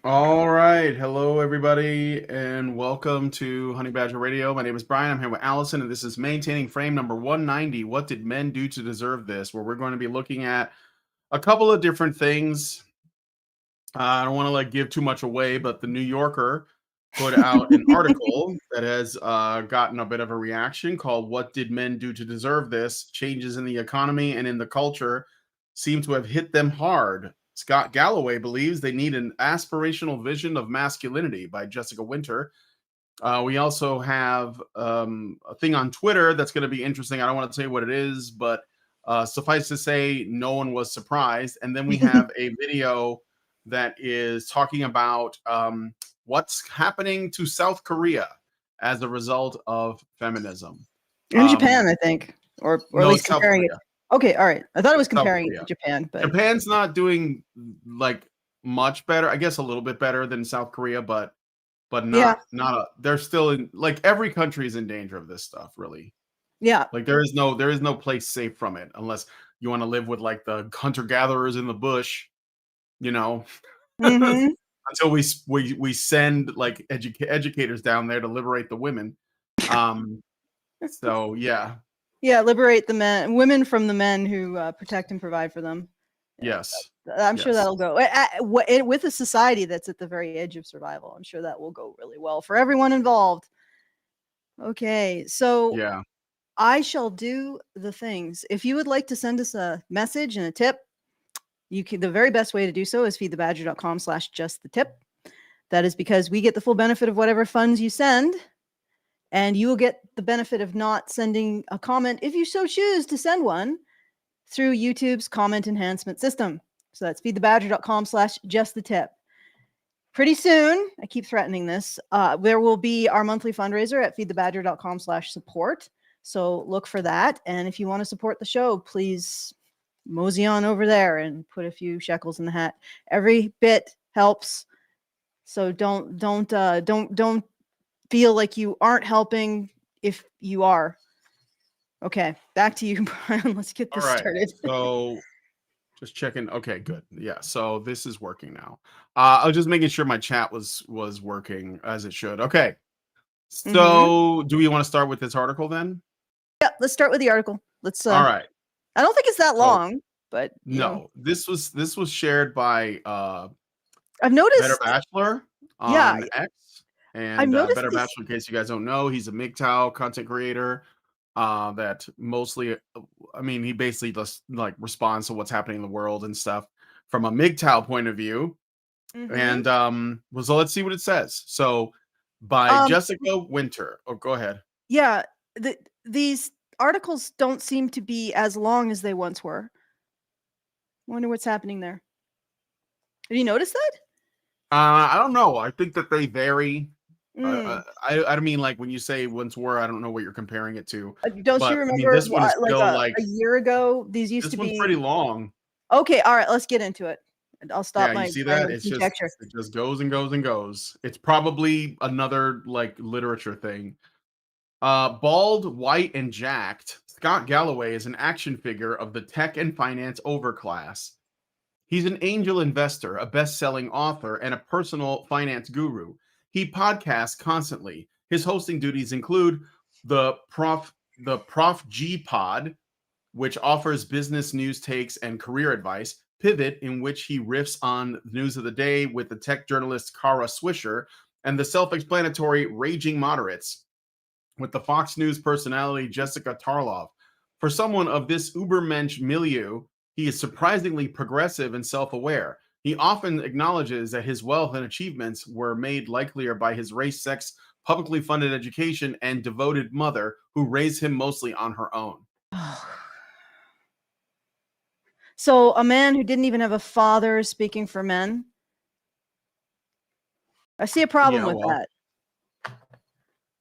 All right. Hello, everybody, and welcome to Honey Badger Radio. My name is Brian. I'm here with Allison, and this is Maintaining Frame number 190. What did men do to deserve this? Where we're going to be looking at a couple of different things. I don't want to give too much away, but the New Yorker put out an article that has gotten a bit of a reaction called "What Did Men Do to Deserve This?" Changes in the economy and in the culture seem to have hit them hard. Scott Galloway believes they need an aspirational vision of masculinity by Jessica Winter. We also have a thing on Twitter that's going to be interesting. I don't want to say what it is, but suffice to say, no one was surprised. And then we have a video that is talking about what's happening to South Korea as a result of feminism. In Japan, I think, or no, at least comparing it. Okay, all right. I thought it was comparing it to Japan, but Japan's not doing much better. I guess a little bit better than South Korea, but they're still in, every country is in danger of this stuff, really. Yeah. There is no place safe from it unless you want to live with the hunter gatherers in the bush, Mm-hmm. until we send educators down there to liberate the women. So yeah. Yeah, liberate the women from the men who protect and provide for them. Yes. I'm sure that'll go with a society that's at the very edge of survival. I'm sure that will go really well for everyone involved. Okay, so yeah, I shall do the things. If you would like to send us a message and a tip, you can. The very best way to do so is feedthebadger.com/justthetip. That is because we get the full benefit of whatever funds you send. And you will get the benefit of not sending a comment, if you so choose to send one, through YouTube's comment enhancement system. So that's feedthebadger.com/justthetip. Pretty soon, I keep threatening this, there will be our monthly fundraiser at feedthebadger.com/support. So look for that. And if you want to support the show, please mosey on over there and put a few shekels in the hat. Every bit helps. So don't feel like you aren't helping if you are. Okay, back to you, Brian. Let's get this started. So just checking. Okay, good. Yeah, so this is working now. I was just making sure my chat was working as it should. Okay. So do we want to start with this article then? Yeah, let's start with the article. Let's all right. I don't think it's that long, but no, this was shared by I've noticed Better Bachelor on X. And I've noticed Better Bachelor, in case you guys don't know, he's a MGTOW content creator that mostly, he basically just responds to what's happening in the world and stuff from a MGTOW point of view. And so let's see what it says. So by Jessica Winter. Oh, go ahead. Yeah, these articles don't seem to be as long as they once were. I wonder what's happening there. Have you noticed that? I don't know. I think that they vary. I mean, when you say once were, I don't know what you're comparing it to. Don't you remember this one is still a year ago? These used to be pretty long. Okay, all right, let's get into it. I'll stop you see that? It just goes and goes and goes. It's probably another literature thing. Bald, white, and jacked, Scott Galloway is an action figure of the tech and finance overclass. He's an angel investor, a best-selling author, and a personal finance guru. He podcasts constantly. His hosting duties include the Prof G Pod, which offers business news takes and career advice, Pivot, in which he riffs on the news of the day with the tech journalist Kara Swisher, and the self-explanatory Raging Moderates with the Fox News personality Jessica Tarlov. For someone of this ubermensch milieu, he is surprisingly progressive and self-aware. He often acknowledges that his wealth and achievements were made likelier by his race, sex, publicly funded education, and devoted mother, who raised him mostly on her own. So a man who didn't even have a father speaking for men? I see a problem with that.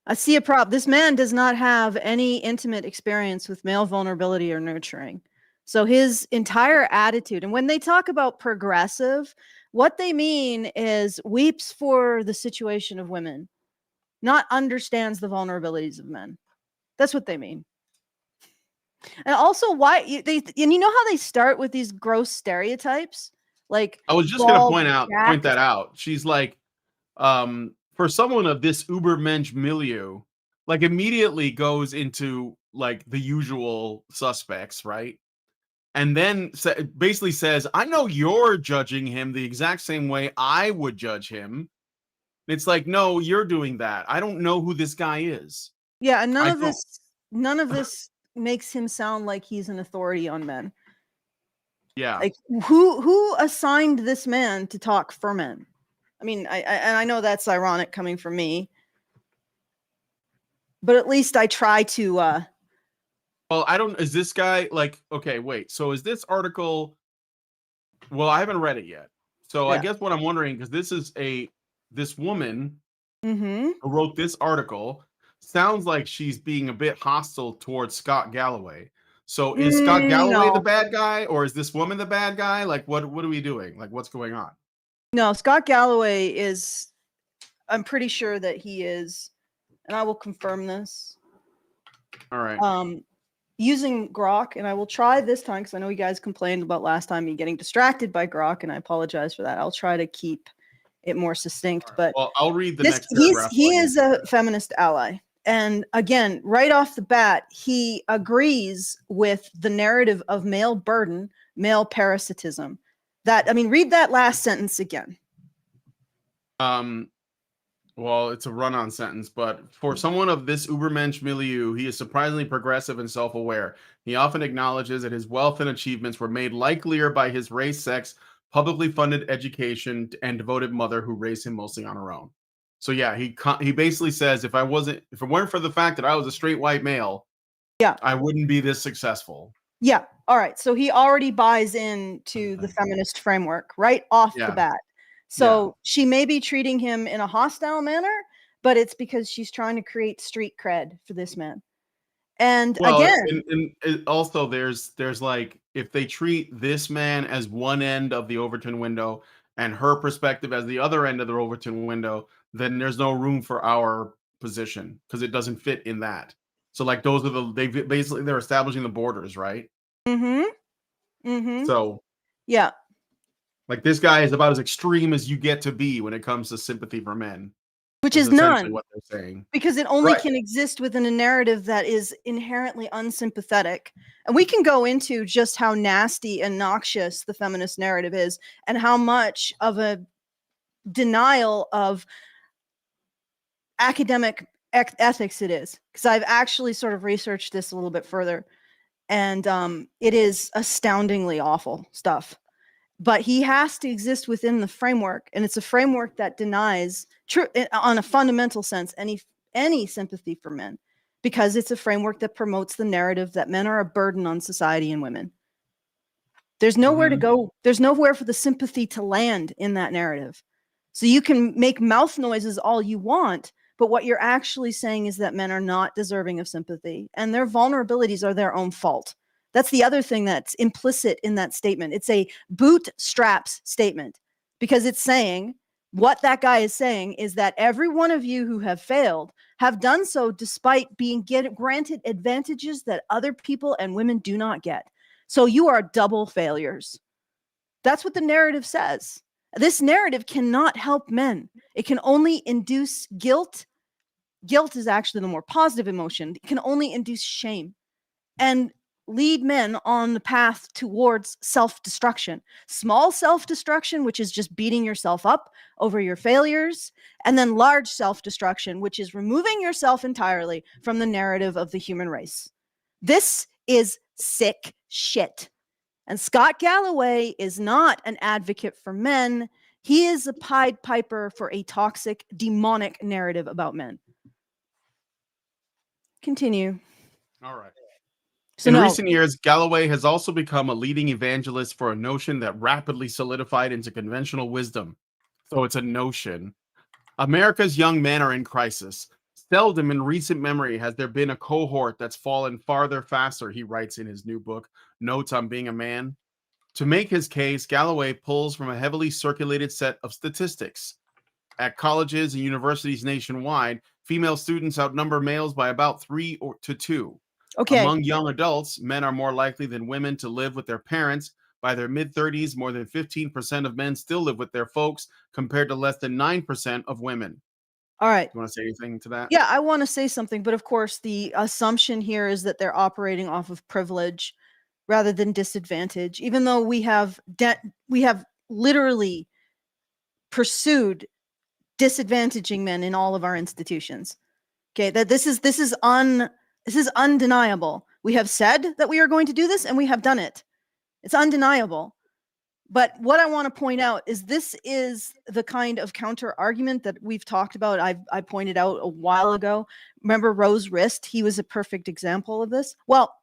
I see a problem. This man does not have any intimate experience with male vulnerability or nurturing. So his entire attitude, and when they talk about progressive, what they mean is weeps for the situation of women, not understands the vulnerabilities of men. That's what they mean. And also, why and you know how they start with these gross stereotypes? Like I was just gonna bald, point jacked. that out. She's like, for someone of this Ubermensch milieu, like immediately goes into like the usual suspects, right? And then basically says, "I know you're judging him the exact same way I would judge him." It's like, no, you're doing that. I don't know who this guy is. Yeah, and I don't. none of this makes him sound like he's an authority on men. Yeah. Like who assigned this man to talk for men? I mean, and I know that's ironic coming from me, but at least I try to Well, I don't. Is this guy like? Okay, wait. So is this article? Well, I haven't read it yet. So I yeah. guess what I'm wondering, because this woman Mhm. who wrote this article sounds like she's being a bit hostile towards Scott Galloway. So is Scott Galloway the No. bad guy, or is this woman the bad guy? Like, what are we doing? Like, what's going on? No, Scott Galloway is, I'm pretty sure that he is, and I will confirm this. All right. Using Grok, and I will try this time because I know you guys complained about last time me getting distracted by Grok, and I apologize for that. I'll try to keep it more succinct, All right. but Well, I'll read the this next paragraph he while you is a feminist ally. And again, right off the bat, he agrees with the narrative of male burden, male parasitism. That, I mean, read that last sentence again. Well, it's a run-on sentence, but for someone of this Ubermensch milieu, he is surprisingly progressive and self-aware. He often acknowledges that his wealth and achievements were made likelier by his race, sex, publicly funded education, and devoted mother who raised him mostly on her own. So yeah, he basically says if it weren't for the fact that I was a straight white male, Yeah. I wouldn't be this successful. Yeah. All right. So he already buys into the feminist framework right off the Yeah. bat. Yeah. So she may be treating him in a hostile manner, but it's because she's trying to create street cred for this man. And Well, again, and also there's like if they treat this man as one end of the Overton window and her perspective as the other end of the Overton window, then there's no room for our position because it doesn't fit in that. So like those are they're establishing the borders, right? mhm, mhm, So yeah, like this guy is about as extreme as you get to be when it comes to sympathy for men, which is is essentially none, what they're saying. because it only Right. can exist within a narrative that is inherently unsympathetic. And we can go into just how nasty and noxious the feminist narrative is and how much of a denial of academic ethics it is, because I've actually sort of researched this a little bit further, and it is astoundingly awful stuff. But he has to exist within the framework, and it's a framework that denies true on a fundamental sense any sympathy for men, because it's a framework that promotes the narrative that men are a burden on society and women. There's nowhere to Mhm. go. There's nowhere for the sympathy to land in that narrative. So you can make mouth noises all you want, but what you're actually saying is that men are not deserving of sympathy and their vulnerabilities are their own fault. That's the other thing that's implicit in that statement. It's a bootstraps statement, because it's saying what that guy is saying is that every one of you who have failed have done so despite being granted advantages that other people and women do not get. So you are double failures. That's what the narrative says. This narrative cannot help men. It can only induce guilt. Guilt is actually the more positive emotion. It can only induce shame and lead men on the path towards self-destruction. Small self-destruction, which is just beating yourself up over your failures, and then large self-destruction, which is removing yourself entirely from the narrative of the human race. This is sick shit. And Scott Galloway is not an advocate for men. He is a Pied Piper for a toxic, demonic narrative about men. Continue. All right. So In no, recent years, Galloway has also become a leading evangelist for a notion that rapidly solidified into conventional wisdom. So it's a notion. America's young men are in crisis. Seldom in recent memory has there been a cohort that's fallen farther faster, he writes in his new book, Notes on Being a Man. To make his case, Galloway pulls from a heavily circulated set of statistics. At colleges and universities nationwide, female students outnumber males by about 3 to 2. okay. Among young adults, men are more likely than women to live with their parents By their mid-30s, more than 15% of men still live with their folks, compared to less than 9% of women. All right. You want to say anything to that? Yeah, I want to say something, but of course, the assumption here is that they're operating off of privilege rather than disadvantage. Even though we have literally pursued disadvantaging men in all of our institutions. Okay, that this is undeniable. We have said that we are going to do this, and we have done it. It's undeniable. But what I want to point out is this is the kind of counter argument that we've talked about. I pointed out a while ago. Remember Rose Wrist? He was a perfect example of this. Well,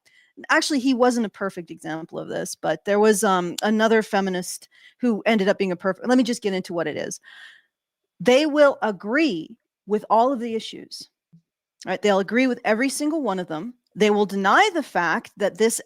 actually, he wasn't a perfect example of this, but there was another feminist who ended up being a perfect. Let me just get into what it is. They will agree with all of the issues. Right? They'll agree with every single one of them. They will deny the fact that this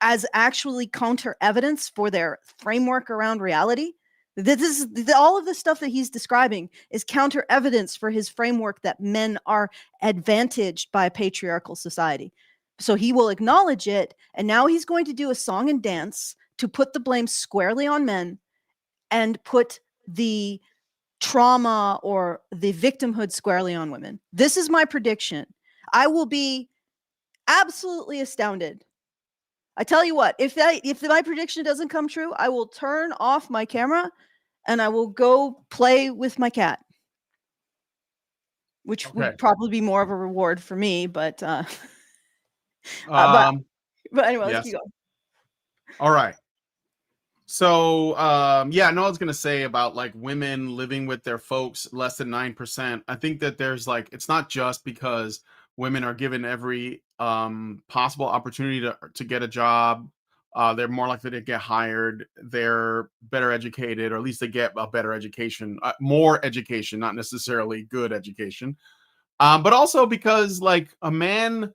as actually counter evidence for their framework around reality. This is all of the stuff that he's describing is counter evidence for his framework that men are advantaged by a patriarchal society. So he will acknowledge it, and now he's going to do a song and dance to put the blame squarely on men and put the trauma or the victimhood squarely on women. This is my prediction. I will be absolutely astounded. I tell you what, if my prediction doesn't come true, I will turn off my camera and I will go play with my cat, which would probably be more of a reward for me. But but anyway, let's keep going. All right. So yeah, no, I was gonna say about like women living with their folks less than 9%. I think that there's like it's not just because women are given every possible opportunity to get a job. They're more likely to get hired. They're better educated, or at least they get a better education, more education, not necessarily good education. But also because like a man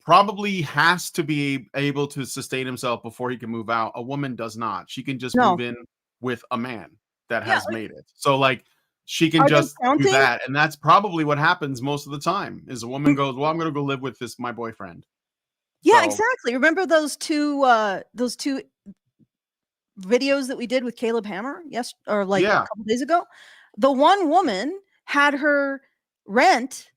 probably has to be able to sustain himself before he can move out. A woman does not. She can just move in with a man that has made it. So like she can just do that. And that's probably what happens most of the time is a woman goes, well, I'm going to go live with my boyfriend. Yeah, so, exactly. Remember those two videos that we did with Caleb Hammer? Yes. Or a couple days ago. The one woman had her rent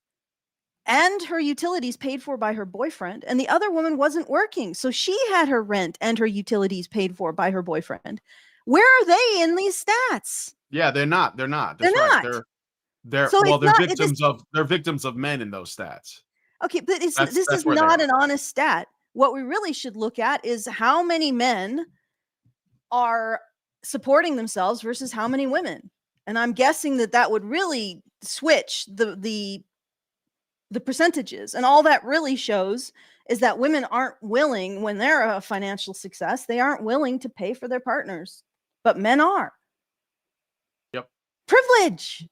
and her utilities paid for by her boyfriend, and the other woman wasn't working. So she had her rent and her utilities paid for by her boyfriend. Where are they in these stats? Yeah, they're not. They're not. That's right. They're victims of men in those stats. Okay, but this is not an honest stat. What we really should look at is how many men are supporting themselves versus how many women. And I'm guessing that would really switch the percentages. And all that really shows is that women aren't willing, when they're a financial success, they aren't willing to pay for their partners, but men are. Yep. Privilege.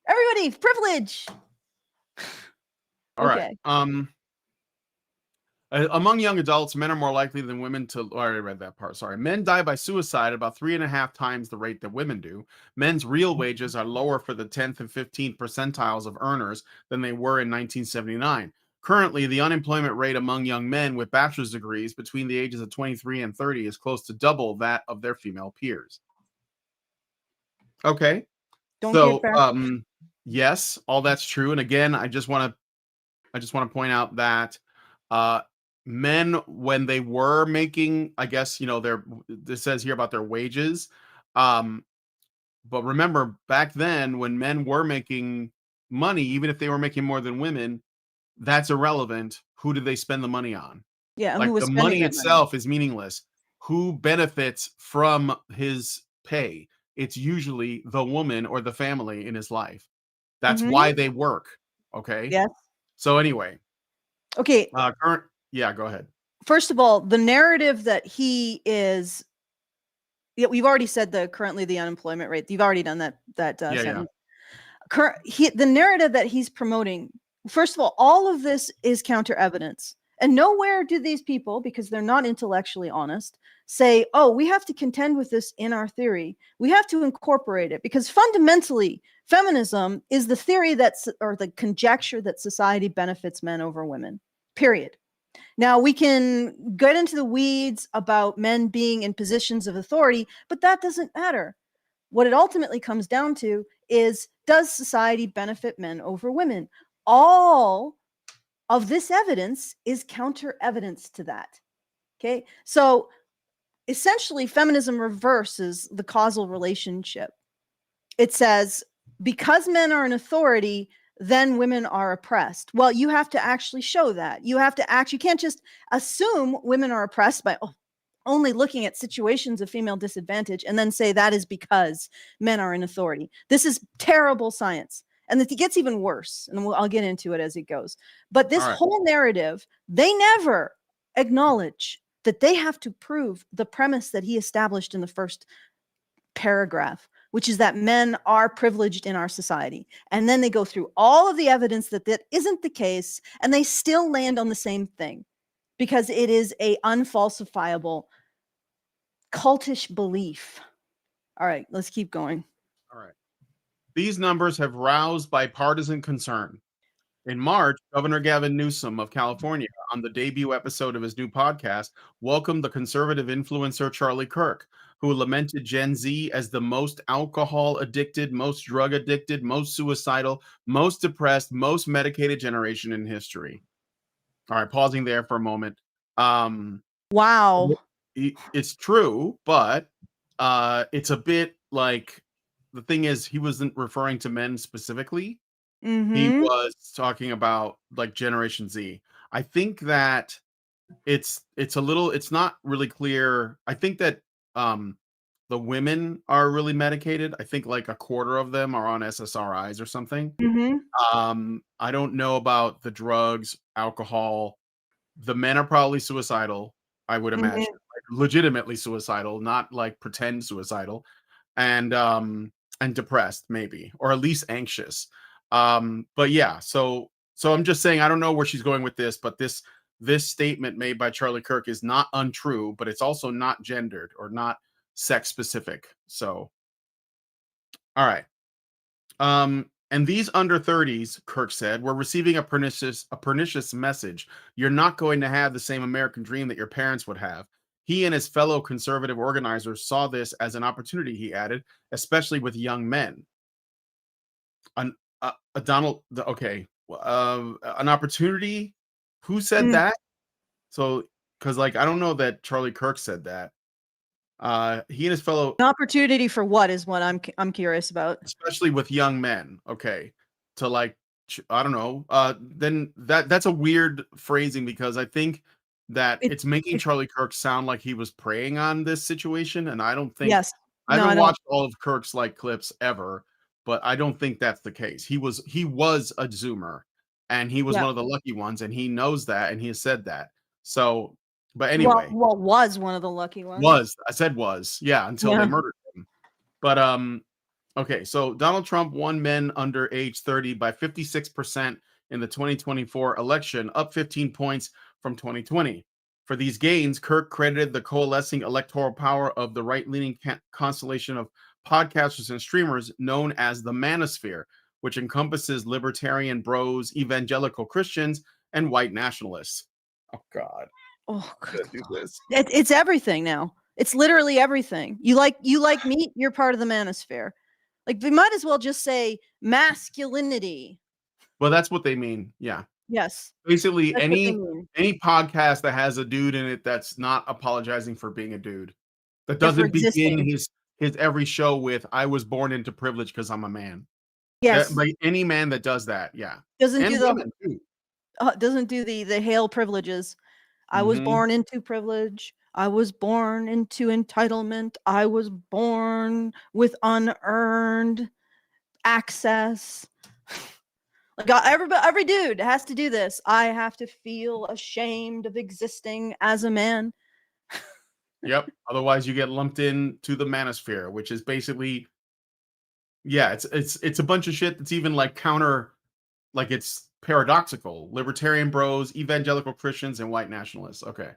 Everybody, privilege. All right. Among young adults, men are more likely than women to. Oh, I already read that part. Sorry. Men die by suicide about 3.5 times the rate that women do. Men's real wages are lower for the 10th and 15th percentiles of earners than they were in 1979. Currently, the unemployment rate among young men with bachelor's degrees between the ages of 23 and 30 is close to double that of their female peers. Okay. Yes, all that's true. And again, I just want to point out that men, when they were making, I guess, this says here about their wages. But remember back then when men were making money, even if they were making more than women, that's irrelevant. Who did they spend the money on? Yeah. Like the money itself is meaningless. Who benefits from his pay? It's usually the woman or the family in his life. That's why they work. Okay. Yes. So anyway. Okay. Yeah, go ahead. First of all, the narrative that he is, we've already said currently the unemployment rate. You've already done that sentence. The narrative that he's promoting, first of all of this is counter evidence. And nowhere do these people, because they're not intellectually honest, say, oh, we have to contend with this in our theory. We have to incorporate it, because fundamentally, feminism is the theory or the conjecture that society benefits men over women, period. Now, we can get into the weeds about men being in positions of authority, but that doesn't matter. What it ultimately comes down to is, does society benefit men over women? All of this evidence is counter evidence to that. Okay. So essentially, feminism reverses the causal relationship. It says, because men are in authority, then women are oppressed. Well, you have to actually show that. You have to you can't just assume women are oppressed by only looking at situations of female disadvantage and then say that is because men are in authority. This is terrible science. And it gets even worse. And I'll get into it as it goes. But this whole narrative, they never acknowledge that they have to prove the premise that he established in the first paragraph, which is that men are privileged in our society. And then they go through all of the evidence that that isn't the case, and they still land on the same thing because it is a unfalsifiable cultish belief. All right, let's keep going. All right. These numbers have roused bipartisan concern. In March, Governor Gavin Newsom of California, on the debut episode of his new podcast, welcomed the conservative influencer Charlie Kirk, who lamented Gen Z as the most alcohol addicted, most drug addicted, most suicidal, most depressed, most medicated generation in history. All right, pausing there for a moment. Wow. It's true, but it's a bit like, the thing is, he wasn't referring to men specifically. He was talking about like Generation Z. I think that it's not really clear. I think that the women are really medicated. I think like a quarter of them are on SSRIs or something. I don't know about the drugs, alcohol. The men are probably suicidal, I would imagine. Like, legitimately suicidal, not like pretend suicidal. And depressed maybe, or at least anxious. But yeah, so I'm just saying, I don't know where she's going with this, but this statement made by Charlie Kirk is not untrue, but it's also not gendered or not sex specific. So all right. And these under 30s, Kirk said, were receiving a pernicious message. You're not going to have the same American dream that your parents would have. He and his fellow conservative organizers saw this as an opportunity, he added, especially with young men. An an opportunity. Who said that? So, because like I don't know that Charlie Kirk said that. He and his fellow, an opportunity for what is what I'm curious about. especially with young men. Okay, to like I don't know. Then that's a weird phrasing, because I think that it's making Charlie Kirk sound like he was preying on this situation, and I don't think. Yes. I No, I haven't don't. watched all of Kirk's like clips ever, but I don't think that's the case. He was a Zoomer, and he was Yeah. one of the lucky ones, and he knows that, and he has said that. So, but anyway, Well, was one of the lucky ones. I said was, yeah, until they murdered him. But okay, so Donald Trump won men under age 30 by 56% in the 2024 election, up 15 points from 2020. For these gains, Kirk credited the coalescing electoral power of the right-leaning constellation of podcasters and streamers known as the manosphere, which encompasses libertarian bros, evangelical Christians, and white nationalists. Oh God. Oh, Do this. it's everything now. It's literally everything. You like meat, you're part of the manosphere. Like, they might as well just say masculinity. Well, that's what they mean. Yeah. Yes. Basically, That's what they mean. any podcast that has a dude in it that's not apologizing for being a dude, that Yeah, for doesn't begin existing. his every show with "I was born into privilege because I'm a man." Yes. Like any man that does that, yeah, Doesn't and do women too. the hail privileges. I was Mhm. born into privilege. I was born into entitlement. I was born with unearned access. Like, every dude has to do this. I have to feel ashamed of existing as a man. Yep. Otherwise, you get lumped in to the manosphere, which is basically, yeah, it's a bunch of shit that's even like counter, like it's paradoxical. Libertarian bros, evangelical Christians, and white nationalists. Okay,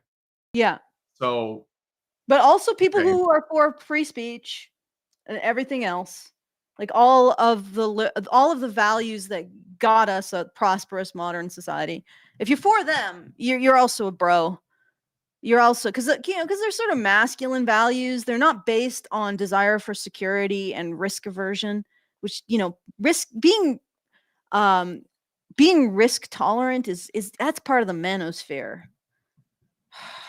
Yeah. so But also people okay. who are for free speech and everything else. Like all of the values that got us a prosperous modern society. If you're for them, you're also a bro. You're also because they're sort of masculine values. They're not based on desire for security and risk aversion, which risk being risk tolerant is that's part of the manosphere.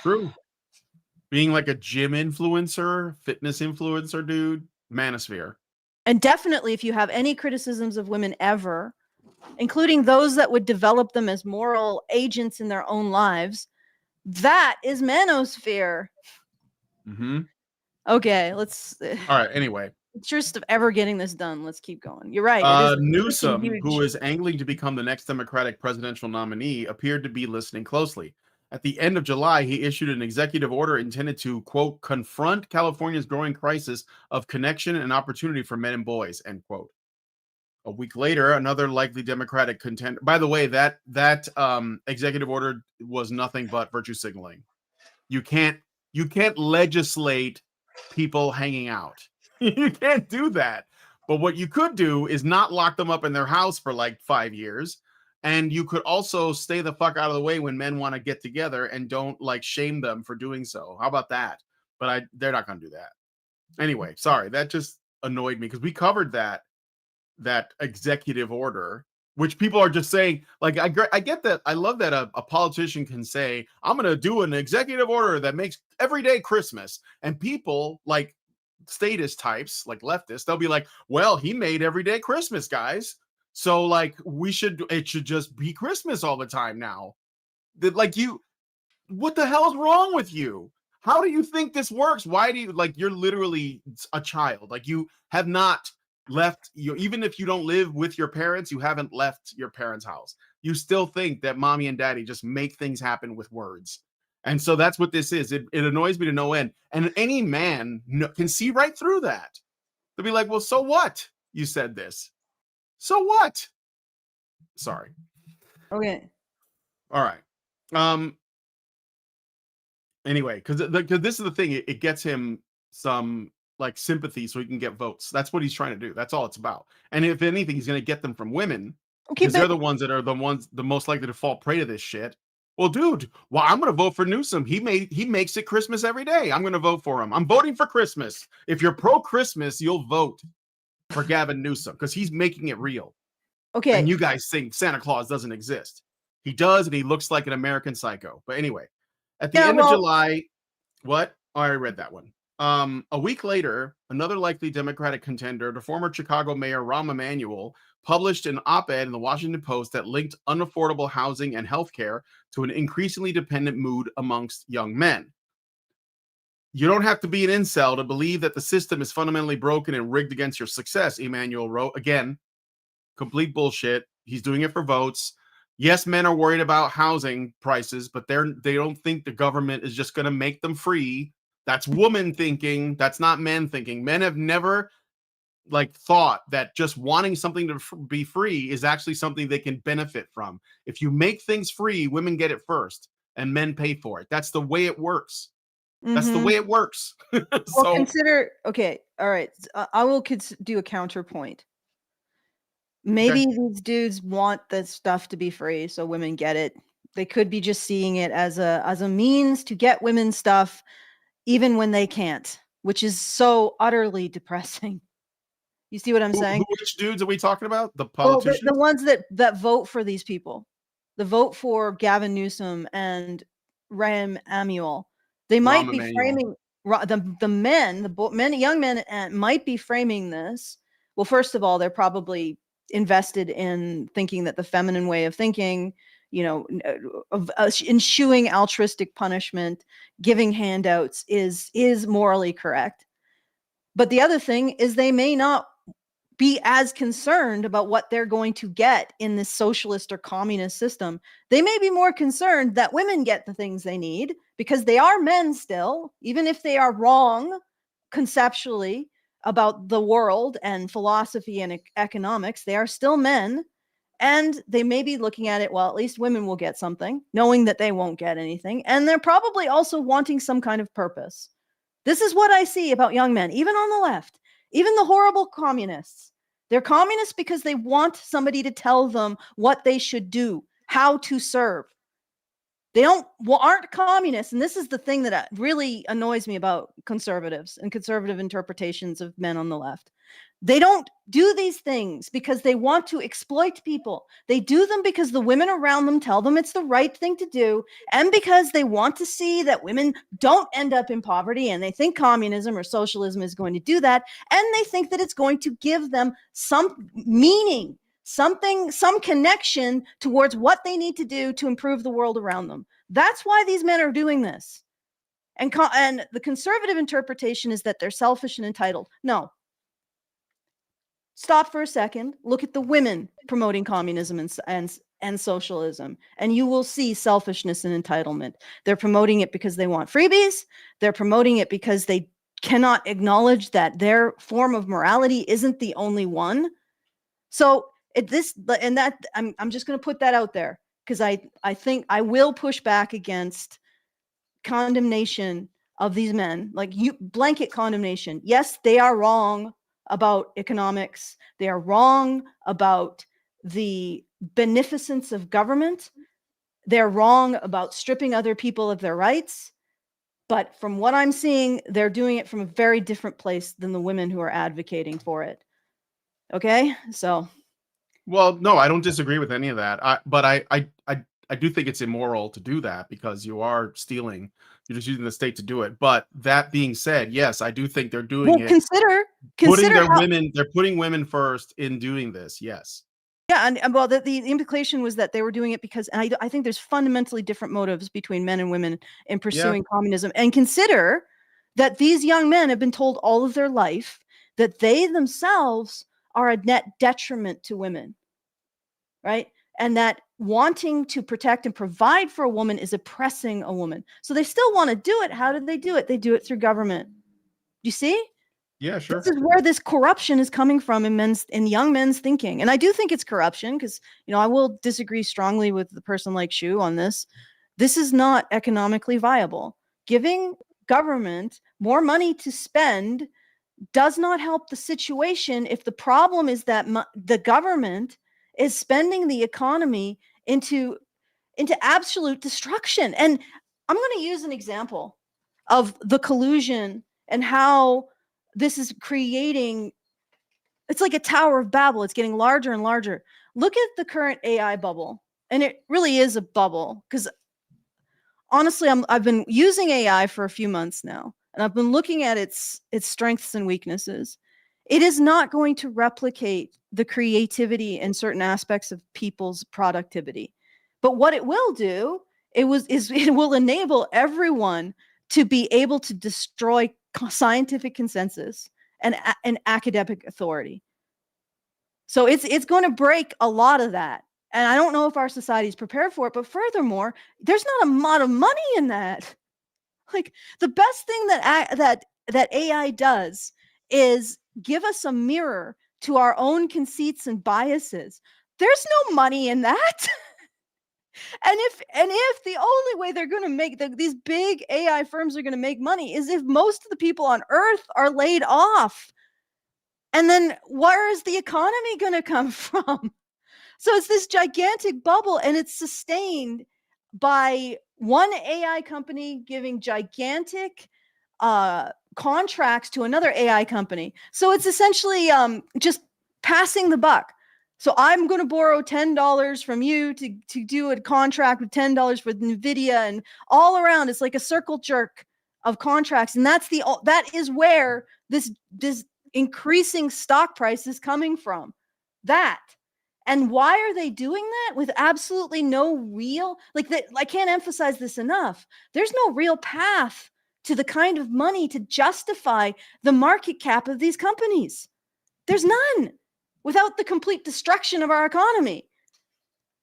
True. Being like a gym influencer, fitness influencer, dude, manosphere. And definitely, if you have any criticisms of women ever, including those that would develop them as moral agents in their own lives, that is manosphere. Mm-hmm. Okay, let's. All right. Anyway, Interest of ever getting this done. Let's keep going. You're right. It is a Newsom, who huge. is angling to become the next Democratic presidential nominee, appeared to be listening closely. At the end of July, he issued an executive order intended to, quote, confront California's growing crisis of connection and opportunity for men and boys, end quote. A week later, another likely Democratic contender. By the way, that executive order was nothing but virtue signaling. You can't legislate people hanging out. You can't do that. But what you could do is not lock them up in their house for like 5 years. And you could also stay the fuck out of the way when men want to get together and don't like shame them for doing so. How about that? But they're not going to do that. Anyway, sorry, that just annoyed me because we covered that executive order, which people are just saying, like, I get that. I love that a politician can say, I'm going to do an executive order that makes everyday Christmas. And people like status types, like leftists, they'll be like, well, he made everyday Christmas, guys. So like it should just be Christmas all the time now. Like what the hell's wrong with you? How do you think this works? Why do you you're literally a child? Like you have not left even if you don't live with your parents, you haven't left your parents' house. You still think that mommy and daddy just make things happen with words. And so that's what this is. It annoys me to no end. And any man can see right through that. They'll be like, well, so what? You said this. So what? Sorry. Okay. All right. Anyway, because this is the thing, it gets him some like sympathy so he can get votes. That's what he's trying to do. That's all it's about. And if anything, he's going to get them from women because they're the ones that are the most likely to fall prey to this shit. Well, dude, I'm going to vote for Newsom. He makes it Christmas every day. I'm going to vote for him. I'm voting for Christmas. If you're pro Christmas, you'll vote for Gavin Newsom because he's making it real. Okay. And you guys think Santa Claus doesn't exist. He does, and he looks like an American psycho. But anyway, at the end of July, what? Oh, I already read that one. A week later, another likely Democratic contender, the former Chicago Mayor Rahm Emanuel, published an op-ed in the Washington Post that linked unaffordable housing and healthcare to an increasingly dependent mood amongst young men. You don't have to be an incel to believe that the system is fundamentally broken and rigged against your success, Emanuel wrote. Again, complete bullshit. He's doing it for votes. Yes, men are worried about housing prices, but they don't think the government is just going to make them free. That's woman thinking. That's not men thinking. Men have never thought that just wanting something to be free is actually something they can benefit from. If you make things free, women get it first and men pay for it. That's the way it works. That's the way it works. Well, consider, okay, all right. I will do a counterpoint. Maybe these dudes want the stuff to be free so women get it. They could be just seeing it as a means to get women stuff even when they can't, which is so utterly depressing. You see what I'm saying? Which dudes are we talking about? The politicians? Well, the ones that vote for these people. The vote for Gavin Newsom and Rahm Emanuel. They might be framing the men, young men, might be framing this. Well, first of all, they're probably invested in thinking that the feminine way of thinking, eschewing altruistic punishment, giving handouts is morally correct. But the other thing is they may not be as concerned about what they're going to get in this socialist or communist system. They may be more concerned that women get the things they need because they are men still, even if they are wrong conceptually about the world and philosophy and economics, they are still men. And they may be looking at it, well, at least women will get something, knowing that they won't get anything. And they're probably also wanting some kind of purpose. This is what I see about young men, even on the left. Even the horrible communists. They're communists because they want somebody to tell them what they should do, how to serve. They aren't communists. And this is the thing that really annoys me about conservatives and conservative interpretations of men on the left. They don't do these things because they want to exploit people. They do them because the women around them tell them it's the right thing to do, and because they want to see that women don't end up in poverty, and they think communism or socialism is going to do that, and they think that it's going to give them some meaning, some connection towards what they need to do to improve the world around them. That's why these men are doing this. And the conservative interpretation is that they're selfish and entitled. No. Stop for a second. Look at the women promoting communism and socialism, and you will see selfishness and entitlement. They're promoting it because they want freebies. They're promoting it because they cannot acknowledge that their form of morality isn't the only one. So I'm just going to put that out there, because I think I will push back against condemnation of these men, like blanket condemnation. Yes, they are wrong about economics. They are wrong about the beneficence of government. They're wrong about stripping other people of their rights. But from what I'm seeing, they're doing it from a very different place than the women who are advocating for it. Okay? So. Well, no, I don't disagree with any of that. But I do think it's immoral to do that, because you are stealing. You're just using the state to do it. But that being said, yes, I do think they're doing it. They're putting women first in doing this. Yes. Yeah, and well, the implication was that they were doing it because, and I think there's fundamentally different motives between men and women in pursuing communism. And consider that these young men have been told all of their life that they themselves are a net detriment to women, right? And that wanting to protect and provide for a woman is oppressing a woman. So they still want to do it. How did they do it? They do it through government. You see? Yeah, sure. This is where this corruption is coming from in young men's thinking. And I do think it's corruption, because, I will disagree strongly with the person like Shu on this. This is not economically viable. Giving government more money to spend does not help the situation if the problem is that the government is spending the economy into absolute destruction. And I'm going to use an example of the collusion and how this is creating, it's like a Tower of Babel. It's getting larger and larger. Look at the current AI bubble. And it really is a bubble, because honestly, I've been using AI for a few months now, and I've been looking at its strengths and weaknesses. It is not going to replicate the creativity in certain aspects of people's productivity. But what it will do, it will enable everyone to be able to destroy scientific consensus and academic authority. So it's going to break a lot of that. And I don't know if our society is prepared for it. But furthermore, there's not a lot of money in that. Like, the best thing that AI does is give us a mirror to our own conceits and biases. There's no money in that. And if the only way they're going to make these big AI firms are going to make money is if most of the people on Earth are laid off. And then where is the economy going to come from? So it's this gigantic bubble, and it's sustained by one AI company giving gigantic contracts to another AI company. So it's essentially just passing the buck. So I'm going to borrow $10 from you to do a contract with $10 for NVIDIA, and all around it's like a circle jerk of contracts. And that is where this increasing stock price is coming from. That. And why are they doing that with absolutely no real, I can't emphasize this enough. There's no real path to the kind of money to justify the market cap of these companies. There's none, without the complete destruction of our economy.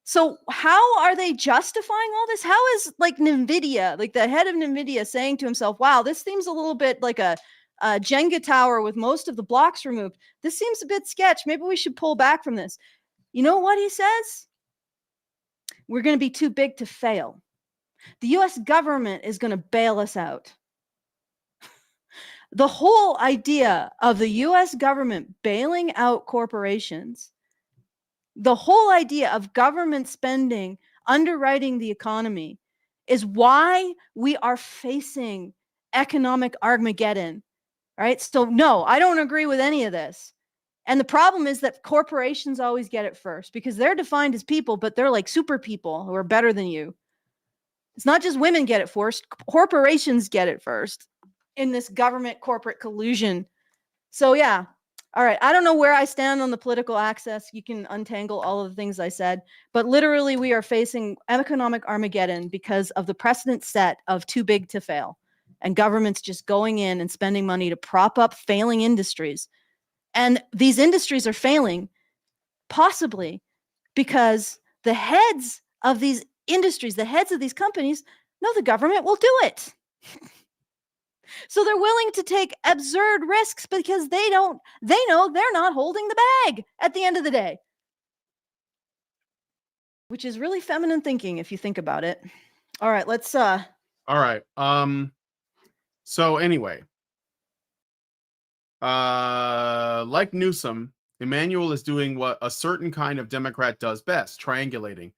So how are they justifying all this? How is NVIDIA, the head of NVIDIA, saying to himself, wow, this seems a little bit like a Jenga tower with most of the blocks removed. This seems a bit sketch. Maybe we should pull back from this. You know what he says? We're going to be too big to fail. The US government is going to bail us out. The whole idea of the US government bailing out corporations, the whole idea of government spending, underwriting the economy, is why we are facing economic Armageddon, right? So no, I don't agree with any of this. And the problem is that corporations always get it first because they're defined as people, but they're like super people who are better than you. It's not just women get it first, corporations get it first in this government corporate collusion. So yeah. All right. I don't know where I stand on the political axis. You can untangle all of the things I said, but literally we are facing economic Armageddon because of the precedent set of too big to fail and governments just going in and spending money to prop up failing industries. And these industries are failing possibly because the heads of these industries, the heads of these companies, know the government will do it. So they're willing to take absurd risks because they know they're not holding the bag at the end of the day. Which is really feminine thinking if you think about it. All right, let's All right. So anyway, like Newsom, Emmanuel is doing what a certain kind of Democrat does best, triangulating.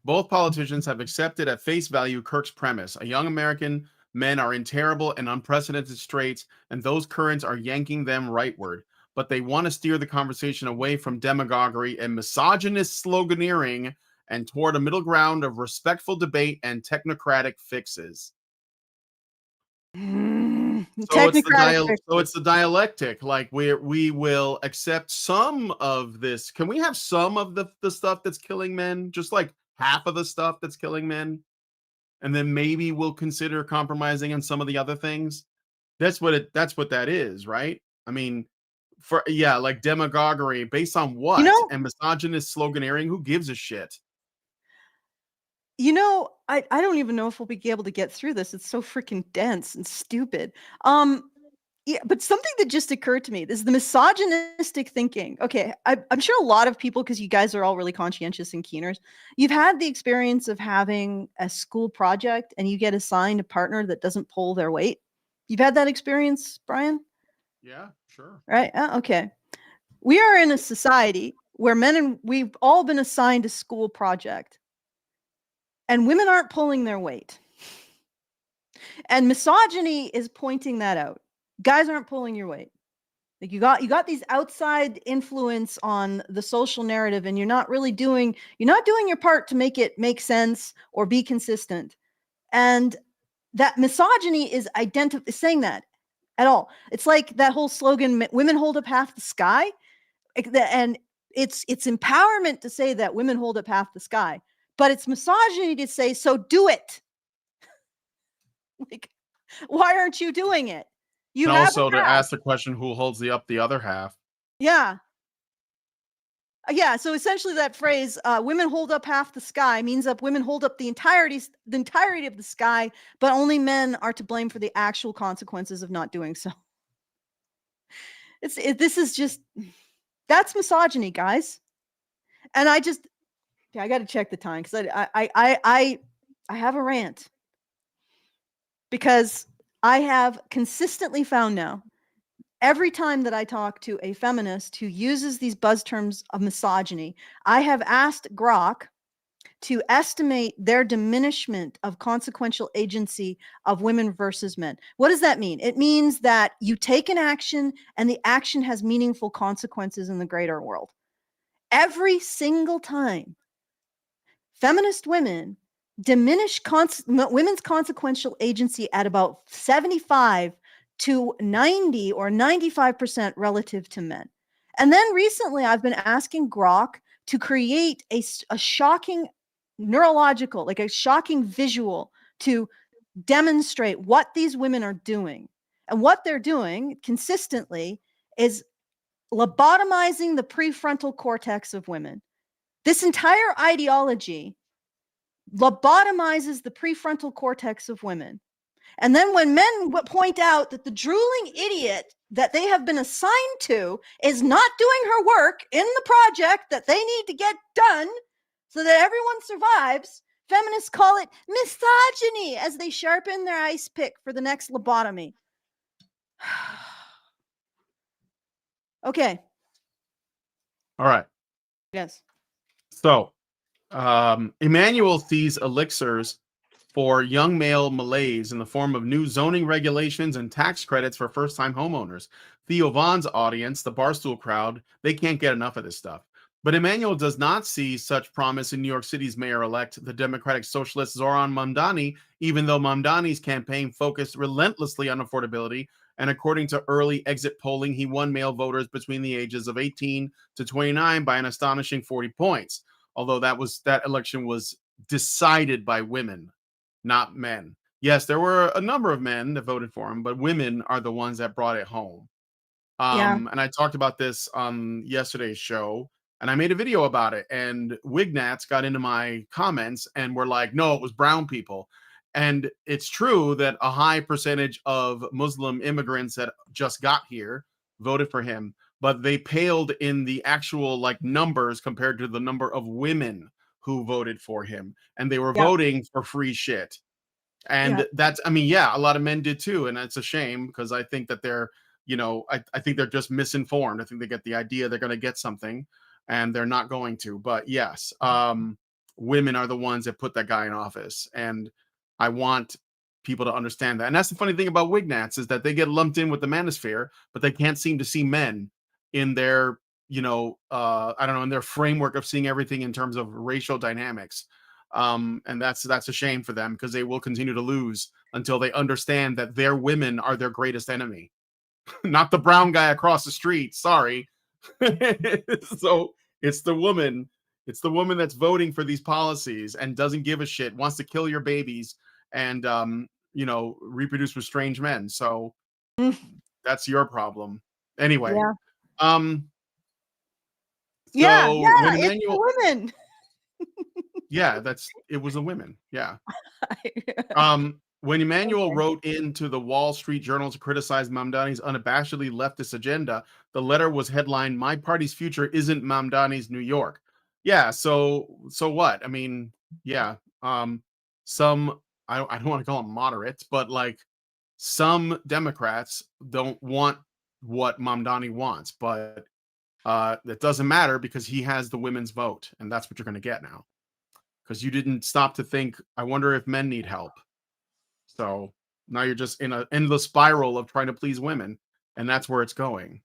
Both politicians have accepted at face value Kirk's premise. A young American men are in terrible and unprecedented straits, and those currents are yanking them rightward. But they want to steer the conversation away from demagoguery and misogynist sloganeering and toward a middle ground of respectful debate and technocratic fixes. So it's the dialectic. Like we will accept some of this. Can we have some of the stuff that's killing men? Just like half of the stuff that's killing men, and then maybe we'll consider compromising on some of the other things. That's what that is, right? I mean, like demagoguery based on what? And misogynist sloganeering, who gives a shit? I don't even know if we'll be able to get through this. It's so freaking dense and stupid. Yeah, but something that just occurred to me is the misogynistic thinking. Okay, I'm sure a lot of people, because you guys are all really conscientious and keeners, you've had the experience of having a school project and you get assigned a partner that doesn't pull their weight. You've had that experience, Brian? Yeah, sure. Right? Okay. We are in a society where we've all been assigned a school project and women aren't pulling their weight. And misogyny is pointing that out. Guys aren't pulling your weight. Like you got these outside influence on the social narrative and you're not doing your part to make it make sense or be consistent. And that misogyny is saying that at all. It's like that whole slogan, women hold up half the sky. And it's empowerment to say that women hold up half the sky, but it's misogyny to say, so do it. Like, why aren't you doing it? You and also to ask the question, who holds the other half? Yeah. Yeah, so essentially that phrase, women hold up half the sky, means that women hold up the entirety of the sky, but only men are to blame for the actual consequences of not doing so. That's misogyny, guys. And I got to check the time because I have a rant. Because I have consistently found now, every time that I talk to a feminist who uses these buzz terms of misogyny, I have asked Grok to estimate their diminishment of consequential agency of women versus men. What does that mean? It means that you take an action and the action has meaningful consequences in the greater world. Every single time, feminist women diminish women's consequential agency at about 75 to 90 or 95% relative to men. And then recently I've been asking Grok to create a shocking neurological, like a shocking visual to demonstrate what these women are doing. And what they're doing consistently is lobotomizing the prefrontal cortex of women. This entire ideology lobotomizes the prefrontal cortex of women. And then when men point out that the drooling idiot that they have been assigned to is not doing her work in the project that they need to get done so that everyone survives, feminists call it misogyny as they sharpen their ice pick for the next lobotomy. Okay. All right. Yes. So, Emmanuel sees elixirs for young male malaise in the form of new zoning regulations and tax credits for first-time homeowners. Theo Vaughn's audience, the Barstool crowd, they can't get enough of this stuff. But Emmanuel does not see such promise in New York City's mayor-elect, the Democratic Socialist Zoran Mamdani, even though Mamdani's campaign focused relentlessly on affordability. And according to early exit polling, he won male voters between the ages of 18 to 29 by an astonishing 40 points. Although that election was decided by women, not men. Yes, there were a number of men that voted for him, but women are the ones that brought it home. Yeah. And I talked about this on yesterday's show, and I made a video about it. And Wignats got into my comments and were like, "No, it was brown people." And it's true that a high percentage of Muslim immigrants that just got here voted for him, but they paled in the actual like numbers compared to the number of women who voted for him, and they were Yeah. voting for free shit. Yeah. And that's, I mean, yeah, a lot of men did too. And it's a shame because I think that they're, I think they're just misinformed. I think they get the idea they're going to get something and they're not going to. But yes, women are the ones that put that guy in office. And I want people to understand that. And that's the funny thing about Wignats is that they get lumped in with the manosphere, but they can't seem to see men in their, I don't know, in their framework of seeing everything in terms of racial dynamics. And that's a shame for them because they will continue to lose until they understand that their women are their greatest enemy, not the brown guy across the street. Sorry. So it's the woman. It's the woman that's voting for these policies and doesn't give a shit, wants to kill your babies and reproduce with strange men. So Mm. that's your problem. Anyway, Yeah. um, Yeah. so Yeah. when It's the Emmanuel, women. yeah, it was a women. Yeah. Okay. When Emmanuel wrote into the Wall Street Journal to criticize Mamdani's unabashedly leftist agenda, the letter was headlined, "My party's future isn't Mamdani's New York." Yeah, so what? I mean, yeah, some I don't want to call them moderates, but like some Democrats don't want what Mamdani wants, but that doesn't matter because he has the women's vote, and that's what you're going to get now. Because you didn't stop to think, I wonder if men need help. So now you're just in an endless spiral of trying to please women, and that's where it's going.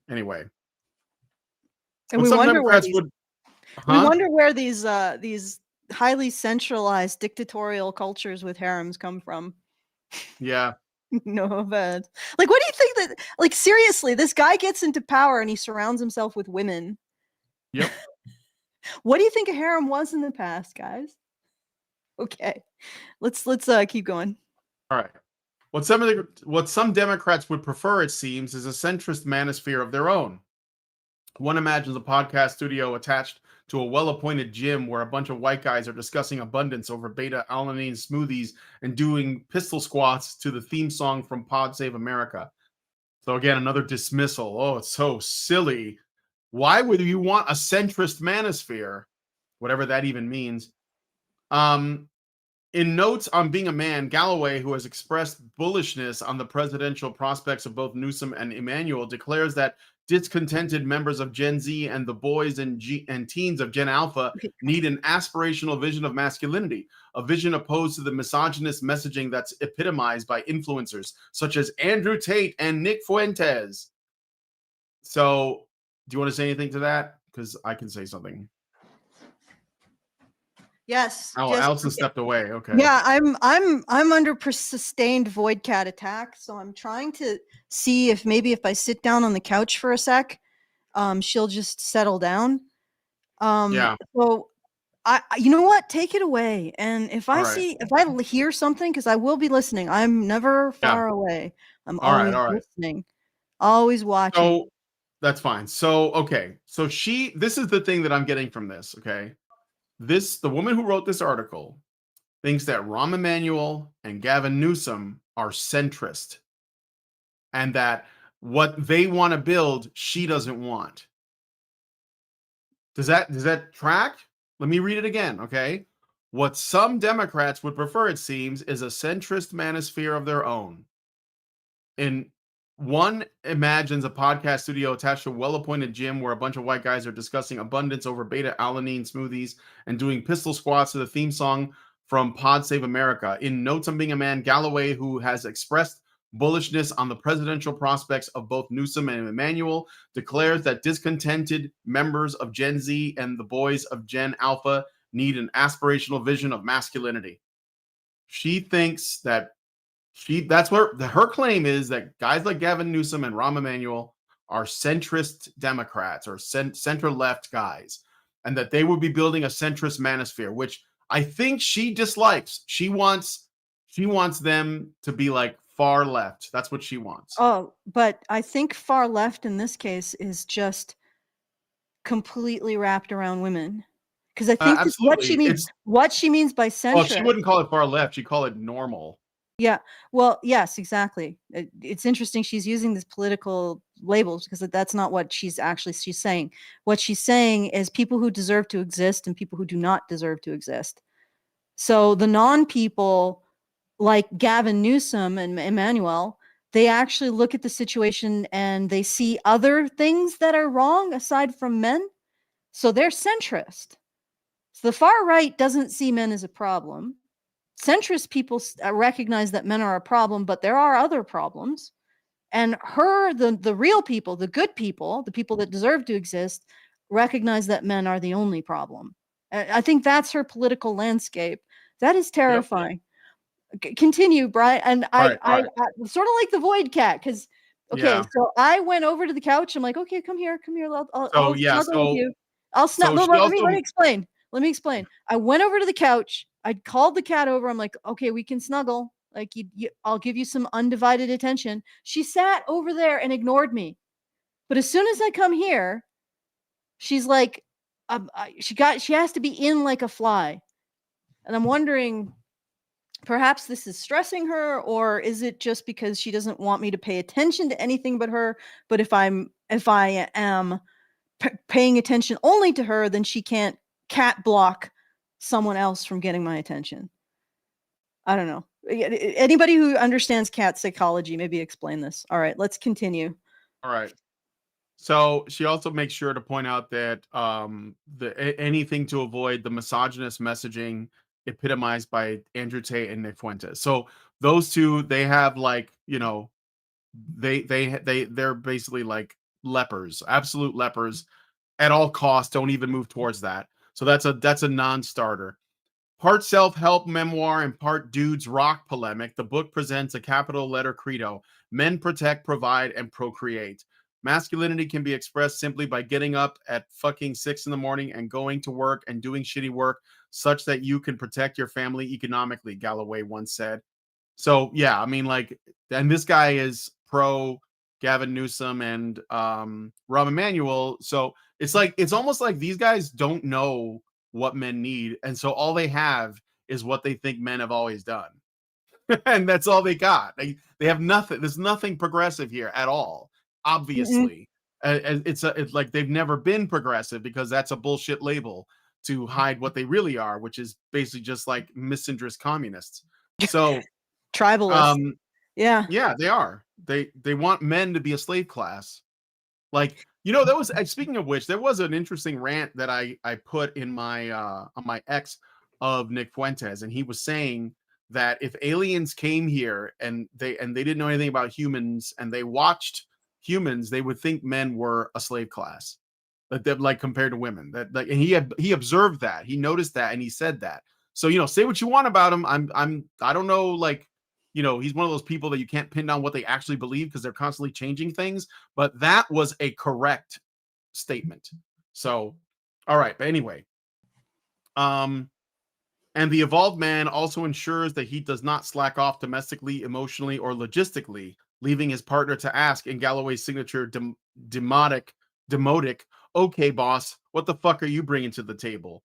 Anyway, And when we some wonder where Democrats these would, we huh? wonder where these highly centralized dictatorial cultures with harems come from. Yeah, No offense. Like, what do you think that, like, seriously, this guy gets into power and he surrounds himself with women. yep. What do you think a harem was in the past, guys? Okay. Let's keep going. All right. What some Democrats would prefer, it seems, is a centrist manosphere of their own. One imagines a podcast studio attached to a well-appointed gym where a bunch of white guys are discussing abundance over beta-alanine smoothies and doing pistol squats to the theme song from Pod Save America. So again, another dismissal. Oh, it's so silly. Why would you want a centrist manosphere? Whatever that even means. In notes on being a man, Galloway, who has expressed bullishness on the presidential prospects of both Newsom and Emmanuel, declares that discontented members of Gen Z and the boys and teens of Gen Alpha Okay. need an aspirational vision of masculinity, a vision opposed to the misogynist messaging that's epitomized by influencers such as Andrew Tate and Nick Fuentes. So, do you want to say anything to that? Because I can say something. Yes. Oh, Just Allison stepped away. Okay. yeah, I'm under sustained void cat attack, so I'm trying to see if maybe if I sit down on the couch for a sec, she'll just settle down. Yeah. So you know what? Take it away. And if All I right. see, if I hear something, because I will be listening, I'm never Yeah. far away. I'm All right. always All right. listening, always watching. So that's fine. So, okay. So this is the thing that I'm getting from this. Okay. The woman who wrote this article thinks that Rahm Emanuel and Gavin Newsom are centrist and that what they want to build, she doesn't want. Does that track? Let me read it again. Okay. What some Democrats would prefer, it seems, is a centrist manosphere of their own. In one imagines a podcast studio attached to a well-appointed gym where a bunch of white guys are discussing abundance over beta-alanine smoothies and doing pistol squats to the theme song from Pod Save America. In Notes on Being a Man, Galloway, who has expressed bullishness on the presidential prospects of both Newsom and Emanuel, declares that discontented members of Gen Z and the boys of Gen Alpha need an aspirational vision of masculinity. She thinks that that's where her claim is, that guys like Gavin Newsom and Rahm Emanuel are centrist Democrats or center left guys, and that they would be building a centrist manosphere, which I think she dislikes. She wants them to be like far left. That's what she wants. Oh, but I think far left in this case is just completely wrapped around women. Because I think that's what she Absolutely. means. What she means by Well, she centrist. wouldn't call it far left. She'd call it normal. Yeah. Well, yes, exactly. It's interesting she's using these political labels because that's not what she's saying. What she's saying is people who deserve to exist and people who do not deserve to exist. So the non-people like Gavin Newsom and Emmanuel, they actually look at the situation and they see other things that are wrong aside from men. So they're centrist. So the far right doesn't see men as a problem. Centrist people recognize that men are a problem, but there are other problems. And the real people, the good people, the people that deserve to exist, recognize that men are the only problem. I think that's her political landscape. That is terrifying. Yep. Continue, Brian. And I sort of like the void cat because, okay, so I went over to the couch. I'm like, okay, come here. I'll snuggle with you. I'll snuggle. Let me explain. Let me explain. I went over to the couch. I called the cat over. I'm like, okay, we can snuggle. Like, I'll give you some undivided attention. She sat over there and ignored me. But as soon as I come here, she's like, she has to be in like a fly. And I'm wondering, perhaps this is stressing her, or is it just because she doesn't want me to pay attention to anything but her? But if I am paying attention only to her, then she can't cat block someone else from getting my attention. I don't know. Anybody who understands cat psychology, maybe explain this. All right, let's continue. All right. So she also makes sure to point out that anything to avoid the misogynist messaging epitomized by Andrew Tate and Nick Fuentes. So those two, they have like, they're basically like lepers, absolute lepers at all costs. Don't even move towards that. So that's a non-starter. Part self-help memoir and part dudes rock polemic, the book presents a capital letter credo: men protect, provide, and procreate. Masculinity can be expressed simply by getting up at fucking 6 a.m. and going to work and doing shitty work such that you can protect your family economically, Galloway once said. So yeah, I mean, like, and this guy is pro Gavin Newsom and Rahm Emanuel. So it's almost like these guys don't know what men need, and so all they have is what they think men have always done. And that's all they got. They have nothing. There's nothing progressive here at all, obviously. It's like they've never been progressive because that's a bullshit label to hide what they really are, which is basically just like misandrist communists. So tribalists. Yeah, they are. They want men to be a slave class. Like, there was, speaking of which, there was an interesting rant that I put in my on my X of Nick Fuentes, and he was saying that if aliens came here and they didn't know anything about humans and they watched humans, they would think men were a slave class, like compared to women. That, like, and he observed that, he noticed that, and he said that. So say what you want about him. I don't know, like, he's one of those people that you can't pin down what they actually believe because they're constantly changing things. But that was a correct statement. So, all right. But anyway, and the evolved man also ensures that he does not slack off domestically, emotionally, or logistically, leaving his partner to ask in Galloway's signature demotic, okay, boss, what the fuck are you bringing to the table?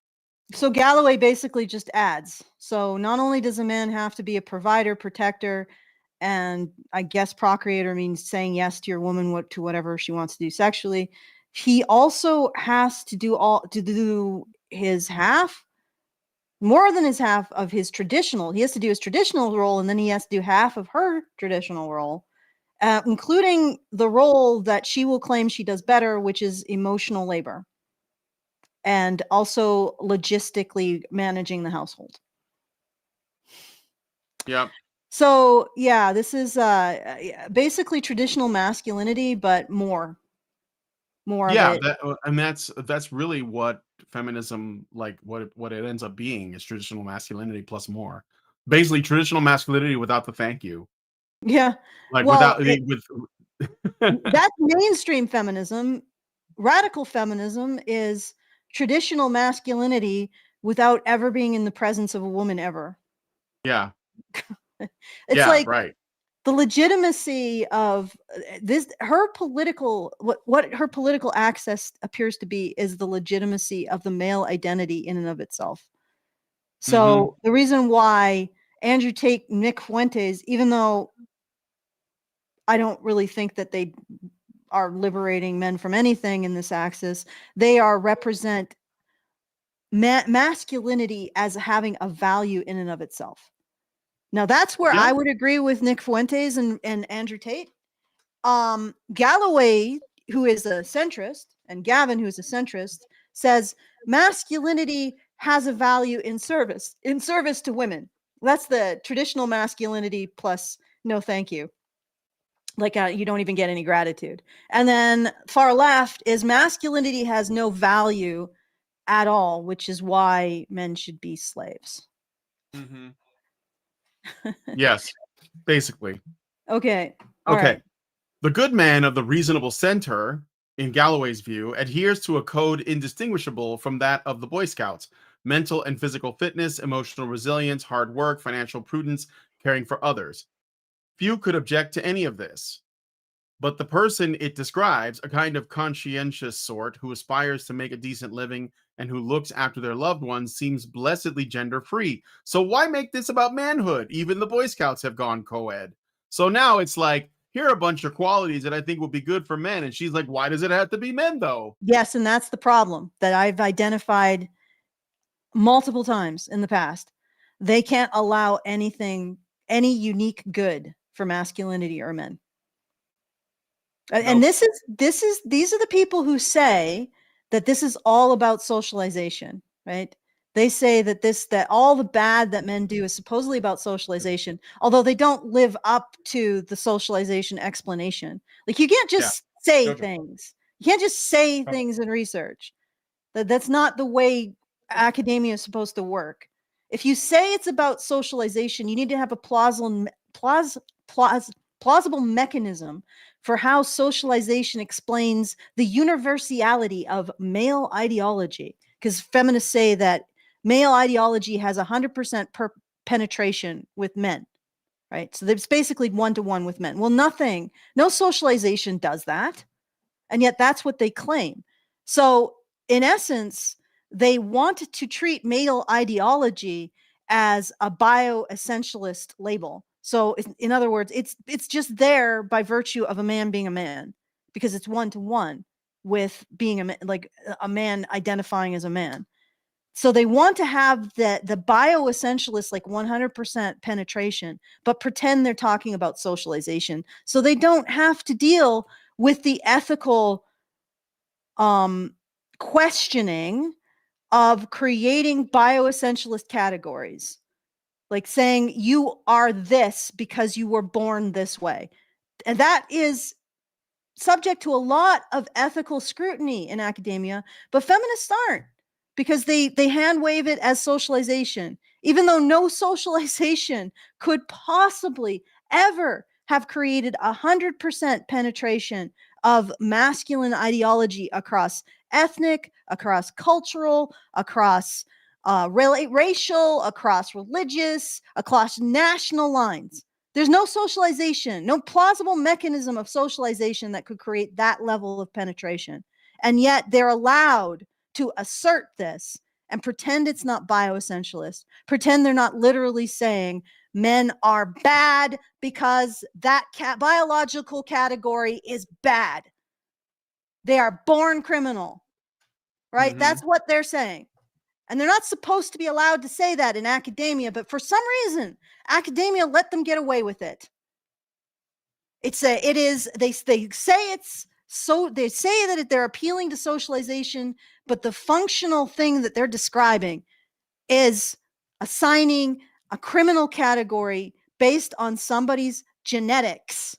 So Galloway basically just adds. So not only does a man have to be a provider, protector, and I guess procreator means saying yes to your woman to whatever she wants to do sexually, he also has to do his half, more than his half of his traditional. He has to do his traditional role, and then he has to do half of her traditional role, including the role that she will claim she does better, which is emotional labor. And also logistically managing the household. Yep. So yeah, this is basically traditional masculinity, but more of Yeah, it. and that's really what feminism, like what it ends up being, is traditional masculinity plus more. Basically, traditional masculinity without the thank you, Yeah. like Well, without with. that's mainstream feminism. Radical feminism is traditional masculinity without ever being in the presence of a woman ever. Yeah, It's yeah, like right. the legitimacy of this, her political, what her political access appears to be is the legitimacy of the male identity in and of itself. Hmm. So the reason why Andrew Tate, Nick Fuentes, even though I don't really think that they are liberating men from anything in this axis, they are represent masculinity as having a value in and of itself. Now that's where Yeah. I would agree with Nick Fuentes and Andrew Tate. Galloway, who is a centrist, and Gavin, who is a centrist, says masculinity has a value in service to women. That's the traditional masculinity plus no thank you. Like you don't even get any gratitude. And then far left is masculinity has no value at all, which is why men should be slaves. Hmm. Yes, basically. Okay. All Okay. right. The good man of the reasonable center, in Galloway's view, adheres to a code indistinguishable from that of the Boy Scouts: mental and physical fitness, emotional resilience, hard work, financial prudence, caring for others. Few could object to any of this. But the person it describes, a kind of conscientious sort who aspires to make a decent living and who looks after their loved ones, seems blessedly gender free. So why make this about manhood? Even the Boy Scouts have gone co ed. So now it's like, here are a bunch of qualities that I think will be good for men. And she's like, why does it have to be men though? Yes, and that's the problem that I've identified multiple times in the past. They can't allow anything, any unique good for masculinity or men. And Nope. these are the people who say that this is all about socialization, right? They say that all the bad that men do is supposedly about socialization, although they don't live up to the socialization explanation. Like you can't Yeah. just say Jojo. things. You can't just say Come. things in research. That's not the way academia is supposed to work. If you say it's about socialization, you need to have a plausible mechanism for how socialization explains the universality of male ideology. Because feminists say that male ideology has 100% penetration with men, right? So it's basically one-to-one with men. Well, no socialization does that. And yet that's what they claim. So in essence, they want to treat male ideology as a bioessentialist label. So in other words, it's just there by virtue of a man being a man, because it's one to one with being a man identifying as a man. So they want to have the bioessentialist like 100% penetration, but pretend they're talking about socialization. So they don't have to deal with the ethical questioning of creating bioessentialist categories, like saying you are this because you were born this way. And that is subject to a lot of ethical scrutiny in academia, but feminists aren't, because they hand wave it as socialization, even though no socialization could possibly ever have created 100% penetration of masculine ideology across ethnic, across cultural, across racial, across religious, across national lines. There's no socialization, no plausible mechanism of socialization that could create that level of penetration. And yet they're allowed to assert this and pretend it's not bioessentialist, pretend they're not literally saying men are bad because that biological category is bad. They are born criminal, right? Hmm. That's what they're saying. And they're not supposed to be allowed to say that in academia, but for some reason, academia let them get away with it. They say it's so, they say that they're appealing to socialization, but the functional thing that they're describing is assigning a criminal category based on somebody's genetics.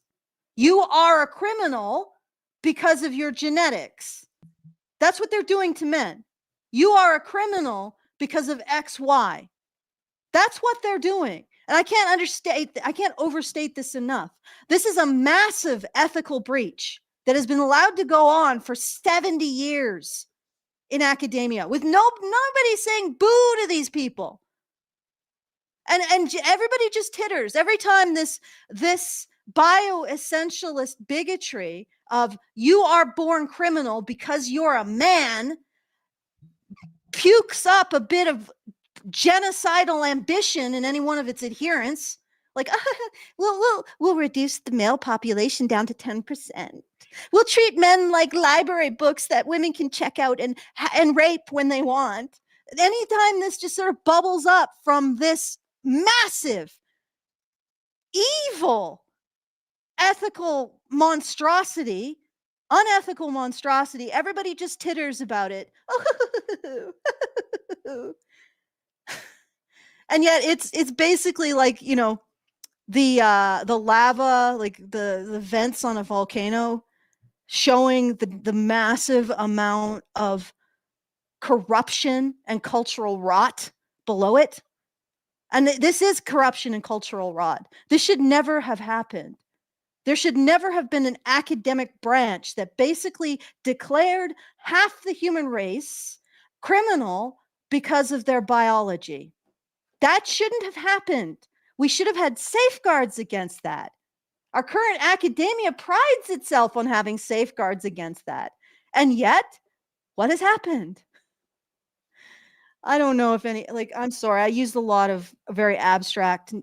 You are a criminal because of your genetics. That's what they're doing to men. You are a criminal because of XY. That's what they're doing. And I can't overstate this enough. This is a massive ethical breach that has been allowed to go on for 70 years in academia with nobody saying boo to these people. And everybody just titters every time this bioessentialist bigotry of you are born criminal because you're a man pukes up a bit of genocidal ambition in any one of its adherents. Like, we'll reduce the male population down to 10%. We'll treat men like library books that women can check out and rape when they want. Anytime this just sort of bubbles up from this massive, evil, ethical monstrosity, unethical monstrosity, everybody just titters about it. And yet it's basically like, you know, the lava, like the vents on a volcano showing the massive amount of corruption and cultural rot below it. And this is corruption and cultural rot. This should never have happened. There should never have been an academic branch that basically declared half the human race criminal because of their biology. That shouldn't have happened. We should have had safeguards against that. Our current academia prides itself on having safeguards against that. And yet, what has happened? I don't know if any, like, I'm sorry, I used a lot of very abstract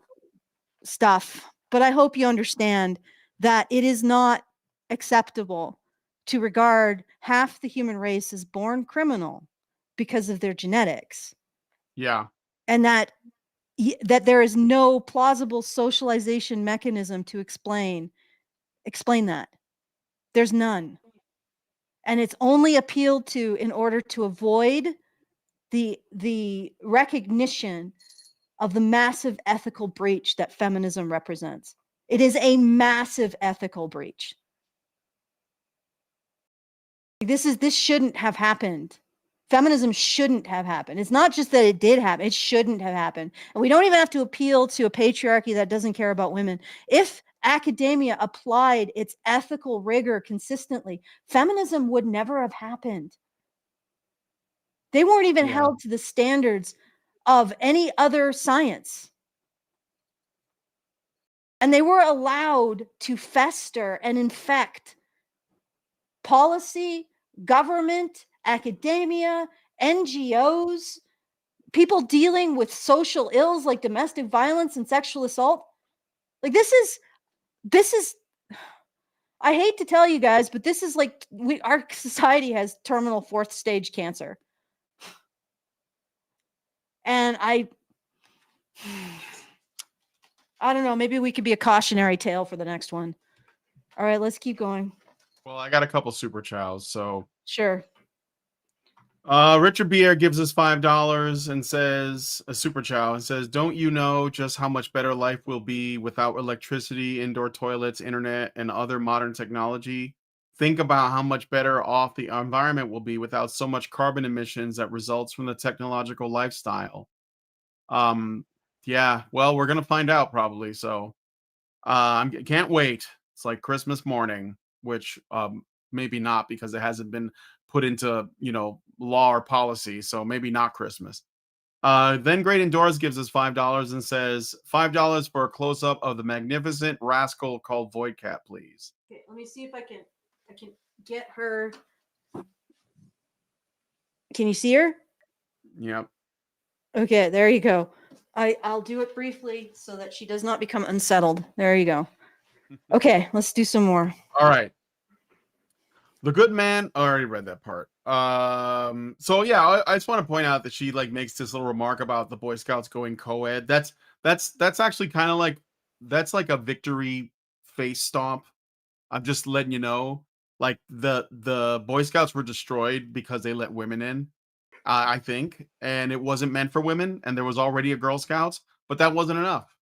stuff, but I hope you understand that it is not acceptable to regard half the human race as born criminal because of their genetics. Yeah. And that there is no plausible socialization mechanism to explain that. There's none. And it's only appealed to in order to avoid the recognition of the massive ethical breach that feminism represents. It is a massive ethical breach. This shouldn't have happened. Feminism shouldn't have happened. It's not just that it did happen, it shouldn't have happened. And we don't even have to appeal to a patriarchy that doesn't care about women. If academia applied its ethical rigor consistently, feminism would never have happened. They weren't even held to the standards of any other science. And they were allowed to fester and infect policy, government, academia, NGOs, people dealing with social ills like domestic violence and sexual assault. Like this is I hate to tell you guys, but this is like our society has terminal 4th stage cancer. And I don't know, maybe we could be a cautionary tale for the next one. All right, let's keep going. Well, I got a couple super chows, so sure. Richard Bier gives us $5 and says a super chow and says, "Don't you know just how much better life will be without electricity, indoor toilets, internet, and other modern technology? Think about how much better off the environment will be without so much carbon emissions that results from the technological lifestyle." Yeah, well, we're gonna find out probably. So, I can't wait. It's like Christmas morning, which maybe not because it hasn't been put into law or policy, so maybe not Christmas. Then Great Indoors gives us $5 and says $5 for a close-up of the magnificent rascal called Void Cat, please. Okay, let me see if I can get her. Can you see her? Yep. Okay, there you go. I'll do it briefly so that she does not become unsettled. There you go. Okay, let's do some more. All right. The good man. I already read that part. So yeah, I just want to point out that she like makes this little remark about the Boy Scouts going co-ed. That's actually kind of like that's like a victory face stomp. I'm just letting you know. Like the Boy Scouts were destroyed because they let women in, I think, and it wasn't meant for women, and there was already a Girl Scouts, but that wasn't enough.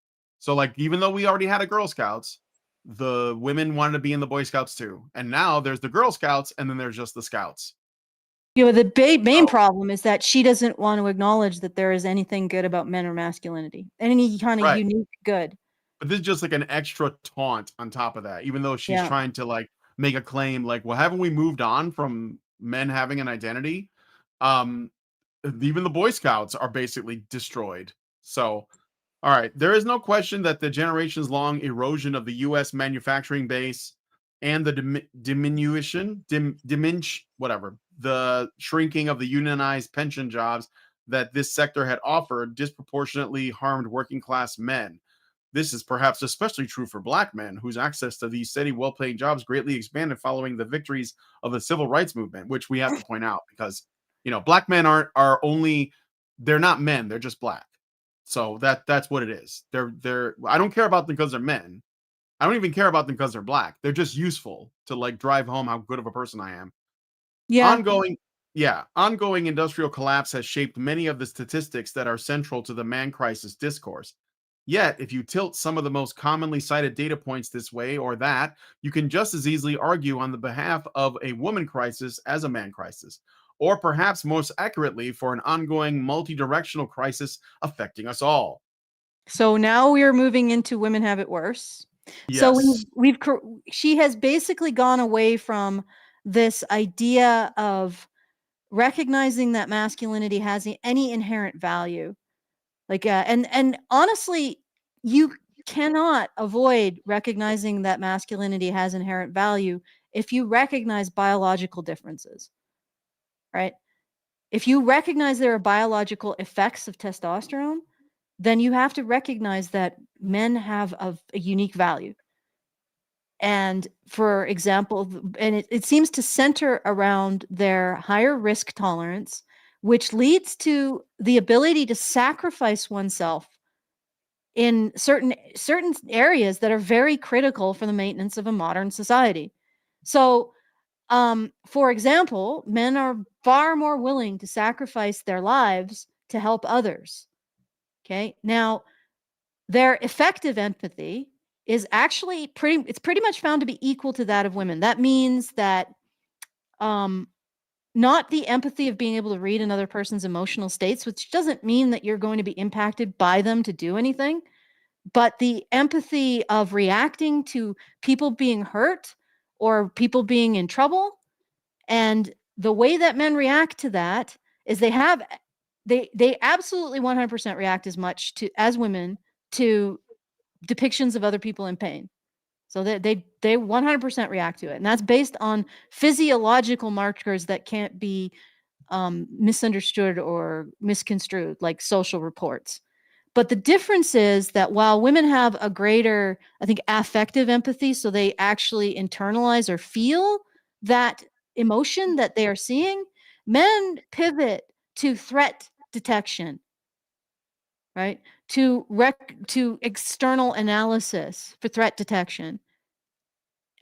So like even though we already had a Girl Scouts, the women wanted to be in the Boy Scouts too. And now there's the Girl Scouts and then there's just the Scouts. You know, the main So, problem is that she doesn't want to acknowledge that there is anything good about men or masculinity, any kind of right. unique good. But this is just like an extra taunt on top of that, even though she's Yeah. trying to like make a claim like, well, haven't we moved on from men having an identity? Um, even the Boy Scouts are basically destroyed. So, all right, there is no question that the generations long erosion of the US manufacturing base and the whatever, the shrinking of the unionized pension jobs that this sector had offered disproportionately harmed working class men. This is perhaps especially true for black men, whose access to these steady, well paying jobs greatly expanded following the victories of the civil rights movement, which we have to point out because, black men are only, they're not men, they're just black. So that's what it is. They're I don't care about them because they're men. I don't even care about them because they're black. They're just useful to like drive home how good of a person I am. Yeah. Ongoing industrial collapse has shaped many of the statistics that are central to the man crisis discourse. Yet, if you tilt some of the most commonly cited data points this way or that, you can just as easily argue on the behalf of a woman crisis as a man crisis, or perhaps most accurately for an ongoing multi-directional crisis affecting us all. So now we are moving into women have it worse. So Yes. she has basically gone away from this idea of recognizing that masculinity has any inherent value. Like, and honestly, you cannot avoid recognizing that masculinity has inherent value if you recognize biological differences, right? If you recognize there are biological effects of testosterone, then you have to recognize that men have a unique value. And for example, and it seems to center around their higher risk tolerance, which leads to the ability to sacrifice oneself in certain areas that are very critical for the maintenance of a modern society. So, for example, men are far more willing to sacrifice their lives to help others. Okay. Now, their effective empathy is actually pretty much found to be equal to that of women. That means that not the empathy of being able to read another person's emotional states, which doesn't mean that you're going to be impacted by them to do anything, but the empathy of reacting to people being hurt or people being in trouble. And the way that men react to that is they absolutely 100% react as much as women to depictions of other people in pain. So they 100% react to it. And that's based on physiological markers that can't be misunderstood or misconstrued, like social reports. But the difference is that while women have a greater, I think, affective empathy, so they actually internalize or feel that emotion that they are seeing, men pivot to threat detection, right? To external analysis for threat detection.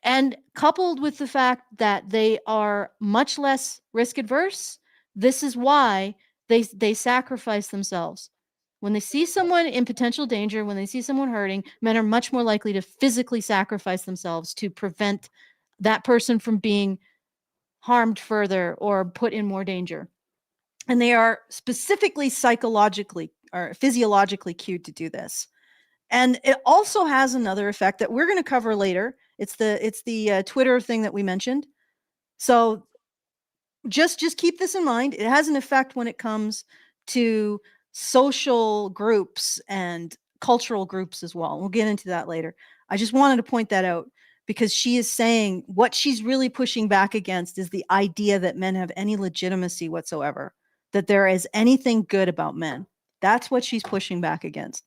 And coupled with the fact that they are much less risk adverse, this is why they sacrifice themselves. When they see someone in potential danger, when they see someone hurting, men are much more likely to physically sacrifice themselves to prevent that person from being harmed further or put in more danger. And they are specifically psychologically or physiologically cued to do this. And it also has another effect that we're going to cover later. It's the Twitter thing that we mentioned. So just keep this in mind. It has an effect when it comes to social groups and cultural groups as well. We'll get into that later. I just wanted to point that out because she is saying what she's really pushing back against is the idea that men have any legitimacy whatsoever, that there is anything good about men. That's what she's pushing back against.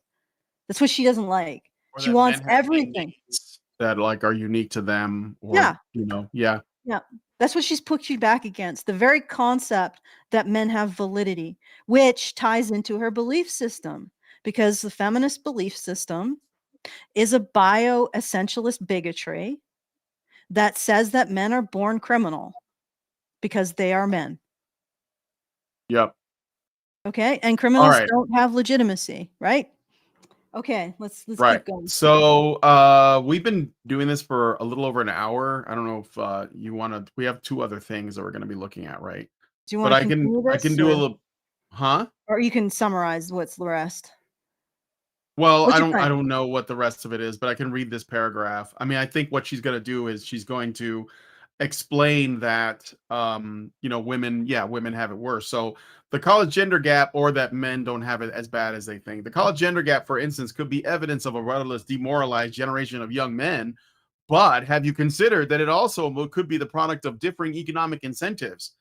That's what she doesn't like. Or She that wants men have everything. needs that like are unique to them or Yeah. yeah. Yeah. That's what she's pushing back against. The very concept that men have validity, which ties into her belief system, because the feminist belief system is a bio-essentialist bigotry that says that men are born criminal because they are men. Yep. Okay. And All criminals right. don't have legitimacy, right? Okay, let's Right. keep going. So we've been doing this for a little over an hour. I don't know if you want to, we have two other things that we're going to be looking at, right? Do you But want to I can continue I can this, do a little, huh? or you can summarize what's the rest? Well, What's your I plan? don't know what the rest of it is, but I can read this paragraph. I mean, I think what she's going to do is she's going to explain that women, yeah, women have it worse. So the college gender gap, or that men don't have it as bad as they think. The college gender gap, for instance, could be evidence of a rudderless, demoralized generation of young men. But have you considered that it also could be the product of differing economic incentives,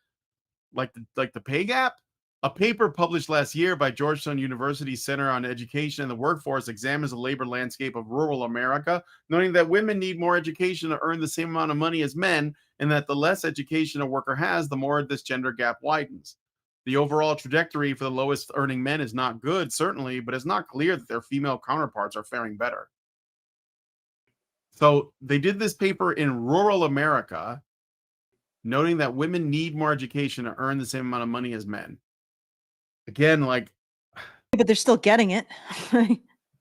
like the pay gap? A paper published last year by Georgetown University Center on Education and the Workforce examines the labor landscape of rural America, noting that women need more education to earn the same amount of money as men, and that the less education a worker has, the more this gender gap widens. The overall trajectory for the lowest earning men is not good, certainly, but it's not clear that their female counterparts are faring better. So they did this paper in rural America, noting that women need more education to earn the same amount of money as men. Again, like, But they're still getting it.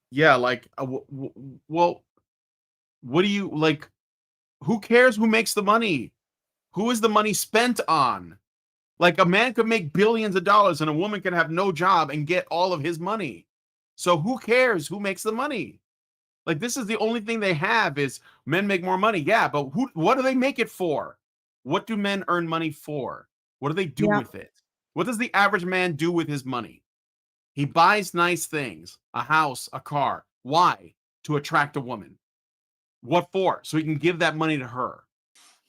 yeah, like, well, what do you like? Who cares who makes the money? Who is the money spent on? Like, a man could make billions of dollars and a woman could have no job and get all of his money. So who cares who makes the money? Like, this is the only thing they have is men make more money. Yeah, but what do they make it for? What do men earn money for? What do they do Yeah. with it? What does the average man do with his money? He buys nice things, a house, a car. Why? To attract a woman. What for? So he can give that money to her.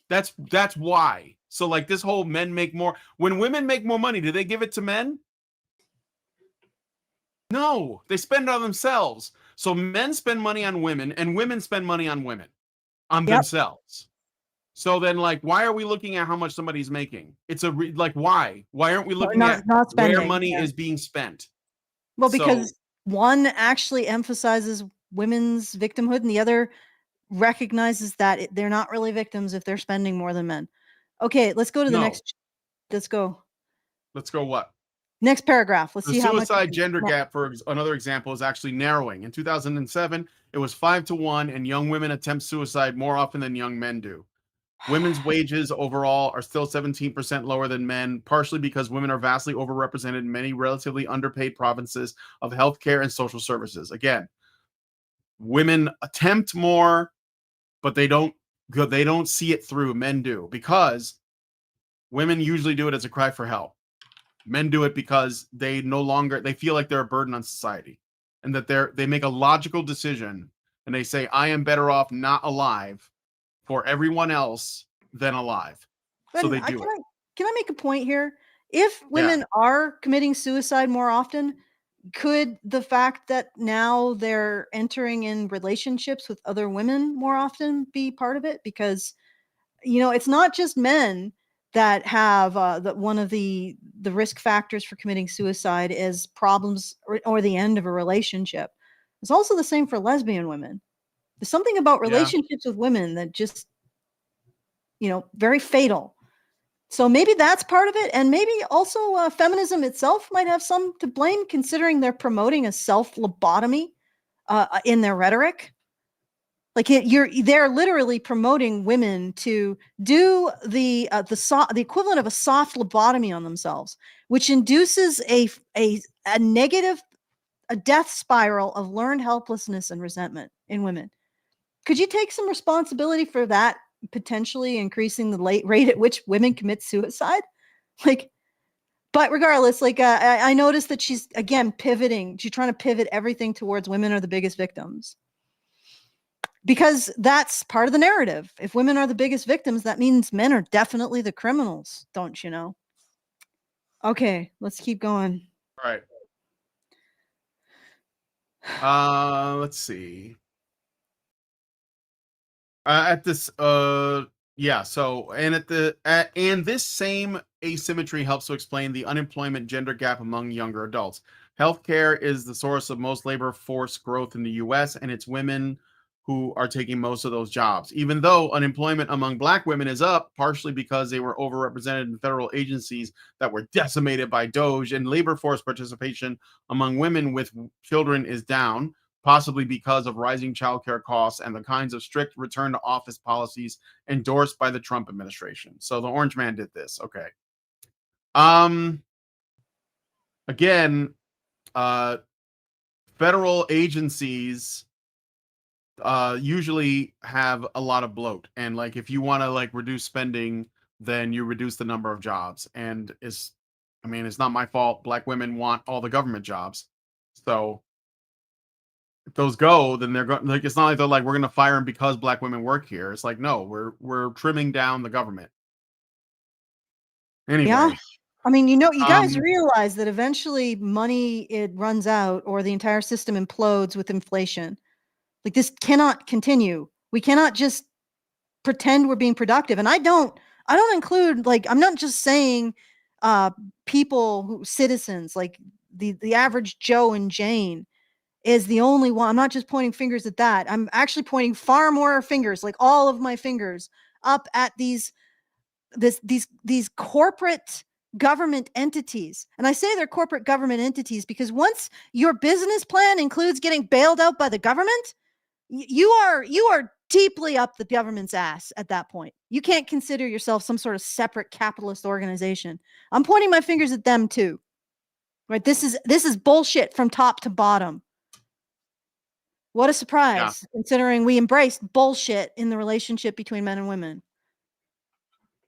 That's why. So, like, this whole men make more. When women make more money, do they give it to men? No, they spend it on themselves. So men spend money on women and women spend money on women, on Yep. themselves. So then, like, why are we looking at how much somebody's making? It's like, why? Why aren't we looking at Not where spending. money Yeah. is being spent? Well, So, because one actually emphasizes women's victimhood, and the other recognizes that they're not really victims if they're spending more than men. Okay, let's go to the no. next. Let's go. Let's go what? Next paragraph. Let's The see how much. suicide gender gap, for another example, is actually narrowing. In 2007, it was 5-1, and young women attempt suicide more often than young men do. Women's wages overall are still 17% lower than men, partially because women are vastly overrepresented in many relatively underpaid provinces of healthcare and social services. Again, women attempt more, but they don't see it through. Men do, because women usually do it as a cry for help. Men do it because they feel like they're a burden on society, and that they make a logical decision, and they say, I am better off not alive for everyone else than alive. But So they do it. can I make a point here? If Yeah. women are committing suicide more often, could the fact that now they're entering in relationships with other women more often be part of it? Because it's not just men that have that one of the risk factors for committing suicide is problems or the end of a relationship. It's also the same for lesbian women. There's something about Yeah. relationships with women that just very fatal. So maybe that's part of it, and maybe also feminism itself might have some to blame, considering they're promoting a self lobotomy in their rhetoric. Like they're literally promoting women to do the equivalent of a soft lobotomy on themselves, which induces a negative, a death spiral of learned helplessness and resentment in women. Could you take some responsibility for that, potentially increasing the rate at which women commit suicide? Like, but regardless, like I noticed that she's again pivoting. She's trying to pivot everything towards women are the biggest victims. Because that's part of the narrative. If women are the biggest victims, that means men are definitely the criminals, don't you know? Okay, let's keep going. All right. Let's see. At this yeah, so and this same asymmetry helps to explain the unemployment gender gap among younger adults. Healthcare is the source of most labor force growth in the US, and it's women who are taking most of those jobs. Even though unemployment among black women is up, partially because they were overrepresented in federal agencies that were decimated by Doge, and labor force participation among women with children is down. possibly because of rising childcare costs and the kinds of strict return to office policies endorsed by the Trump administration. So the Orange Man did this. Okay. Um again, uh federal agencies usually have a lot of bloat, and like if you want to like reduce spending, then you reduce the number of jobs. And it's, I mean, it's not my fault black women want all the government jobs. So if those go, then they're going, like, it's not like they're like we're going to fire them because black women work here. It's like, no, we're trimming down the government Yeah. anyway. I mean, you guys um realize that eventually money it runs out or the entire system implodes with inflation. Like this cannot continue. We cannot just pretend we're being productive. And I don't include, like, I'm not just saying people who citizens, like the average Joe and Jane is the only one. I'm not just pointing fingers at that. I'm actually pointing far more fingers, like all of my fingers up at these corporate government entities. And I say they're corporate government entities because once your business plan includes getting bailed out by the government, you are deeply up the government's ass at that point. You can't consider yourself some sort of separate capitalist organization. I'm pointing my fingers at them too. Right? This is bullshit from top to bottom. What a yeah. surprise, considering we embraced bullshit in the relationship between men and women.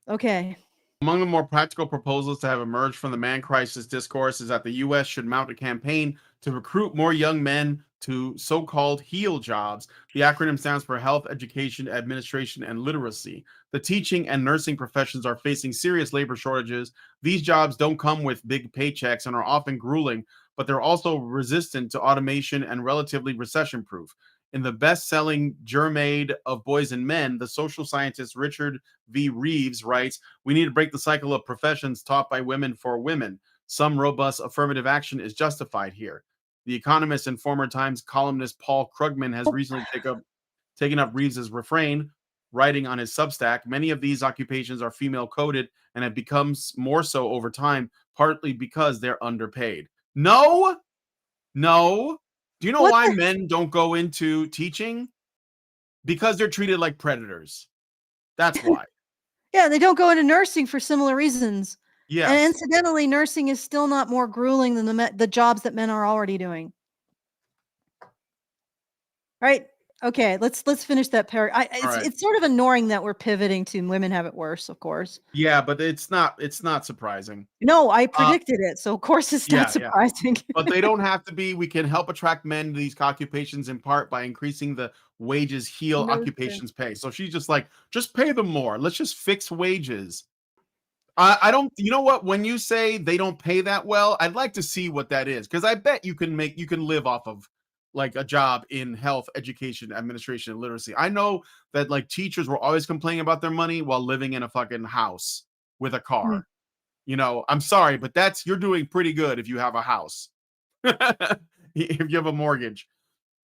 Okay. Among the more practical proposals to have emerged from the man crisis discourse is that the U.S. should mount a campaign to recruit more young men to so-called HEAL jobs. The acronym stands for Health, Education, Administration, and Literacy. The teaching and nursing professions are facing serious labor shortages. These jobs don't come with big paychecks and are often grueling, but they're also resistant to automation and relatively recession-proof. In the best-selling Germaid of Boys and Men, the social scientist Richard V. Reeves writes, "We need to break the cycle of professions taught by women for women. Some robust affirmative action is justified here." The Economist and former Times columnist Paul Krugman has recently taken up Reeves's refrain, writing on his Substack. Many of these occupations are female coded and have become more so over time, partly because they're underpaid. No, no. Do you know What why the men don't go into teaching? Because they're treated like predators. That's why. Yeah, they don't go into nursing for similar reasons. And Yes. incidentally, nursing is still not more grueling than the jobs that men are already doing. Right? Okay, let's finish that paragraph. All It's right. it's sort of annoying that we're pivoting to women have it worse, of course. Yeah, but it's not surprising. No, I Uh predicted it, so of course it's not yeah, yeah. surprising. But they don't have to be. We can help attract men to these occupations in part by increasing the wages heal Nursing. occupations pay. So she's just like, just pay them more. Let's just fix wages. I don't, you know what? When you say they don't pay that well, I'd like to see what that is, because I bet you can live off of like a job in health, education, administration, and literacy. I know that like teachers were always complaining about their money while living in a fucking house with a Mm. car. You know, I'm sorry, but you're doing pretty good if you have a house. If you have a mortgage.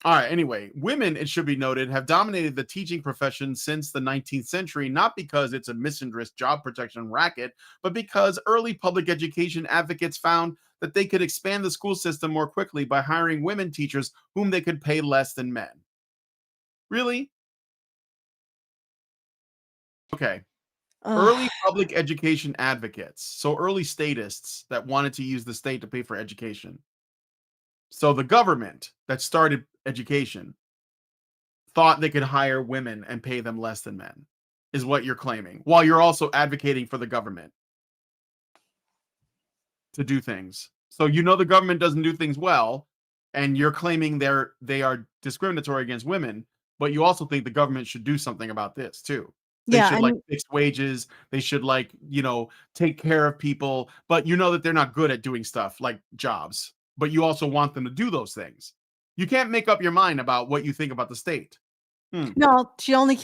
All right. Anyway, women, it should be noted, have dominated the teaching profession since the 19th century, not because it's a misandrist job protection racket, but because early public education advocates found that they could expand the school system more quickly by hiring women teachers whom they could pay less than men. Really? Okay. Ugh. Early public education advocates, so early statists that wanted to use the state to pay for education. So the government that started education thought they could hire women and pay them less than men, is what you're claiming, while you're also advocating for the government to do things. So you know the government doesn't do things well, and you're claiming they are discriminatory against women, but you also think the government should do something about this too. They Yeah, should like and fix wages, they should like, take care of people, but you know that they're not good at doing stuff like jobs, but you also want them to do those things. You can't make up your mind about what you think about the state. Hmm. no, she only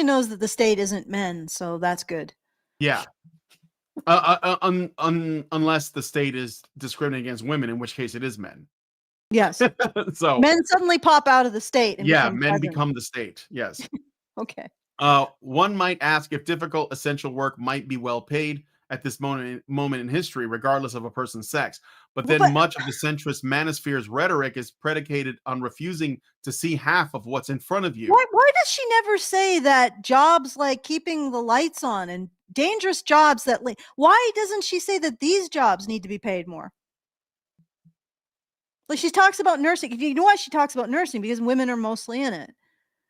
knows that the state isn't men, so that's good. Yeah. Unless the state is discriminating against women, in which case it is men. Yes. So Men suddenly pop out of the state and yeah, become men president. become the state. Yes. Okay. One might ask if difficult essential work might be well paid at this moment in history, regardless of a person's sex. But Well, then but much of the centrist manosphere's rhetoric is predicated on refusing to see half of what's in front of you. why does she never say that jobs like keeping the lights on and dangerous jobs that why doesn't she say that these jobs need to be paid more? Like, she talks about nursing. You know why she talks about nursing? Because women are mostly in it.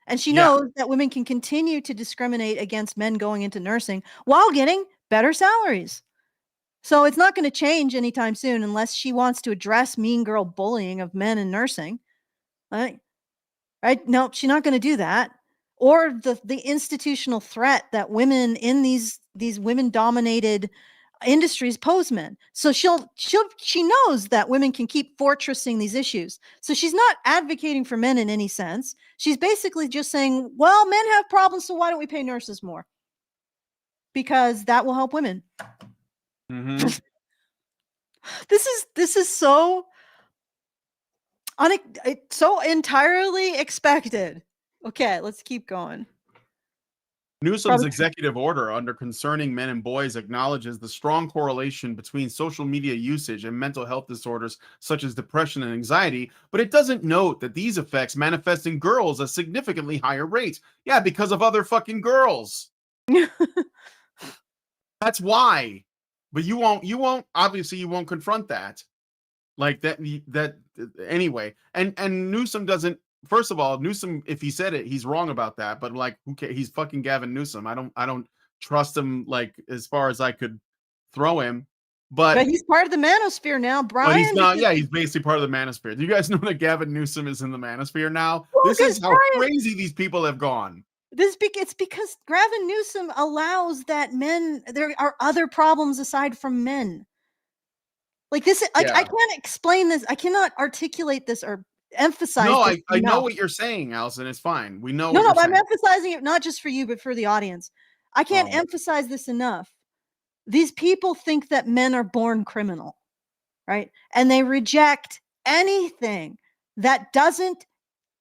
And she Yeah. knows that women can continue to discriminate against men going into nursing while getting better salaries. So it's not going to change anytime soon unless she wants to address mean girl bullying of men in nursing. Right? Right? No, she's not going to do that. Or the institutional threat that women in these women dominated industries pose men. So she knows that women can keep fortressing these issues. So she's not advocating for men in any sense. She's basically just saying, well, men have problems, so why don't we pay nurses more? Because that will help women. Mm-hmm. This is so so entirely expected. Okay, let's keep going. Newsom's executive order under concerning men and boys acknowledges the strong correlation between social media usage and mental health disorders such as depression and anxiety, but it doesn't note that these effects manifest in girls at significantly higher rates. Yeah, because of other fucking girls. That's why. But you won't obviously you won't confront that. Like that anyway. And Newsom doesn't. First of all, Newsom, if he said it, he's wrong about that. But like, who cares? He's fucking Gavin Newsom. I don't trust him like as far as I could throw him. But But he's part of the manosphere now, well, he's Brian. not. Yeah, he's basically part of the manosphere. Do you guys know that Gavin Newsom is in the manosphere now? Well, This is how Brian, crazy these people have gone. it's because Gavin Newsom allows that there are other problems aside from men. Like this, I can't explain this. I cannot articulate this or emphasize No, this I know enough. what you're saying, Allison. It's fine. We know No, what you're I'm saying. emphasizing it not just for you, but for the audience. I can't emphasize this enough. These people think that men are born criminal, right? And they reject anything that doesn't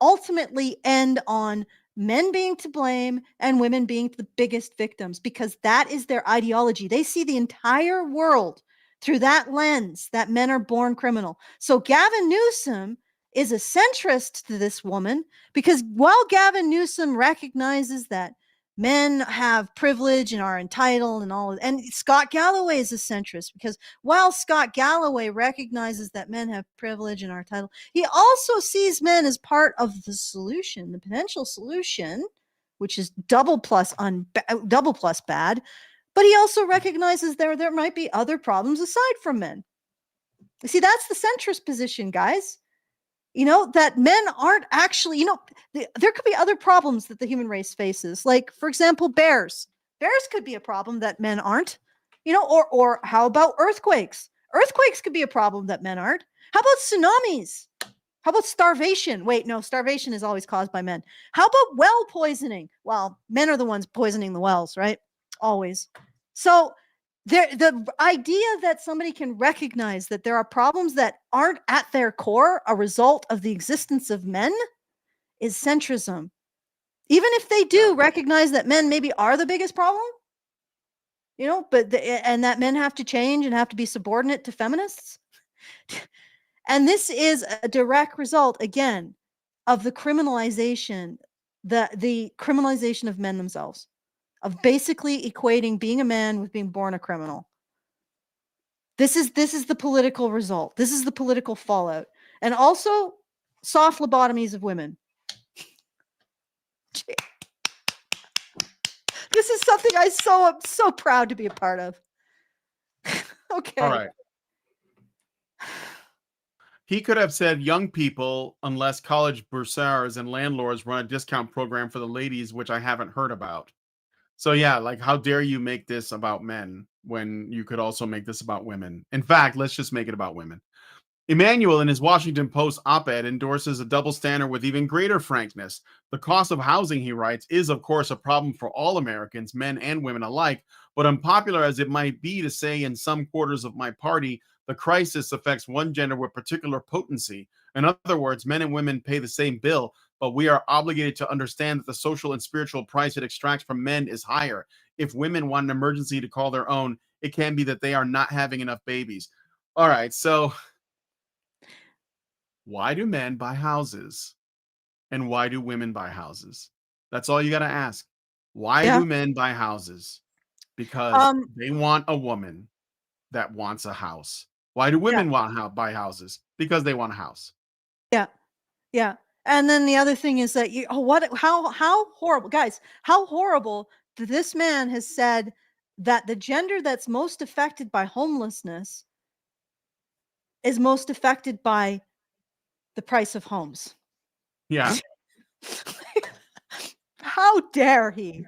ultimately end on men being to blame and women being the biggest victims, because that is their ideology. They see the entire world through that lens, that men are born criminal. So Gavin Newsom is a centrist to this woman, because while Gavin Newsom recognizes that men have privilege and are entitled and all, and Scott Galloway is a centrist, because while Scott Galloway recognizes that men have privilege and are entitled, he also sees men as part of the solution, the potential solution, which is double plus bad. But he also recognizes there might be other problems aside from men. You see, that's the centrist position, guys. That men aren't actually, there could be other problems that the human race faces. Like, for example, bears. Bears could be a problem that men aren't, or how about earthquakes? Earthquakes could be a problem that men aren't. How about tsunamis? How about starvation? Wait, no, starvation is always caused by men. How about well poisoning? Well, men are the ones poisoning the wells, right? Always. So the idea that somebody can recognize that there are problems that aren't at their core a result of the existence of men is centrism. Even if they do recognize that men maybe are the biggest problem, and that men have to change and have to be subordinate to feminists. And this is a direct result, again, of the criminalization, the criminalization of men themselves, of basically equating being a man with being born a criminal. This is the political result. This is the political fallout. And also soft lobotomies of women. This is something I'm so proud to be a part of. Okay. All right. He could have said young people, unless college bursars and landlords run a discount program for the ladies, which I haven't heard about. So yeah, like how dare you make this about men when you could also make this about women? In fact, let's just make it about women. Emmanuel, in his Washington Post op-ed, endorses a double standard with even greater frankness. The cost of housing, he writes, is of course a problem for all Americans, men and women alike, but unpopular as it might be to say in some quarters of my party, the crisis affects one gender with particular potency. In other words, men and women pay the same bill, but we are obligated to understand that the social and spiritual price it extracts from men is higher. If women want an emergency to call their own, it can be that they are not having enough babies. All right, so Why do men buy houses? And why do women buy houses? That's all you got to ask. Why Yeah. do men buy houses? Because Um, they want a woman that wants a house. Why do yeah, women want to buy houses? Because they want a house. yeah, yeah. And then the other thing is that how horrible, guys, how horrible that this man has said that the gender that's most affected by homelessness is most affected by the price of homes. Yeah. How dare he?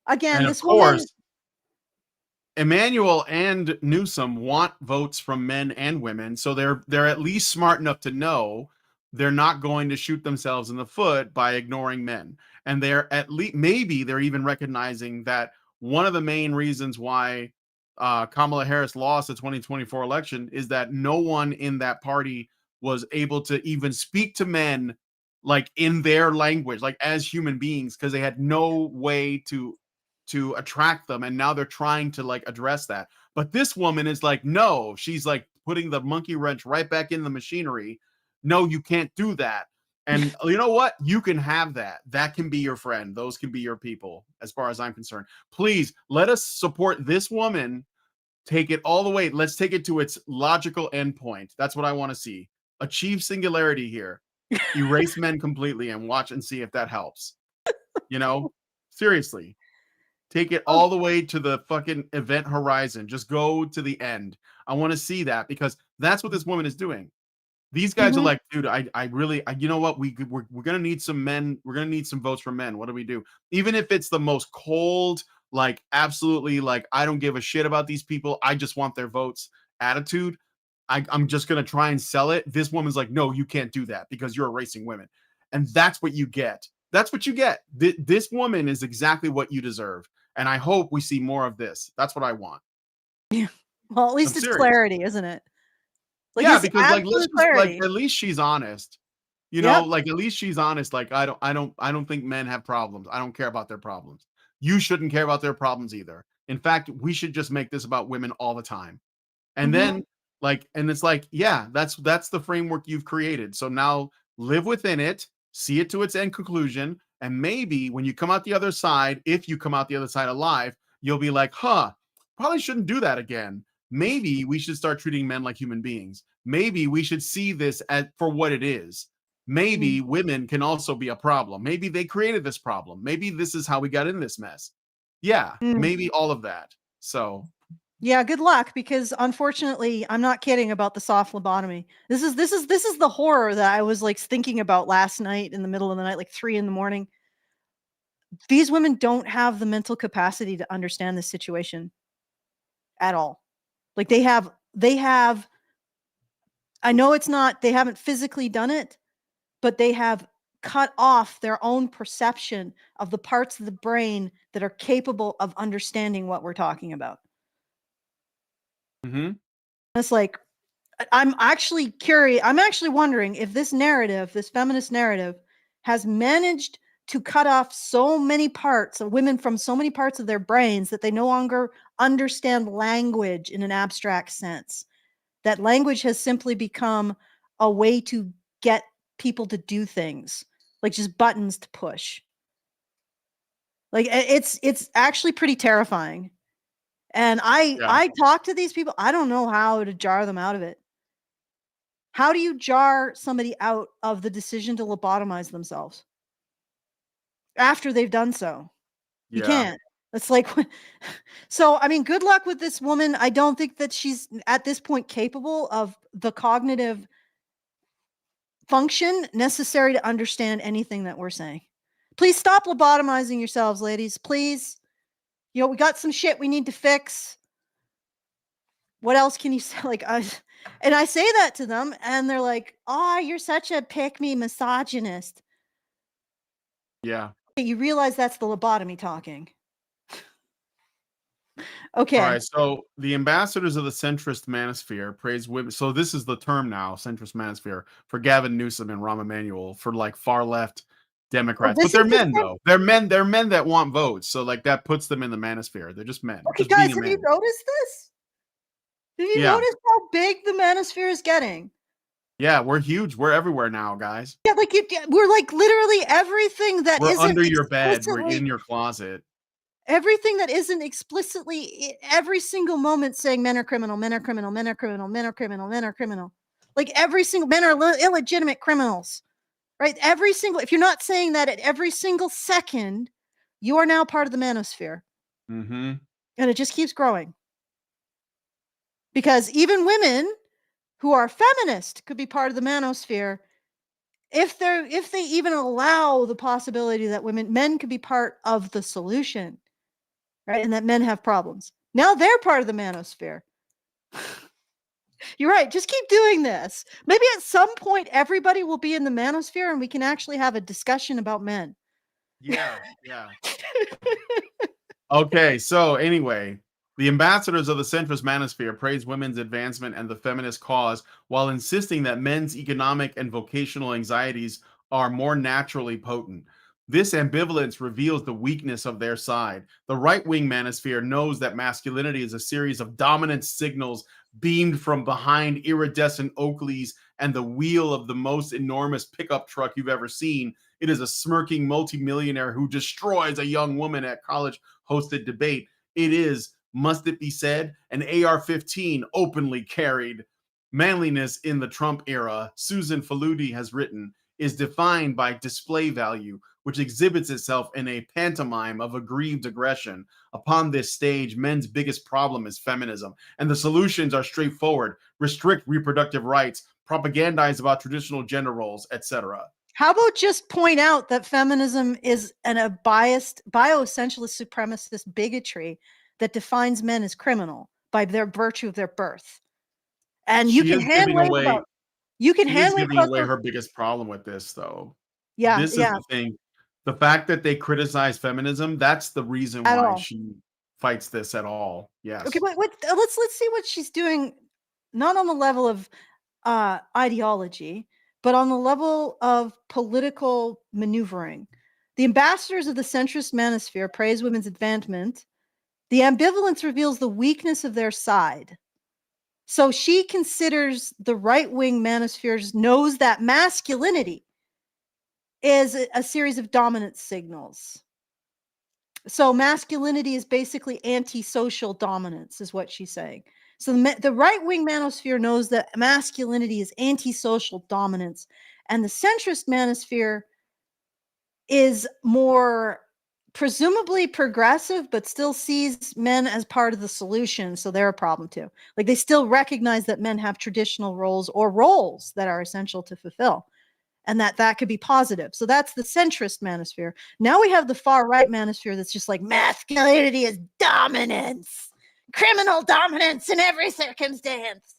Again, And of this woman. course, Emmanuel and Newsom want votes from men and women, so they're at least smart enough to know they're not going to shoot themselves in the foot by ignoring men. And they're at least maybe they're even recognizing that one of the main reasons why Kamala Harris lost the 2024 election is that no one in that party was able to even speak to men like in their language, like as human beings, because they had no way to attract them, and now they're trying to like address that. But this woman is like, no, she's like putting the monkey wrench right back in the machinery. No, you can't do that. And you know what? You can have that. That can be your friend. Those can be your people, as far as I'm concerned. Please let us support this woman. Take it all the way. Let's take it to its logical endpoint. That's what I want to see. Achieve singularity here. Erase men completely and watch and see if that helps. You know, seriously. Take it Oh, all the way to the fucking event horizon. Just go to the end. I want to see that because that's what this woman is doing. These guys are mhm. like, dude, I really, you know what? We're gonna need some men. We're gonna need some votes from men. What do we do? Even if it's the most cold, like absolutely, like I don't give a shit about these people. I just want their votes attitude. I'm just gonna try and sell it. This woman's like, no, you can't do that because you're erasing women, and that's what you get. That's what you get. This woman is exactly what you deserve, and I hope we see more of this. That's what I want. Yeah. Well, at I'm least it's serious. clarity, isn't it? Like, Yeah, it's because like let's absolute just like clarity. at least she's honest. You know, Yep. like at least she's honest. Like I don't think men have problems. I don't care about their problems. You shouldn't care about their problems either. In fact, we should just make this about women all the time. And Mhm. then like and it's like, yeah, that's the framework you've created. So now live within it, see it to its end conclusion, and maybe when you come out the other side, if you come out the other side alive, you'll be like, "Huh, probably shouldn't do that again. Maybe we should start treating men like human beings. Maybe we should see this as for what it is. Mm. Maybe women can also be a problem. Maybe they created this problem. Maybe this is how we got in this mess." Yeah, Mm. maybe all of that. So, Yeah, good luck because unfortunately, I'm not kidding about the soft lobotomy. This is the horror that I was, like, thinking about last night in the middle of the night, like 3 in the morning. These women don't have the mental capacity to understand this situation at all. Like, they have I know it's not they haven't physically done it, but they have cut off their own perception of the parts of the brain that are capable of understanding what we're talking about. mhm. It's like I'm actually curious. I'm actually wondering if this narrative, this feminist narrative, has managed to cut off so many parts of women from so many parts of their brains that they no longer understand language in an abstract sense. That language has simply become a way to get people to do things, like just buttons to push. Like it's actually pretty terrifying. And I Yeah. I talk to these people. I don't know how to jar them out of it. How do you jar somebody out of the decision to lobotomize themselves after they've done so? You Yeah. can't. It's like so, I mean, good luck with this woman. I don't think that she's at this point capable of the cognitive function necessary to understand anything that we're saying. Please stop lobotomizing yourselves, ladies. Please. We got some shit we need to fix. What else can you say? And I say that to them, and they're like, "Oh, you're such a pick me misogynist." Yeah. You realize that's the lobotomy talking. All Okay. right. So the ambassadors of the centrist manosphere praise women. So this is the term now, centrist manosphere, for Gavin Newsom and Rahm Emanuel for like far left Oh, Democrats. But this is they're the men same. though. They're men that want votes. So like that puts them in the manosphere. They're just men, Okay, just being guys, a have you man. noticed this? Have you Yeah. noticed how big the manosphere is getting? Yeah, we're huge. We're everywhere now, guys. Yeah, like we're like literally everything that We're isn't under your bed. We're explicitly in your closet. everything that isn't explicitly every single moment saying men are criminal, men are criminal, men are criminal, men are criminal, men are criminal. Like every single men are illegitimate criminals, right? Every single if you're not saying that at every single second, you are now part of the manosphere. Mm-hmm. And it just keeps growing. Because even women who are feminist could be part of the manosphere if they even allow the possibility that men could be part of the solution, right? And that men have problems. Now they're part of the manosphere. You're right. Just keep doing this. Maybe at some point everybody will be in the manosphere and we can actually have a discussion about men. Yeah, yeah. Okay, so anyway, the ambassadors of the centrist manosphere praise women's advancement and the feminist cause while insisting that men's economic and vocational anxieties are more naturally potent. This ambivalence reveals the weakness of their side. The right wing manosphere knows that masculinity is a series of dominant signals beamed from behind iridescent Oakleys and the wheel of the most enormous pickup truck you've ever seen. It is a smirking multimillionaire who destroys a young woman at college hosted debate. It is, must it be said, an AR-15 openly carried. Manliness in the Trump era, Susan Faludi has written, is defined by display value, which exhibits itself in a pantomime of aggrieved aggression. Upon this stage, men's biggest problem is feminism, and the solutions are straightforward: restrict reproductive rights, propagandize about traditional gender roles, etc. How about just point out that feminism is a biased, bioessentialist, supremacist bigotry that defines men as criminal by their virtue of their birth? And She is giving away you can She is hand wave giving about away the her biggest problem with this, though. yeah, This is yeah, the thing. The fact that they criticize feminism, that's the reason at why all. she fights this at all. Okay, Yes. but let's see what she's doing, not on the level of ideology, but on the level of political maneuvering. The ambassadors of the centrist manosphere praise women's advancement. The ambivalence reveals the weakness of their side. So she considers the right-wing manospheres knows that masculinity is a series of dominant signals. So masculinity is basically antisocial dominance, is what she's saying. So the right-wing manosphere knows that masculinity is antisocial dominance, and the centrist manosphere is more presumably progressive, but still sees men as part of the solution. So they're a problem too. Like they still recognize that men have traditional roles or roles that are essential to fulfill, and that could be positive. So that's the centrist manosphere. Now we have the far right manosphere that's just like masculinity is dominance, criminal dominance in every circumstance.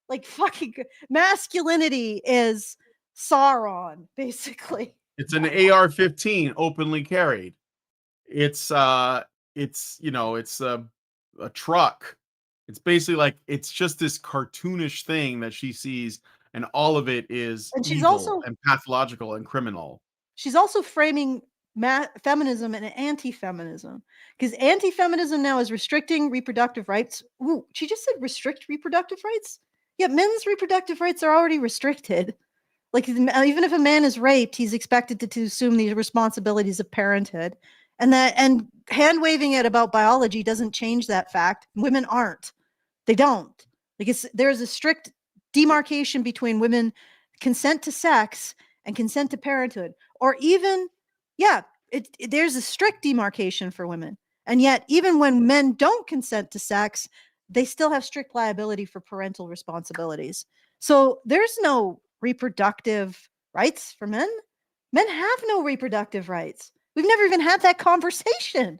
Like fucking masculinity is Sauron, basically. It's an AR-15 openly carried. It's it's a truck. It's basically like it's just this cartoonish thing that she sees, and all of it is And evil and pathological and criminal. she's also framing feminism and anti-feminism, because anti-feminism now is restricting reproductive rights. Ooh, she just said restrict reproductive rights. Yeah, men's reproductive rights are already restricted. Like even if a man is raped, he's expected to assume the responsibilities of parenthood, and hand waving it about biology doesn't change that fact. Women aren't. They don't. Like there's a strict demarcation between women consent to sex and consent to parenthood, or even yeah, there's a strict demarcation for women. And yet, even when men don't consent to sex, they still have strict liability for parental responsibilities. So there's no reproductive rights for men. Men have no reproductive rights. We've never even had that conversation.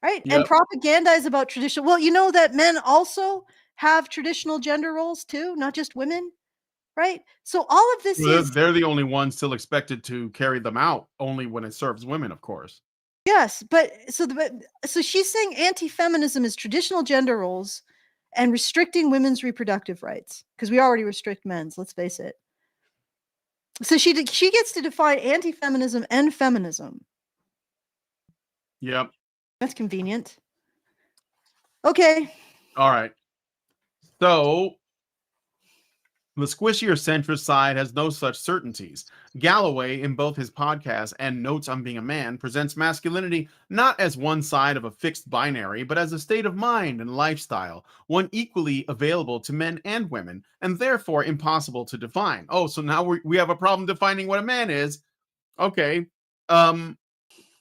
Right? And Yep. propaganda is about traditional. Well, you know that men also have traditional gender roles too, not just women, right? So all of this Well, is they're the only ones still expected to carry them out, only when it serves women, of course. yes, but so she's saying anti-feminism is traditional gender roles and restricting women's reproductive rights because we already restrict men's, let's face it. So she gets to define anti-feminism and feminism. Yep. That's convenient. Okay. All right. So The squishier centrist side has no such certainties. Galloway, in both his podcast and Notes on Being a Man, presents masculinity not as one side of a fixed binary, but as a state of mind and lifestyle, one equally available to men and women, and therefore impossible to define. Oh, so now we have a problem defining what a man is. Okay.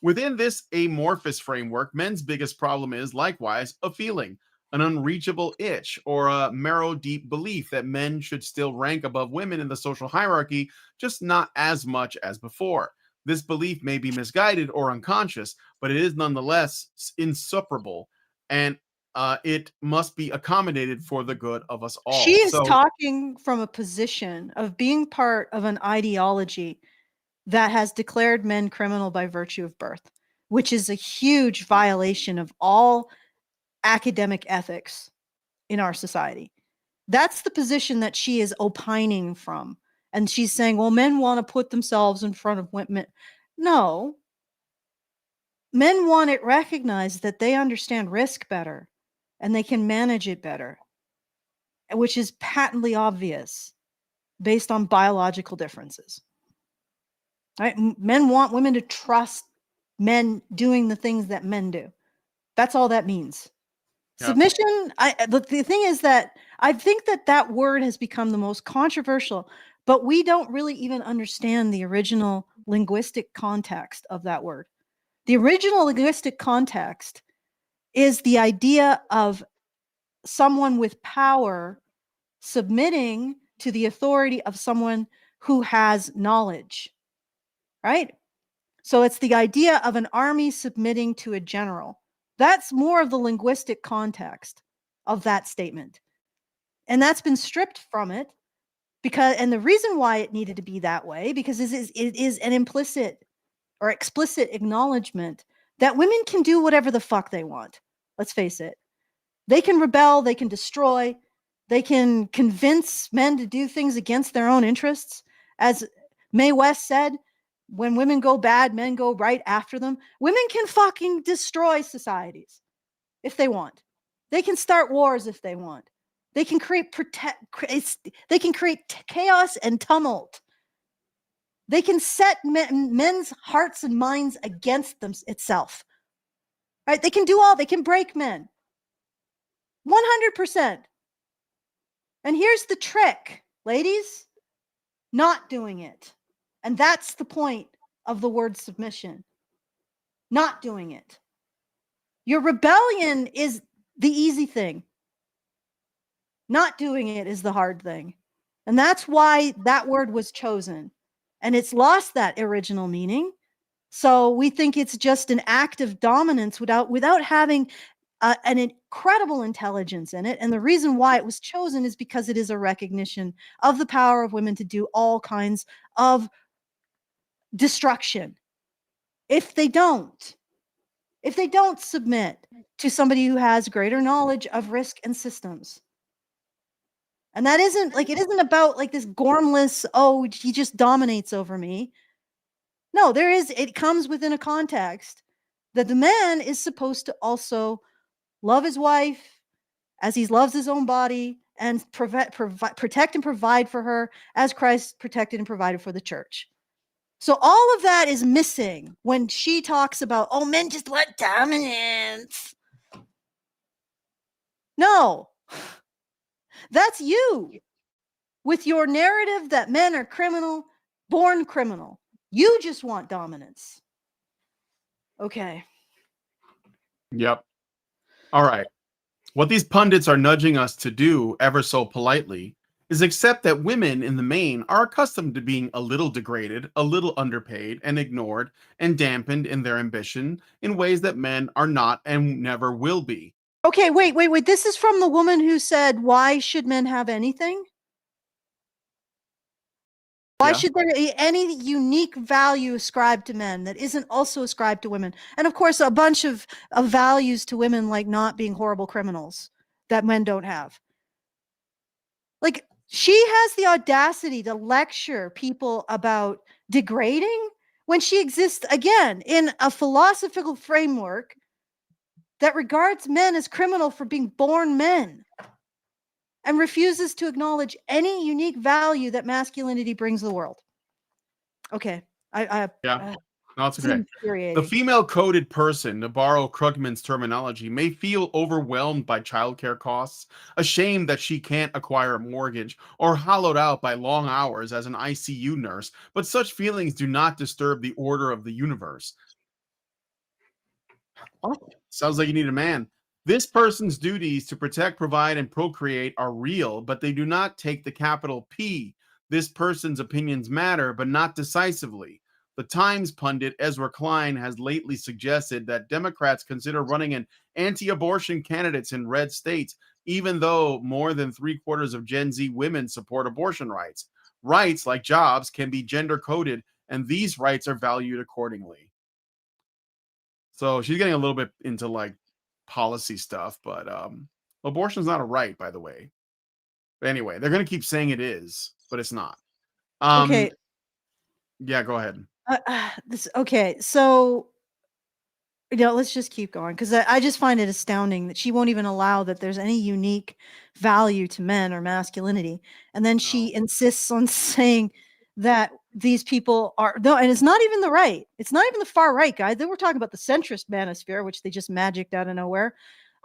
Within this amorphous framework, men's biggest problem is, likewise, a feeling, an unreachable itch, or a marrow deep belief that men should still rank above women in the social hierarchy, just not as much as before. This belief may be misguided or unconscious, but it is nonetheless insuperable, and it must be accommodated for the good of us She all. is So, talking from a position of being part of an ideology that has declared men criminal by virtue of birth, which is a huge violation of all academic ethics in our society. That's the position that she is opining from. And she's saying, well, men want to put themselves in front of women. No, men want it recognized that they understand risk better and they can manage it better, which is patently obvious based on biological differences. Right? Men want women to trust men doing the things that men do. That's all that means. yeah. Submission, the thing is that I think that word has become the most controversial, but we don't really even understand the original linguistic context of that word. The original linguistic context is the idea of someone with power submitting to the authority of someone who has knowledge, right? So it's the idea of an army submitting to a general. That's more of the linguistic context of that statement. And that's been stripped from it because, and the reason why it needed to be that way, because it is an implicit or explicit acknowledgement that women can do whatever the fuck they want. Let's face it. They can rebel, they can destroy, they can convince men to do things against their own interests. As Mae West said, when women go bad, men go right after them. Women can fucking destroy societies if they want. They can start wars if they want. They can create chaos and tumult. They can set men's hearts and minds against them itself. Right? They can break men. 100%. And here's the trick, ladies, not doing it. And that's the point of the word submission. Not doing it. Your rebellion is the easy thing. Not doing it is the hard thing. And that's why that word was chosen. And it's lost that original meaning. So we think it's just an act of dominance without having an incredible intelligence in it. And the reason why it was chosen is because it is a recognition of the power of women to do all kinds of destruction. If they don't submit to somebody who has greater knowledge of risk and systems. And that isn't like, it isn't about like this gormless, oh, he just dominates over me. No, it comes within a context that the man is supposed to also love his wife as he loves his own body and protect and provide for her as Christ protected and provided for the church. So all of that is missing when she talks about, oh, men just want dominance. No, that's you with your narrative that men are criminal, born criminal. You just want dominance. Okay. Yep. All right. What these pundits are nudging us to do, ever so politely, is accept that women in the main are accustomed to being a little degraded, a little underpaid, and ignored, and dampened in their ambition in ways that men are not and never will be. Okay, wait. This is from the woman who said, why should men have anything? Why should there be any unique value ascribed to men that isn't also ascribed to women? And of course, a bunch of values to women, like not being horrible criminals that men don't have. Like, she has the audacity to lecture people about degrading when she exists, again, in a philosophical framework that regards men as criminal for being born men. and refuses to acknowledge any unique value that masculinity brings the world. Okay. Yeah. No, it's It's okay. The infuriating. female coded person, to borrow Krugman's terminology, may feel overwhelmed by childcare costs, ashamed that she can't acquire a mortgage, or hollowed out by long hours as an ICU nurse, but such feelings do not disturb the order of the universe. What? Sounds like you need a man. This person's duties to protect, provide, and procreate are real, but they do not take the capital P. This person's opinions matter, but not decisively. The Times pundit Ezra Klein has lately suggested that Democrats consider running an anti abortion candidates in red states, even though more than 3/4 of Gen Z women support abortion rights. Rights, like jobs, can be gender coded, and these rights are valued accordingly. So she's getting a little bit into like policy stuff, but abortion's not a right, by the way. But anyway, they're gonna keep saying it is, but it's not. Okay. Yeah, go ahead. Okay. So, let's just keep going because I just find it astounding that she won't even allow that there's any unique value to men or masculinity. And then No. she insists on saying that these people are no, and it's not even the right. It's not even the far right, guys. They were talking about the centrist manosphere, which they just magicked out of nowhere.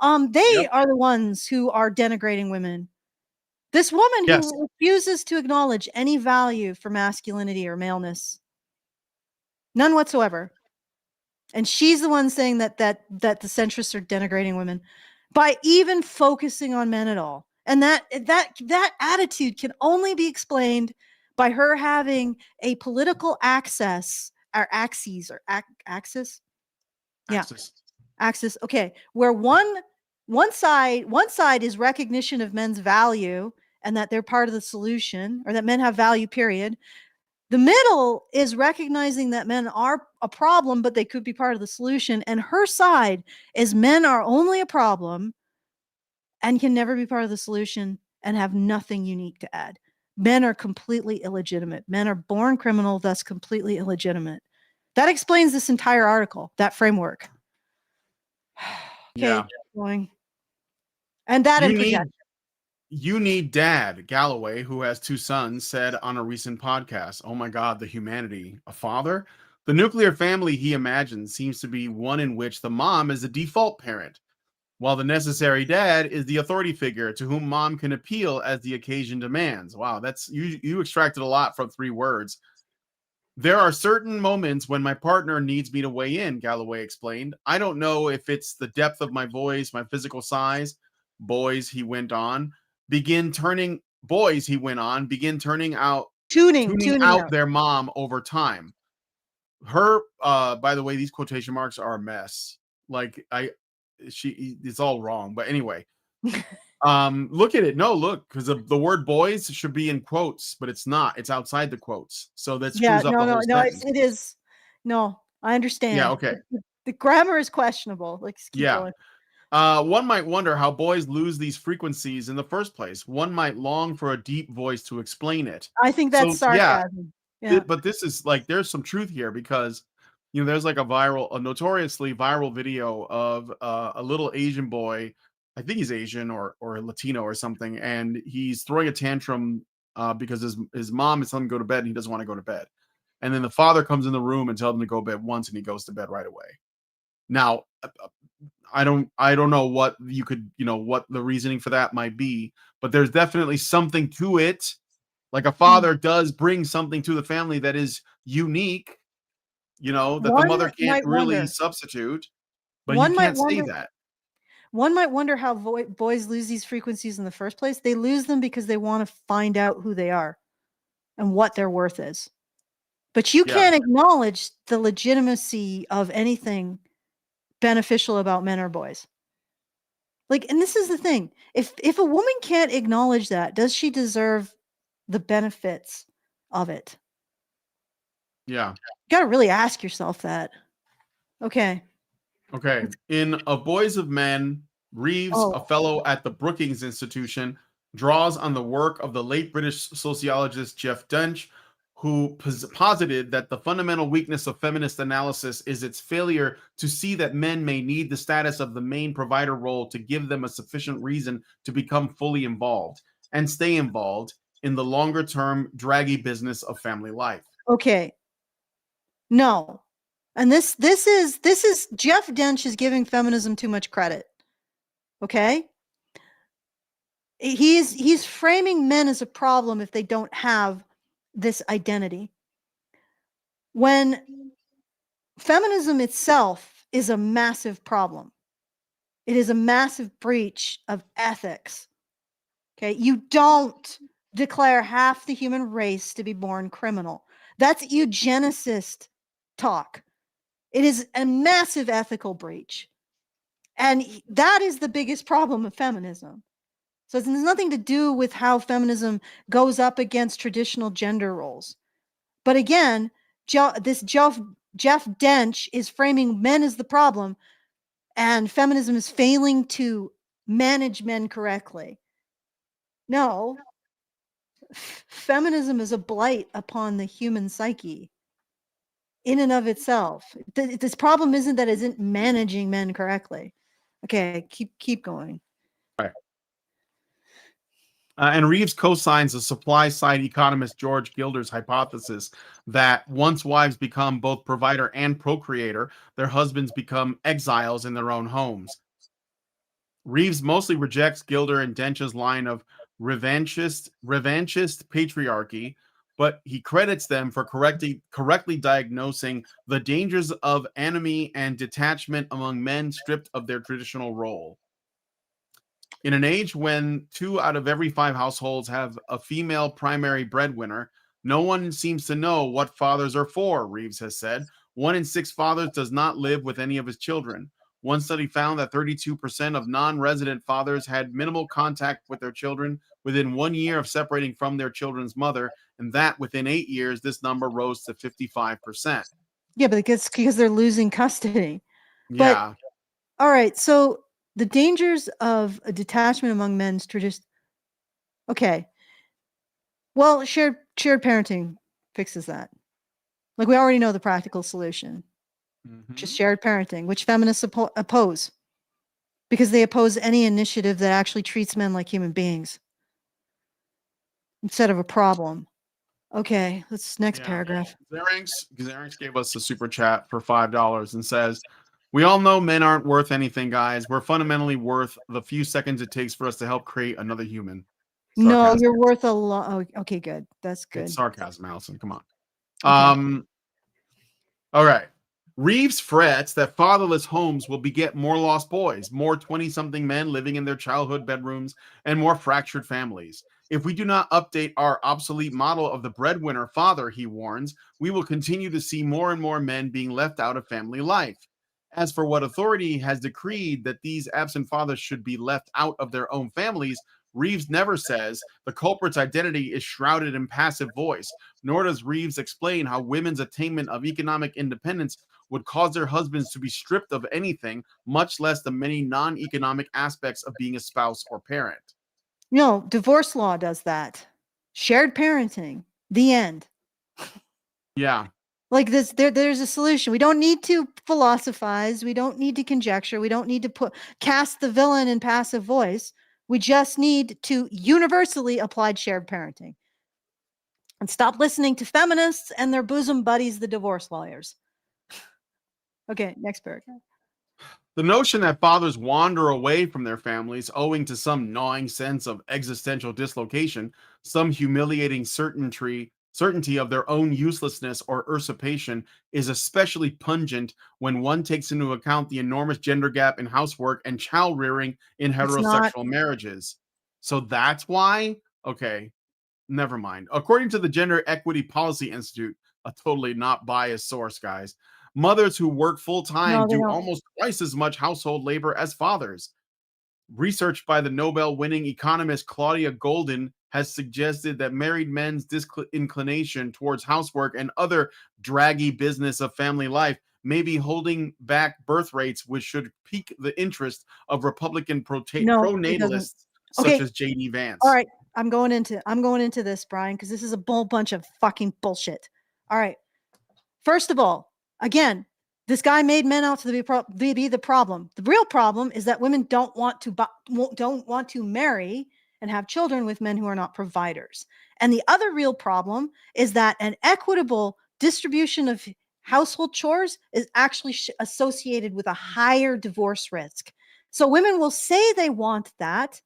They Yep. are the ones who are denigrating women. This woman Yes. who refuses to acknowledge any value for masculinity or maleness, none whatsoever. And she's the one saying that the centrists are denigrating women by even focusing on men at all. And that attitude can only be explained by her having a political access or axes or axis. Yeah, Axis. axis. Okay, where one side is recognition of men's value and that they're part of the solution, or that men have value, period. The middle is recognizing that men are a problem, but they could be part of the solution. And her side is men are only a problem and can never be part of the solution and have nothing unique to add. Men are completely illegitimate. Men are born criminal, thus completely illegitimate. That explains this entire article, that framework. Okay, Yeah. going. And that You in need projection. you need dad, Galloway, who has 2 sons, said on a recent podcast. Oh my god, the humanity. A father? The nuclear family he imagines seems to be one in which the mom is the default parent, while the necessary dad is the authority figure to whom mom can appeal as the occasion demands. Wow, that's you extracted a lot from 3 words. There are certain moments when my partner needs me to weigh in, Galloway explained. I don't know if it's the depth of my voice, my physical size. Boys, he went on, begin turning boys, he went on, begin tuning Tuning out out. their mom over time. Her by the way, these quotation marks are a mess. Like it's all wrong. But anyway, look at it. No, look, because the word boys should be in quotes, but it's not. It's outside the quotes. So that Yeah, screws up no, the no, whole no, sentence. it is. No, I Yeah, understand. okay. The grammar is questionable. Let's keep Yeah. going. One might wonder how boys lose these frequencies in the first place. One might long for a deep voice to explain it. I think that's So, yeah, sarcasm. Yeah. but this is like there's some truth here because there's like a notoriously viral video of a little Asian boy. I think he's Asian or Latino or something, and he's throwing a tantrum because his mom is telling him to go to bed and he doesn't want to go to bed. And then the father comes in the room and tells him to go to bed once, and he goes to bed right away. Now, I don't know what you could, what the reasoning for that might be, but there's definitely something to it. Like a Hmm. father does bring something to the family that is unique, that the One mother can't might really wonder. substitute, but you One might can't say wonder. that. One might wonder how boys lose these frequencies in the first place. They lose them because they want to find out who they are and what their worth is. But you Yeah. can't acknowledge the legitimacy of anything beneficial about men or boys. Like, and this is the thing. If a woman can't acknowledge that, does she deserve the benefits of it? Yeah. You gotta really ask yourself that. Okay. Okay. In A Boys of Men, Reeves, a Oh, fellow at the Brookings Institution, draws on the work of the late British sociologist Jeff Dench, who posited that the fundamental weakness of feminist analysis is its failure to see that men may need the status of the main provider role to give them a sufficient reason to become fully involved and stay involved in the longer term draggy business of family life. Okay. No. And this is Jeff Dench is giving feminism too much credit. Okay? He's framing men as a problem if they don't have this identity. When feminism itself is a massive problem. It is a massive breach of ethics. Okay? You don't declare half the human race to be born criminal. That's eugenicist talk. It is a massive ethical breach. And that is the biggest problem of feminism. So it has nothing to do with how feminism goes up against traditional gender roles. But again, Jeff Dench is framing men as the problem, and feminism is failing to manage men correctly. No, feminism is a blight upon the human psyche in and of itself. This problem isn't that it isn't managing men correctly. Okay, keep going. Right. And Reeves co-signs the supply-side economist George Gilder's hypothesis that once wives become both provider and procreator, their husbands become exiles in their own homes. Reeves mostly rejects Gilder and Dench's line of revanchist patriarchy, but he credits them for correctly diagnosing the dangers of enemy and detachment among men stripped of their traditional role. In an age when 2 out of every 5 households have a female primary breadwinner, no one seems to know what fathers are for, Reeves has said. 1 in 6 fathers does not live with any of his children. One study found that 32% of non-resident fathers had minimal contact with their children within 1 year of separating from their children's mother, and that within 8 years, this number rose to 55%. Yeah, but it's because they're losing custody. Yeah. But, all right, so the dangers of a detachment among men's tradition. Okay. Well, shared parenting fixes that. Like, we already know the practical solution. Just shared parenting, which feminists oppose, because they oppose any initiative that actually treats men like human beings instead of a problem. Okay, let's next paragraph. Xerinx gave us a super chat for $5 and says, "We all know men aren't worth anything, guys. We're fundamentally worth the few seconds it takes for us to help create another human." No, Sarcasm. you're worth a lot. Oh, okay, good. That's good. It's sarcasm, Allison. Come on. Okay. All right. Reeves frets that fatherless homes will beget more lost boys, more 20-something men living in their childhood bedrooms, and more fractured families. If we do not update our obsolete model of the breadwinner father, he warns, we will continue to see more and more men being left out of family life. As for what authority has decreed that these absent fathers should be left out of their own families, Reeves never says the culprit's identity is shrouded in passive voice, nor does Reeves explain how women's attainment of economic independence would cause their husbands to be stripped of anything, much less the many non-economic aspects of being a spouse or parent. No, divorce law does that. Shared parenting. The end. Yeah. Like this, there's a solution. We don't need to philosophize. We don't need to conjecture. We don't need to cast the villain in passive voice. We just need to universally apply shared parenting. And stop listening to feminists and their bosom buddies, the divorce lawyers. Okay, next paragraph. The notion that fathers wander away from their families owing to some gnawing sense of existential dislocation, some humiliating certainty of their own uselessness or usurpation is especially pungent when one takes into account the enormous gender gap in housework and child rearing in heterosexual marriages. So that's why? Okay, never mind. According to the Gender Equity Policy Institute, a totally not biased source, guys, mothers who work full-time do almost twice as much household labor as fathers. Research by the Nobel-winning economist Claudia Golden has suggested that married men's disinclination towards housework and other draggy business of family life may be holding back birth rates, which should pique the interest of Republican pronatalists such as J.D. Vance. All right. I'm going into this, Brian, because this is a bunch of fucking bullshit. All right. First of all, again, this guy made men out to be the problem. The real problem is that women don't want to marry and have children with men who are not providers. And the other real problem is that an equitable distribution of household chores is actually associated with a higher divorce risk. So women will say they want that,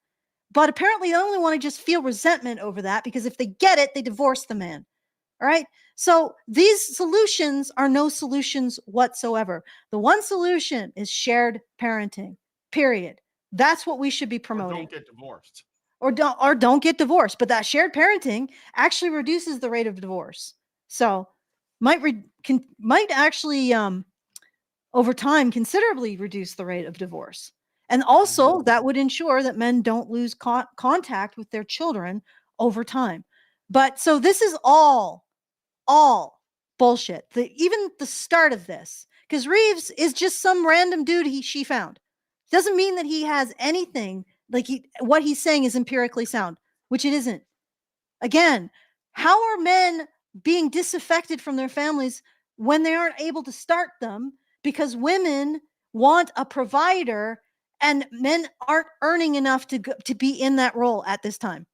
but apparently they only want to just feel resentment over that, because if they get it, they divorce the man. All right. So these solutions are no solutions whatsoever. The one solution is shared parenting, period. That's what we should be promoting. Or don't get divorced. Or don't get divorced. But that shared parenting actually reduces the rate of divorce. So might actually over time considerably reduce the rate of divorce. And also that would ensure that men don't lose contact with their children over time. But so this is all bullshit. Even the start of this, because Reeves is just some random dude she found. Doesn't mean that he has anything, like what he's saying is empirically sound, which it isn't. Again, how are men being disaffected from their families when they aren't able to start them because women want a provider and men aren't earning enough to be in that role at this time?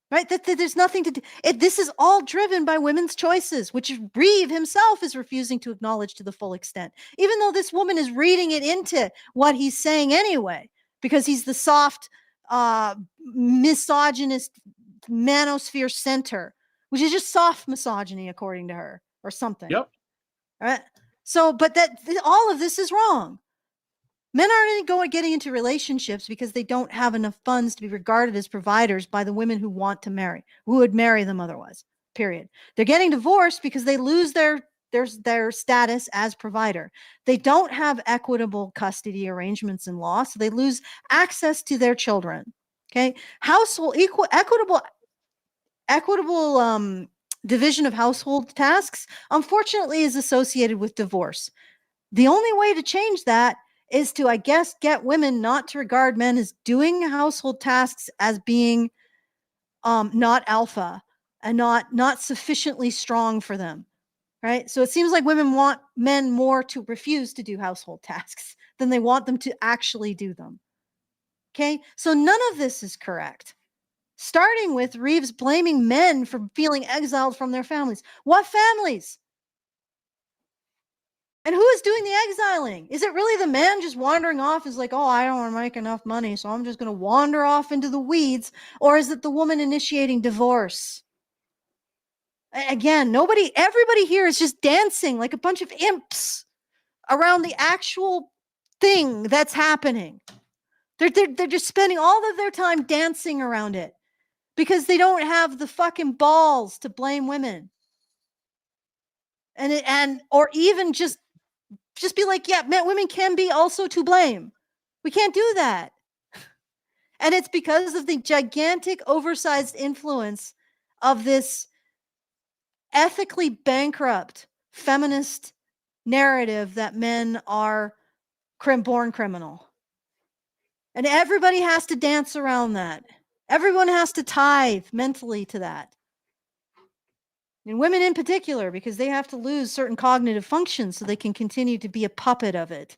Right? That there's nothing to do. This is all driven by women's choices, which Reeve himself is refusing to acknowledge to the full extent, even though this woman is reading it into what he's saying anyway, because he's the soft, misogynist manosphere center, which is just soft misogyny, according to her, or something. Yep. All right. So, but all of this is wrong. Men aren't getting into relationships because they don't have enough funds to be regarded as providers by the women who want to marry, who would marry them otherwise, period. They're getting divorced because they lose their status as provider. They don't have equitable custody arrangements in law, so they lose access to their children. Okay. Household equitable division of household tasks, unfortunately, is associated with divorce. The only way to change that is to, I guess, get women not to regard men as doing household tasks as being not alpha and not sufficiently strong for them, right? So it seems like women want men more to refuse to do household tasks than they want them to actually do them. Okay, so none of this is correct. Starting with Reeves blaming men for feeling exiled from their families. What families? And who is doing the exiling? Is it really the man just wandering off is like, oh, I don't want to make enough money, so I'm just going to wander off into the weeds? Or is it the woman initiating divorce? Again, everybody here is just dancing like a bunch of imps around the actual thing that's happening. They're just spending all of their time dancing around it because they don't have the fucking balls to blame women. Or even just be like, yeah, men, women can be also to blame. We can't do that. And it's because of the gigantic oversized influence of this ethically bankrupt feminist narrative that men are born criminal. And everybody has to dance around that. Everyone has to tithe mentally to that. And women in particular, because they have to lose certain cognitive functions so they can continue to be a puppet of it.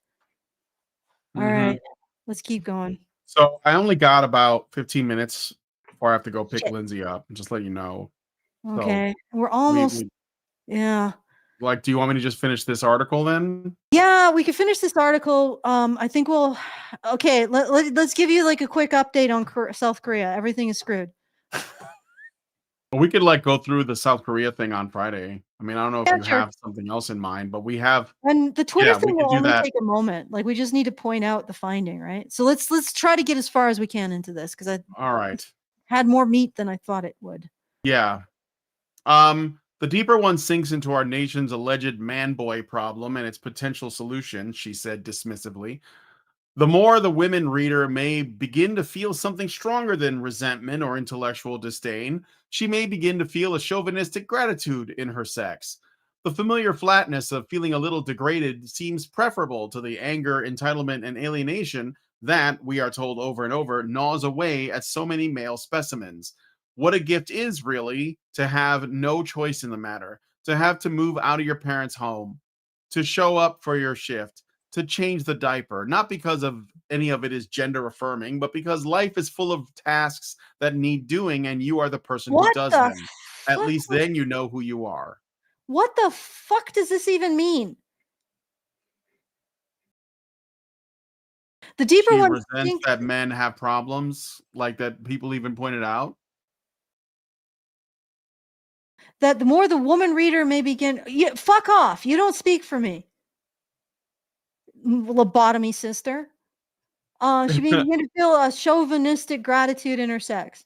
All right, let's keep going. So I only got about 15 minutes before I have to go pick Lindsay up, and just let you know. Okay, so we're almost. Yeah. Like, do you want me to just finish this article then? Yeah, we can finish this article. I think we'll. Okay, let's give you like a quick update on South Korea. Everything is screwed. We could go through the South Korea thing on Friday. I mean, I don't know if you have something else in mind, but we have. And the Twitter thing will only take a moment. Like, we just need to point out the finding, right? So let's try to get as far as we can into this, because all right, had more meat than I thought it would. Yeah. The deeper one sinks into our nation's alleged man-boy problem and its potential solution, she said dismissively. The more the women reader may begin to feel something stronger than resentment or intellectual disdain, she may begin to feel a chauvinistic gratitude in her sex. The familiar flatness of feeling a little degraded seems preferable to the anger, entitlement, and alienation that, we are told over and over, gnaws away at so many male specimens. what a gift is really to have no choice in the matter, to have to move out of your parents' home, to show up for your shift, to change the diaper, not because of any of it is gender affirming, but because life is full of tasks that need doing and you are the person who What does the them. At fuck? least then you know who you are. What the fuck does this even mean? The deeper She one resents thinks that men have problems, like that people even pointed out. that the more the woman reader may begin, fuck off. You don't speak for me. Lobotomy sister. She may begin to feel a chauvinistic gratitude in her sex.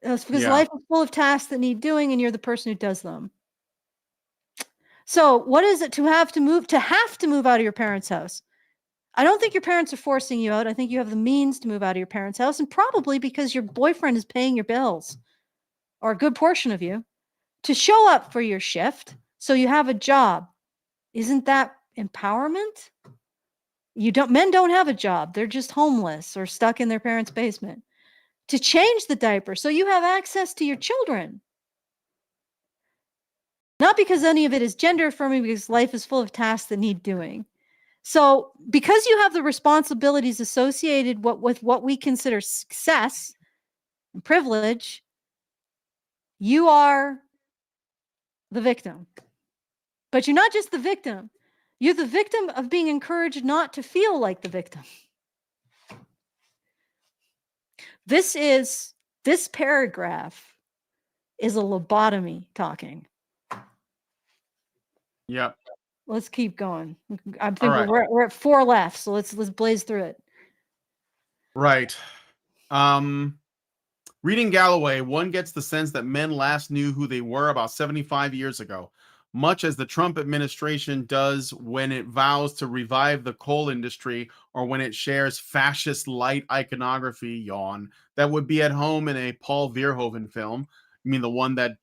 It's because Yeah. life is full of tasks that need doing, and you're the person who does them. So, what is it to have to move out of your parents' house? I don't think your parents are forcing you out. I think you have the means to move out of your parents' house, and probably because your boyfriend is paying your bills, or a good portion of you, to show up for your shift so you have a job. Isn't that empowerment? Men don't have a job. They're just homeless or stuck in their parents' basement. To change the diaper so you have access to your children. Not because any of it is gender affirming, because life is full of tasks that need doing. So, because you have the responsibilities associated with what we consider success and privilege, you are the victim. But you're not just the victim. You're the victim of being encouraged not to feel like the victim. This paragraph is a lobotomy talking. Yep. Let's keep going. I All think right. we're at 4 left, so let's blaze through it. Right. Um Reading Galloway, one gets the sense that men last knew who they were about 75 years ago, much as the Trump administration does when it vows to revive the coal industry or when it shares fascist light iconography, yawn, that would be at home in a Paul Verhoeven film. I mean, the one that,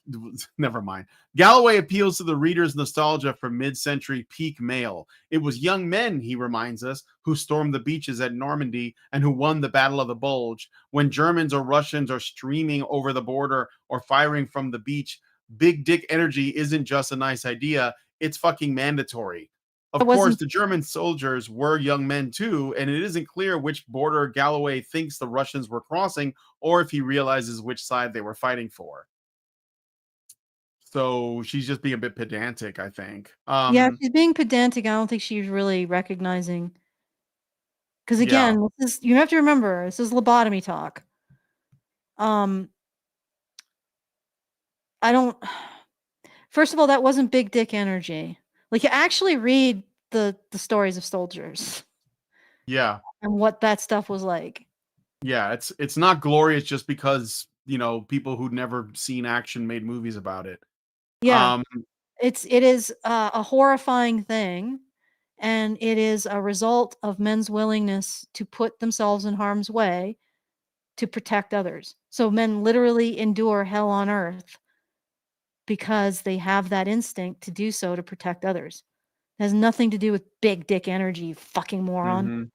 never mind. Galloway appeals to the reader's nostalgia for mid century peak male. It was young men, he reminds us, who stormed the beaches at Normandy and who won the Battle of the Bulge. When Germans or Russians are streaming over the border or firing from the beach, big dick energy isn't just a nice idea, it's fucking mandatory. It Of course, wasn't. the German soldiers were young men too, and it isn't clear which border Galloway thinks the Russians were crossing or if he realizes which side they were fighting for. So she's just being a bit pedantic, I think. Yeah, she's being pedantic. I don't think she's really recognizing. Because Yeah. again, you have to remember, this is lobotomy talk. I don't. First of all, that wasn't big dick energy. Like, you actually read the stories of soldiers Yeah. and what that stuff was like. Yeah, it's not glorious just because, people who'd never seen action made movies about it. Yeah, Um, it is a horrifying thing, and it is a result of men's willingness to put themselves in harm's way to protect others. So men literally endure hell on earth because they have that instinct to do so to protect others. It has nothing to do with big dick energy, you fucking moron. mhm.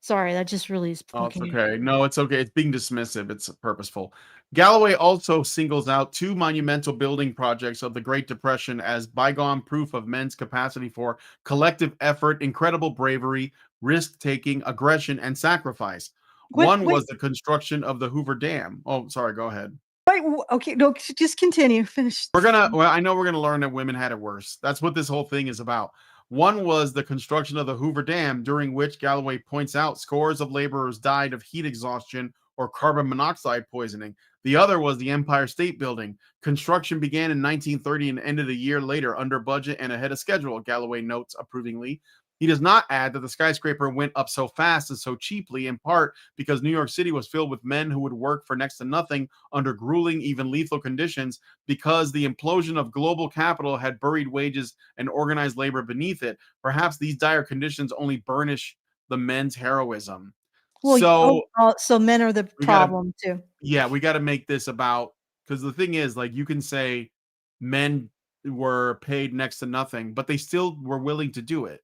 Sorry, that just really is Oh, it's fucking. okay. No, it's okay. It's being dismissive. It's purposeful. Galloway also singles out two monumental building projects of the Great Depression as bygone proof of men's capacity for collective effort, incredible bravery, risk taking, aggression, and sacrifice. Wait, One wait, was the construction of the Hoover Dam. Oh, sorry. Go ahead. wait. Okay, no, just continue. Finish. Well, I know we're gonna learn that women had it worse. That's what this whole thing is about. One was the construction of the Hoover Dam, during which Galloway points out scores of laborers died of heat exhaustion or carbon monoxide poisoning. The other was the Empire State Building. Construction began in 1930 and ended a year later under budget and ahead of schedule, Galloway notes approvingly. He does not add that the skyscraper went up so fast and so cheaply, in part because New York City was filled with men who would work for next to nothing under grueling, even lethal conditions, because the implosion of global capital had buried wages and organized labor beneath it. Perhaps these dire conditions only burnish the men's heroism. Well, So so men are the we gotta, problem too. yeah, we gotta make this about, because the thing is, like, you can say men were paid next to nothing, but they still were willing to do it.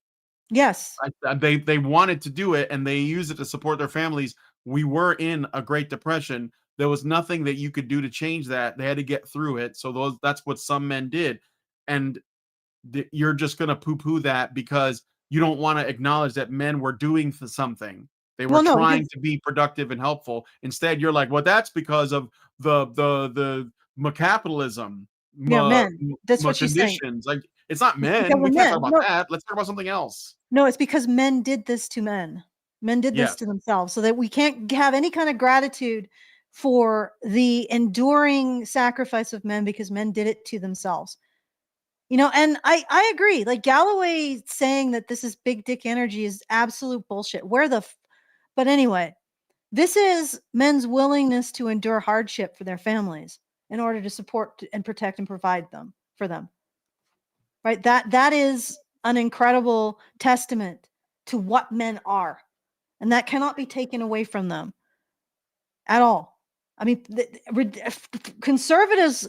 Yes. They wanted to do it and they use it to support their families, We were in a Great Depression. There was nothing that you could do to change that. They had to get through it. So that's what some men did. And you're just going to poo-poo that because you don't want to acknowledge that men were doing something. They were Well, no, trying because to be productive and helpful. Instead, you're like, well, that's because of the capitalism, yeah, men. That's what she's saying. conditions. Like, it's not It's because men. We of can't talk men. about No, that. Let's talk about something else. no, it's because men did this to men. Men did this Yes. to themselves, so that we can't have any kind of gratitude for the enduring sacrifice of men because men did it to themselves. And I agree. Like Galloway saying that this is big dick energy is absolute bullshit. But anyway, this is men's willingness to endure hardship for their families in order to support and protect and provide them for them. Right? That is an incredible testament to what men are. And that cannot be taken away from them at all. I mean, conservatives,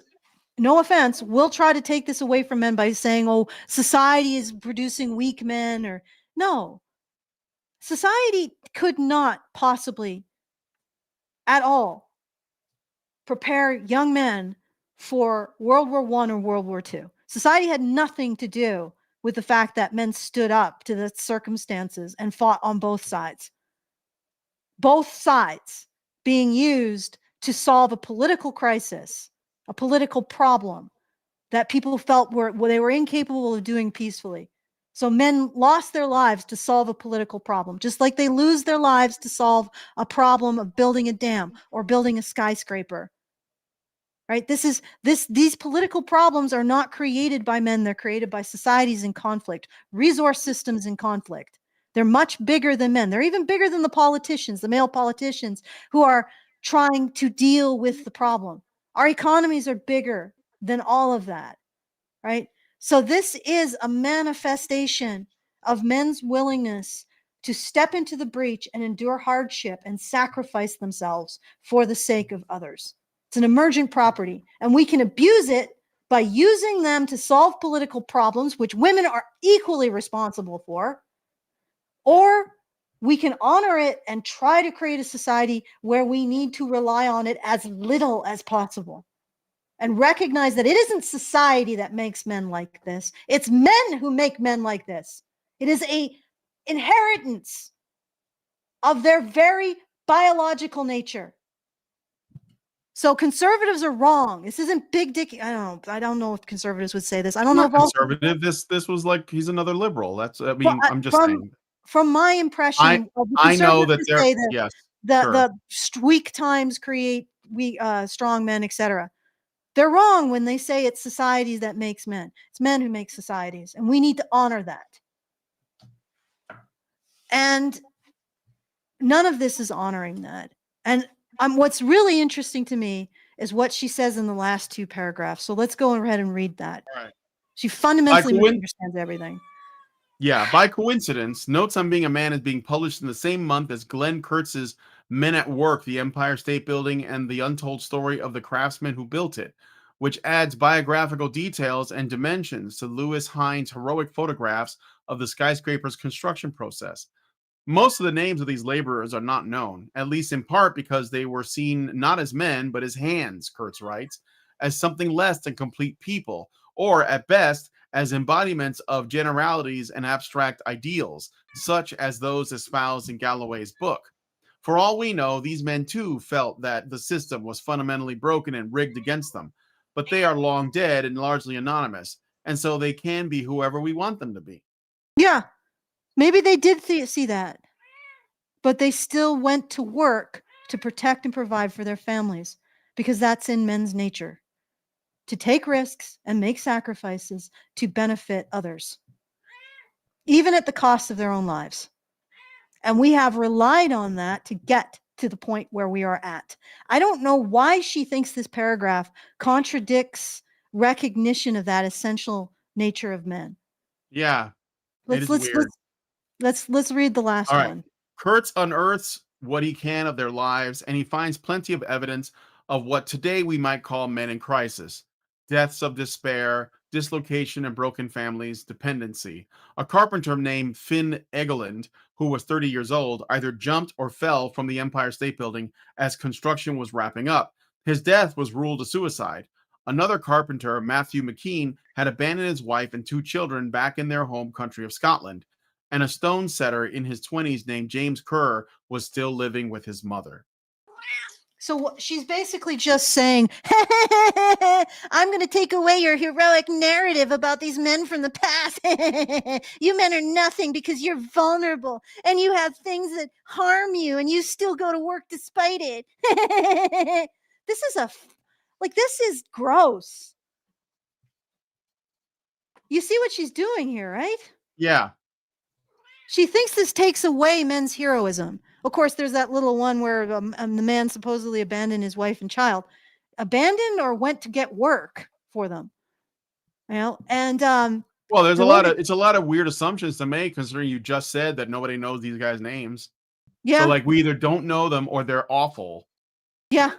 no offense, will try to take this away from men by saying, oh, society is producing weak men, or no. Society could not possibly at all prepare young men for World War I or World War II. Society had nothing to do with the fact that men stood up to the circumstances and fought on both sides. Both sides being used to solve a political crisis, a political problem that people felt they were incapable of doing peacefully. So men lost their lives to solve a political problem, just like they lose their lives to solve a problem of building a dam or building a skyscraper. Right? These political problems are not created by men. They're created by societies in conflict, resource systems in conflict. They're much bigger than men. They're even bigger than the politicians, the male politicians who are trying to deal with the problem. Our economies are bigger than all of that, right? So this is a manifestation of men's willingness to step into the breach and endure hardship and sacrifice themselves for the sake of others. It's an emergent property, and we can abuse it by using them to solve political problems, which women are equally responsible for, or we can honor it and try to create a society where we need to rely on it as little as possible and recognize that it isn't society that makes men like this. It's men who make men like this. It is an inheritance of their very biological nature. So conservatives are wrong. This isn't big dick. I don't know if conservatives would say this. I don't know Not if all conservative. This was like he's another liberal. That's I but mean, I'm just from saying. from my I impression of the I know conservatives that who there say that yes, sure. the weak times create strong men, etc. They're wrong when they say it's societies that makes men. It's men who make societies, and we need to honor that. And none of this is honoring that. And what's really interesting to me is what she says in the last two paragraphs. So let's go ahead and read that. All right. She fundamentally misunderstands everything. Yeah, by coincidence, Notes on Being a Man is being published in the same month as Glenn Kurtz's Men at Work, the Empire State Building, and the Untold Story of the Craftsman Who Built It, which adds biographical details and dimensions to Lewis Hines' heroic photographs of the skyscraper's construction process. Most of the names of these laborers are not known, at least in part because they were seen not as men, but as hands, Kurtz writes, as something less than complete people, or at best, as embodiments of generalities and abstract ideals, such as those espoused in Galloway's book. For all we know, these men too felt that the system was fundamentally broken and rigged against them, but they are long dead and largely anonymous, and so they can be whoever we want them to be. Yeah, maybe they did see that, but they still went to work to protect and provide for their families because that's in men's nature, to take risks and make sacrifices to benefit others, even at the cost of their own lives. And we have relied on that to get to the point where we are at. I don't know why she thinks this paragraph contradicts recognition of that essential nature of men. Yeah, it Let's is let's weird. let's read the last All right. one. Kurtz unearths what he can of their lives, and he finds plenty of evidence of what today we might call men in crisis: deaths of despair, dislocation, and broken families' dependency. A carpenter named Finn Egeland, who was 30 years old, either jumped or fell from the Empire State Building as construction was wrapping up. His death was ruled a suicide. Another carpenter, Matthew McKean, had abandoned his wife and 2 children back in their home country of Scotland. And a stone setter in his 20s named James Kerr was still living with his mother. So she's basically just saying, I'm going to take away your heroic narrative about these men from the past. You men are nothing because you're vulnerable and you have things that harm you and you still go to work despite it. This is gross. You see what she's doing here, right? Yeah. She thinks this takes away men's heroism. Of course, there's that little one where the man supposedly abandoned his wife and child. Abandoned or went to get work for them. And well, there's it's a lot of weird assumptions to make, considering you just said that nobody knows these guys' names. Yeah. So like we either don't know them or they're awful. Yeah.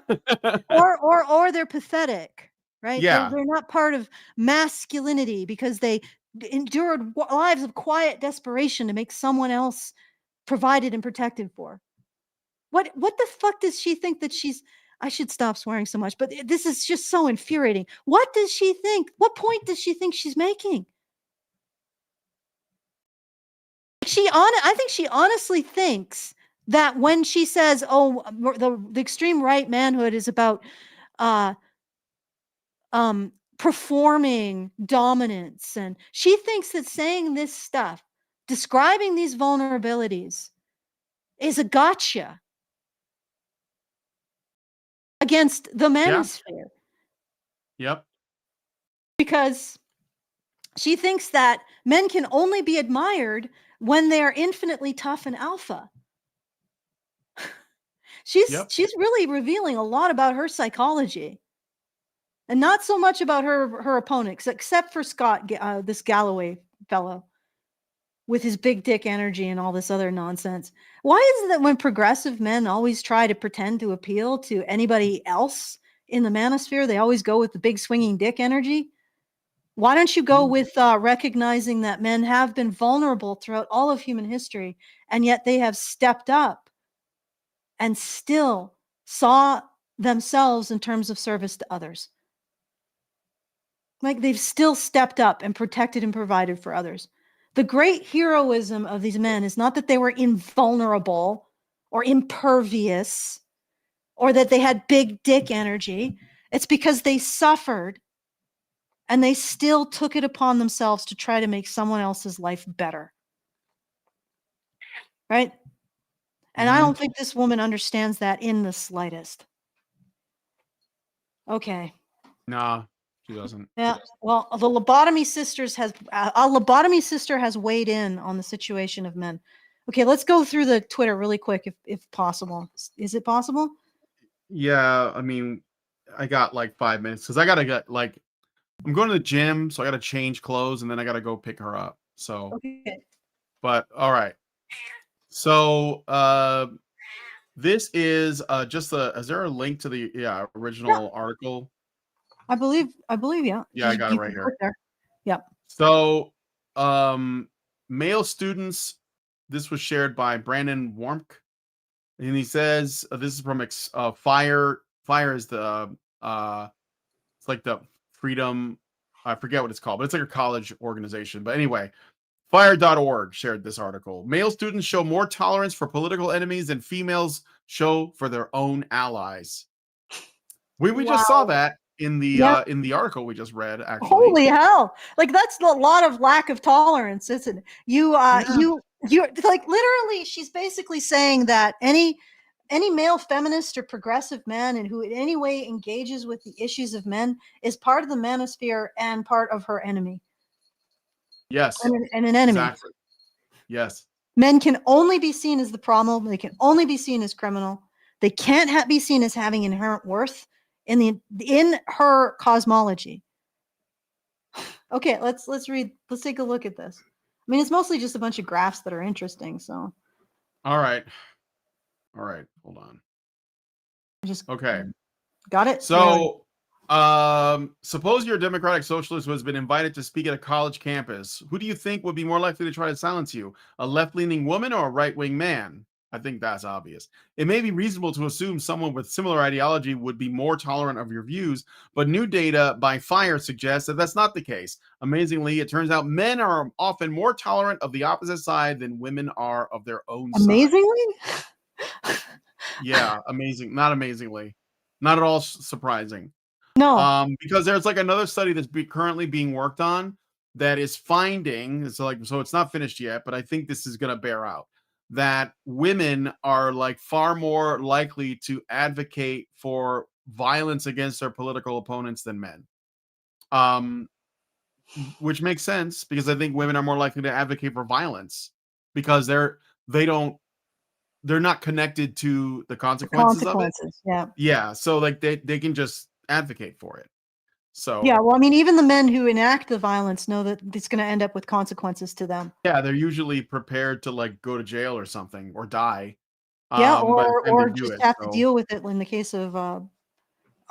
or they're pathetic, right? Yeah. They're not part of masculinity because they endured lives of quiet desperation to make someone else provided and protected for. What the fuck does she think that she's... I should stop swearing so much, but this is just so infuriating. What does she think? What point does she think she's making? I think she honestly thinks that when she says, oh, the extreme right manhood is about performing dominance, and she thinks that saying this stuff, describing these vulnerabilities, is a gotcha against the manosphere. Yep. Because she thinks that men can only be admired when they are infinitely tough and alpha. She's really revealing a lot about her psychology, and not so much about her opponents, except for Scott, this Galloway fellow, with his big dick energy and all this other nonsense. Why is it that when progressive men always try to pretend to appeal to anybody else in the manosphere, they always go with the big swinging dick energy? Why don't you go with recognizing that men have been vulnerable throughout all of human history, and yet they have stepped up and still saw themselves in terms of service to others? Like, they've still stepped up and protected and provided for others. The great heroism of these men is not that they were invulnerable or impervious or that they had big dick energy. It's because they suffered and they still took it upon themselves to try to make someone else's life better. Right? And I don't think this woman understands that in the slightest. Okay. Nah, she doesn't. Yeah. Well, the lobotomy sisters has a lobotomy sister has weighed in on the situation of men. Okay, let's go through the Twitter really quick, if possible. Is it possible? Yeah, I mean, I got like 5 minutes because I gotta get like, I'm going to the gym, so I gotta change clothes and then I gotta go pick her up. So, okay. But all right. So, this is just is there a link to the original article? I believe, yeah. Yeah, I got it right here. Yep. So, male students, this was shared by Brandon Warmk, and he says this is from Fire. Fire is the it's like the freedom, I forget what it's called, but it's like a college organization. But anyway, fire.org shared this article. Male students show more tolerance for political enemies than females show for their own allies. We just saw that in the article we just read, actually. Holy hell. Like, that's a lot of lack of tolerance, isn't it? You like, literally, she's basically saying that any male feminist or progressive man and who in any way engages with the issues of men is part of the manosphere and part of her enemy. Yes. And an enemy. Exactly. Yes. Men can only be seen as the problem. They can only be seen as criminal. They can't be seen as having inherent worth in her cosmology. Okay, let's read. Let's take a look at this. I mean, it's mostly just a bunch of graphs that are interesting. So. All right. Hold on. Just okay. Got it. So, Suppose you're a democratic socialist who has been invited to speak at a college campus. Who do you think would be more likely to try to silence you? A left-leaning woman or a right-wing man? I think that's obvious. It may be reasonable to assume someone with similar ideology would be more tolerant of your views, but new data by Fire suggests that that's not the case. Amazingly, it turns out men are often more tolerant of the opposite side than women are of their own side. Amazingly? Yeah, amazing. Not amazingly. Not at all surprising. No. Because there's like another study that's currently being worked on that is finding, so it's not finished yet, but I think this is going to bear out that women are like far more likely to advocate for violence against their political opponents than men. Um, which makes sense because I think women are more likely to advocate for violence because they don't they're not connected to the The consequences of it. consequences. Yeah. Yeah, so like they can just advocate for it. Yeah. So Well, I mean, even the men who enact the violence know that it's going to end up with consequences to them. yeah, they're usually prepared to like go to jail or something or die Yeah. by the time they Or do just it. have to So deal with it in the case of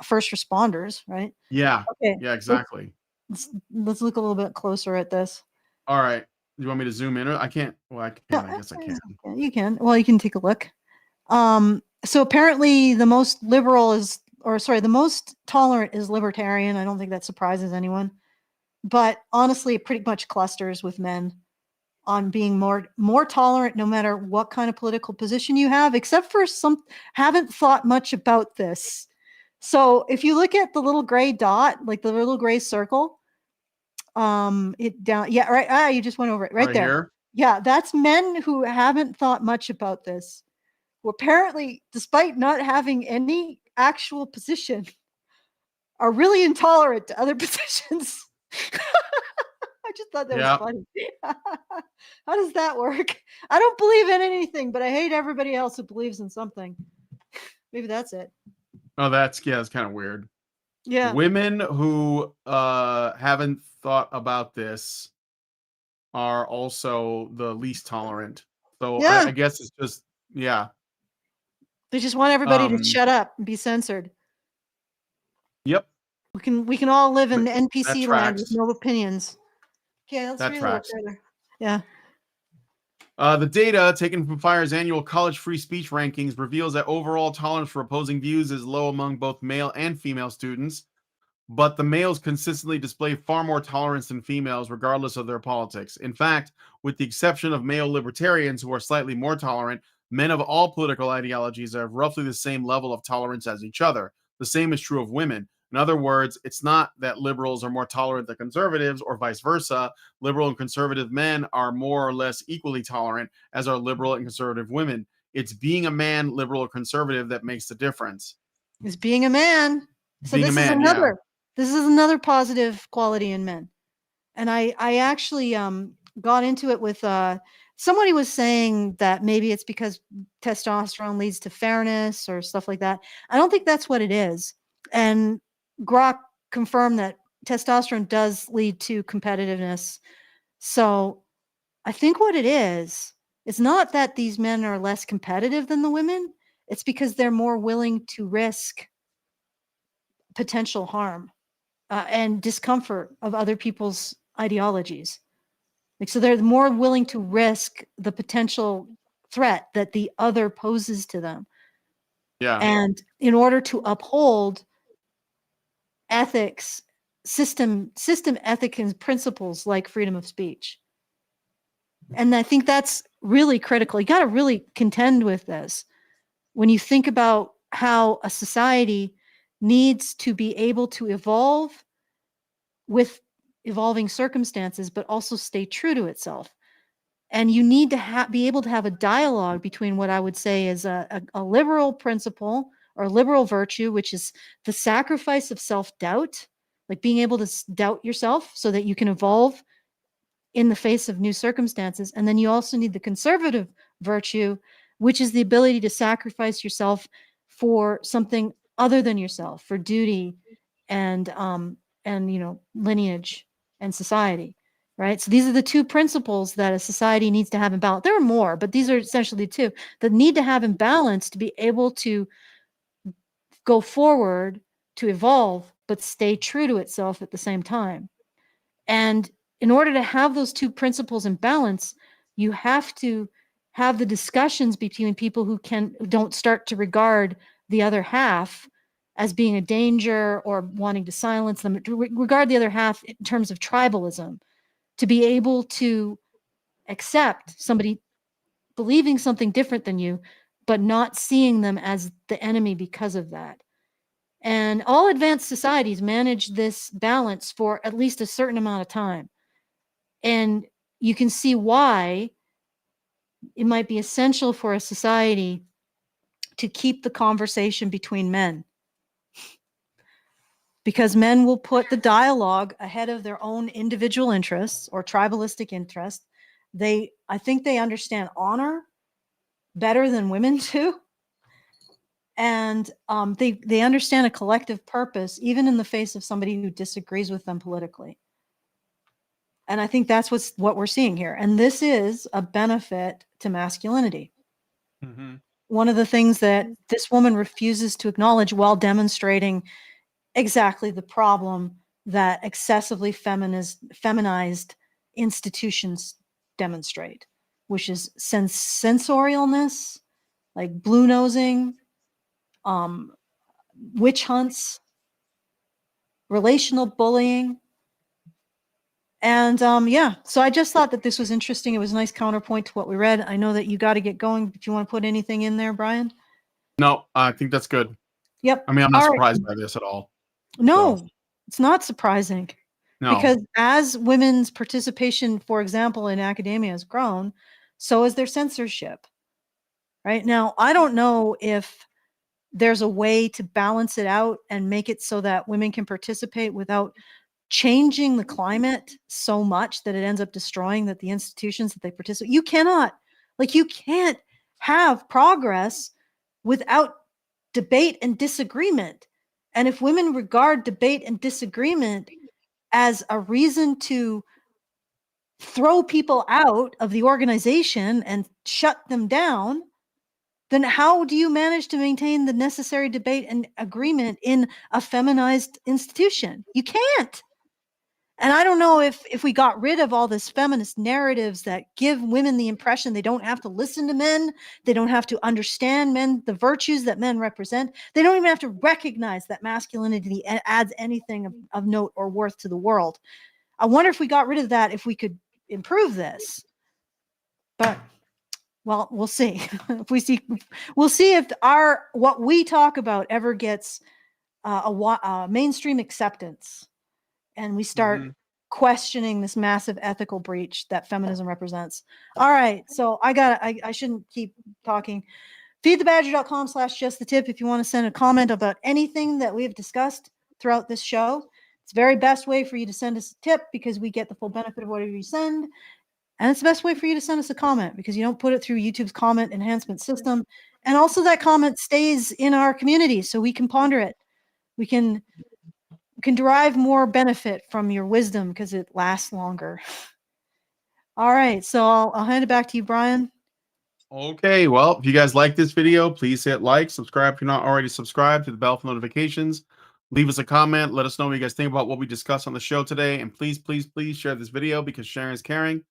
first responders, right? yeah, Okay. yeah, Let's, exactly. let's look a little bit closer at this. All right. Do you want me to zoom in? I can't. Well, I No, can. I guess I can. you can. Well, you can take a look. So apparently the most liberal is, or sorry, the most tolerant is libertarian. I don't think that surprises anyone. But honestly, it pretty much clusters with men on being more tolerant no matter what kind of political position you have, except for some haven't thought much about this. So if you look at the little gray dot, like the little gray circle, it down, yeah, right. You just went over it right Right there. here. Yeah, that's men who haven't thought much about this, who apparently, despite not having any actual position, are really intolerant to other positions. I just thought that was Yeah. funny. How does that work? I don't believe in anything, but I hate everybody else who believes in something. Maybe that's it. Oh, that's it's kind of weird. Yeah. Women who haven't thought about this are also the least tolerant. So I Yeah. guess it's just yeah. They just want everybody to Um. shut up and be censored. Yep. We can all live in That NPC land with tracks. no opinions. Okay, let's That read a little tracks. further. Yeah. The data taken from Fire's annual college free speech rankings reveals that overall tolerance for opposing views is low among both male and female students, but the males consistently display far more tolerance than females, regardless of their politics. In fact, with the exception of male libertarians who are slightly more tolerant, men of all political ideologies have roughly the same level of tolerance as each other. The same is true of women. In other words, it's not that liberals are more tolerant than conservatives or vice versa. Liberal and conservative men are more or less equally tolerant, as are liberal and conservative women. It's being a man, liberal or conservative, that makes the difference. Is being a man. So Being a man, yeah. this is another positive quality in men. And I actually got into it with somebody was saying that maybe it's because testosterone leads to fairness or stuff like that. I don't think that's what it is. And Grok confirmed that testosterone does lead to competitiveness. So I think what it is, it's not that these men are less competitive than the women. It's because they're more willing to risk potential harm and discomfort of other people's ideologies. Like, so they're more willing to risk the potential threat that the other poses to them. Yeah. And in order to uphold ethics, system ethic and principles like freedom of speech. And I think that's really critical. You got to really contend with this when you think about how a society needs to be able to evolve with evolving circumstances, but also stay true to itself. And you need to be able to have a dialogue between what I would say is a liberal principle or liberal virtue, which is the sacrifice of self-doubt, like being able to doubt yourself so that you can evolve in the face of new circumstances. And then you also need the conservative virtue, which is the ability to sacrifice yourself for something other than yourself, for duty and lineage and society. Right. So these are the two principles that a society needs to have in balance. There are more, but these are essentially two that need to have in balance to be able to go forward, to evolve but stay true to itself at the same time. And in order to have those two principles in balance, you have to have the discussions between people who don't start to regard the other half as being a danger or wanting to silence them, to regard the other half in terms of tribalism, to be able to accept somebody believing something different than you, but not seeing them as the enemy because of that. And all advanced societies manage this balance for at least a certain amount of time. And you can see why it might be essential for a society to keep the conversation between men. Because men will put the dialogue ahead of their own individual interests or tribalistic interests. I think they understand honor better than women do. And they understand a collective purpose, even in the face of somebody who disagrees with them politically. And I think that's what we're seeing here. And this is a benefit to masculinity. Mm-hmm. One of the things that this woman refuses to acknowledge while demonstrating exactly the problem that excessively feminized institutions demonstrate, which is sensorialness, like blue nosing, witch hunts, relational bullying. And so I just thought that this was interesting. It was a nice counterpoint to what we read. I know that you got to get going. Do you want to put anything in there, Brian? No, I think that's good. Yep. I mean, I'm not surprised by this at all. No, it's not surprising. No. Because as women's participation, for example, in academia has grown, so is their censorship. Right now, I don't know if there's a way to balance it out and make it so that women can participate without changing the climate so much that it ends up destroying the institutions that they participate. You can't have progress without debate and disagreement. And if women regard debate and disagreement as a reason to throw people out of the organization and shut them down, then how do you manage to maintain the necessary debate and agreement in a feminized institution? You can't. And I don't know if we got rid of all this feminist narratives that give women the impression they don't have to listen to men, they don't have to understand men, the virtues that men represent, they don't even have to recognize that masculinity adds anything of note or worth to the world. I wonder if we got rid of that, if we could improve this. But well, we'll see. We'll see if what we talk about ever gets a mainstream acceptance, and we start questioning this massive ethical breach that feminism represents. All right, so I shouldn't keep talking. feedthebadger.com/justthetip if you want to send a comment about anything that we've discussed throughout this show. It's the very best way for you to send us a tip because we get the full benefit of whatever you send. And it's the best way for you to send us a comment because you don't put it through YouTube's comment enhancement system. And also that comment stays in our community so we can ponder it. We can derive more benefit from your wisdom because it lasts longer. All right, so I'll hand it back to you, Brian. Okay, well, if you guys like this video, please hit like, subscribe if you're not already subscribed, to the bell for notifications. Leave us a comment. Let us know what you guys think about what we discussed on the show today. And please, please, please share this video because sharing is caring.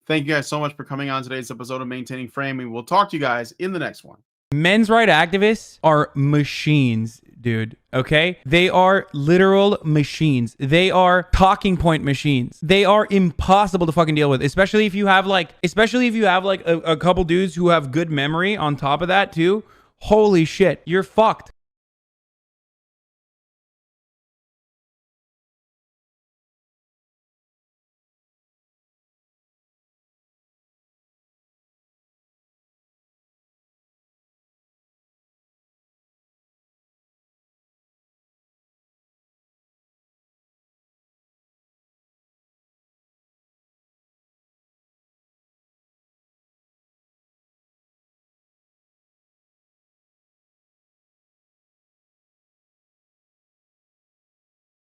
Thank you guys so much for coming on today's episode of Maintaining Framing. We'll talk to you guys in the next one. Men's rights activists are machines, dude. Okay? They are literal machines. They are talking point machines. They are impossible to fucking deal with, especially if you have like a couple dudes who have good memory on top of that too. Holy shit, you're fucked.